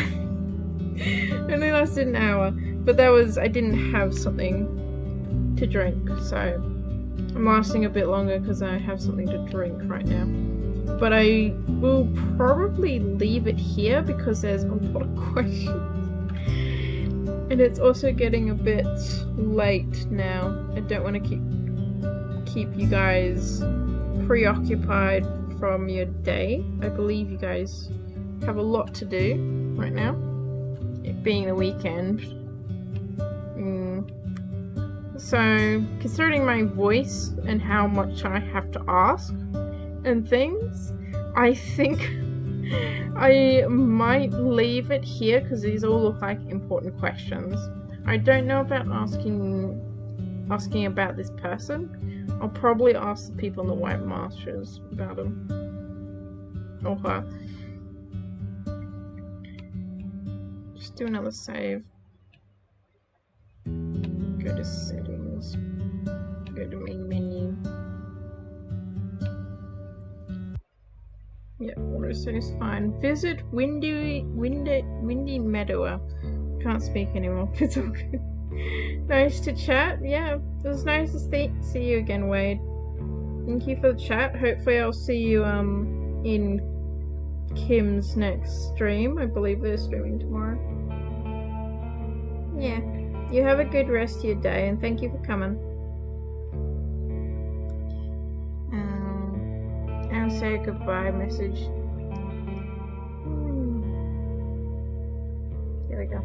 But that was, I didn't have something to drink, so I'm lasting a bit longer because I have something to drink right now. But I will probably leave it here because there's a lot of questions, and it's also getting a bit late now. I don't want to keep you guys preoccupied from your day. I believe you guys have a lot to do right now, it being the weekend. So, considering my voice and how much I have to ask and things, I think I might leave it here because these all look like important questions. I don't know about asking about this person. I'll probably ask the people in the White Masters about him or her. Just do another save. Go to settings. Go to main menu. Yeah, auto set is fine. Visit Windy Meadow. Can't speak anymore. It's all good. Nice to chat. Yeah, it was nice to see you again, Wade. Thank you for the chat. Hopefully I'll see you in Kim's next stream. I believe they're streaming tomorrow. Yeah. You have a good rest of your day, and thank you for coming. I'll say a goodbye message. Here we go.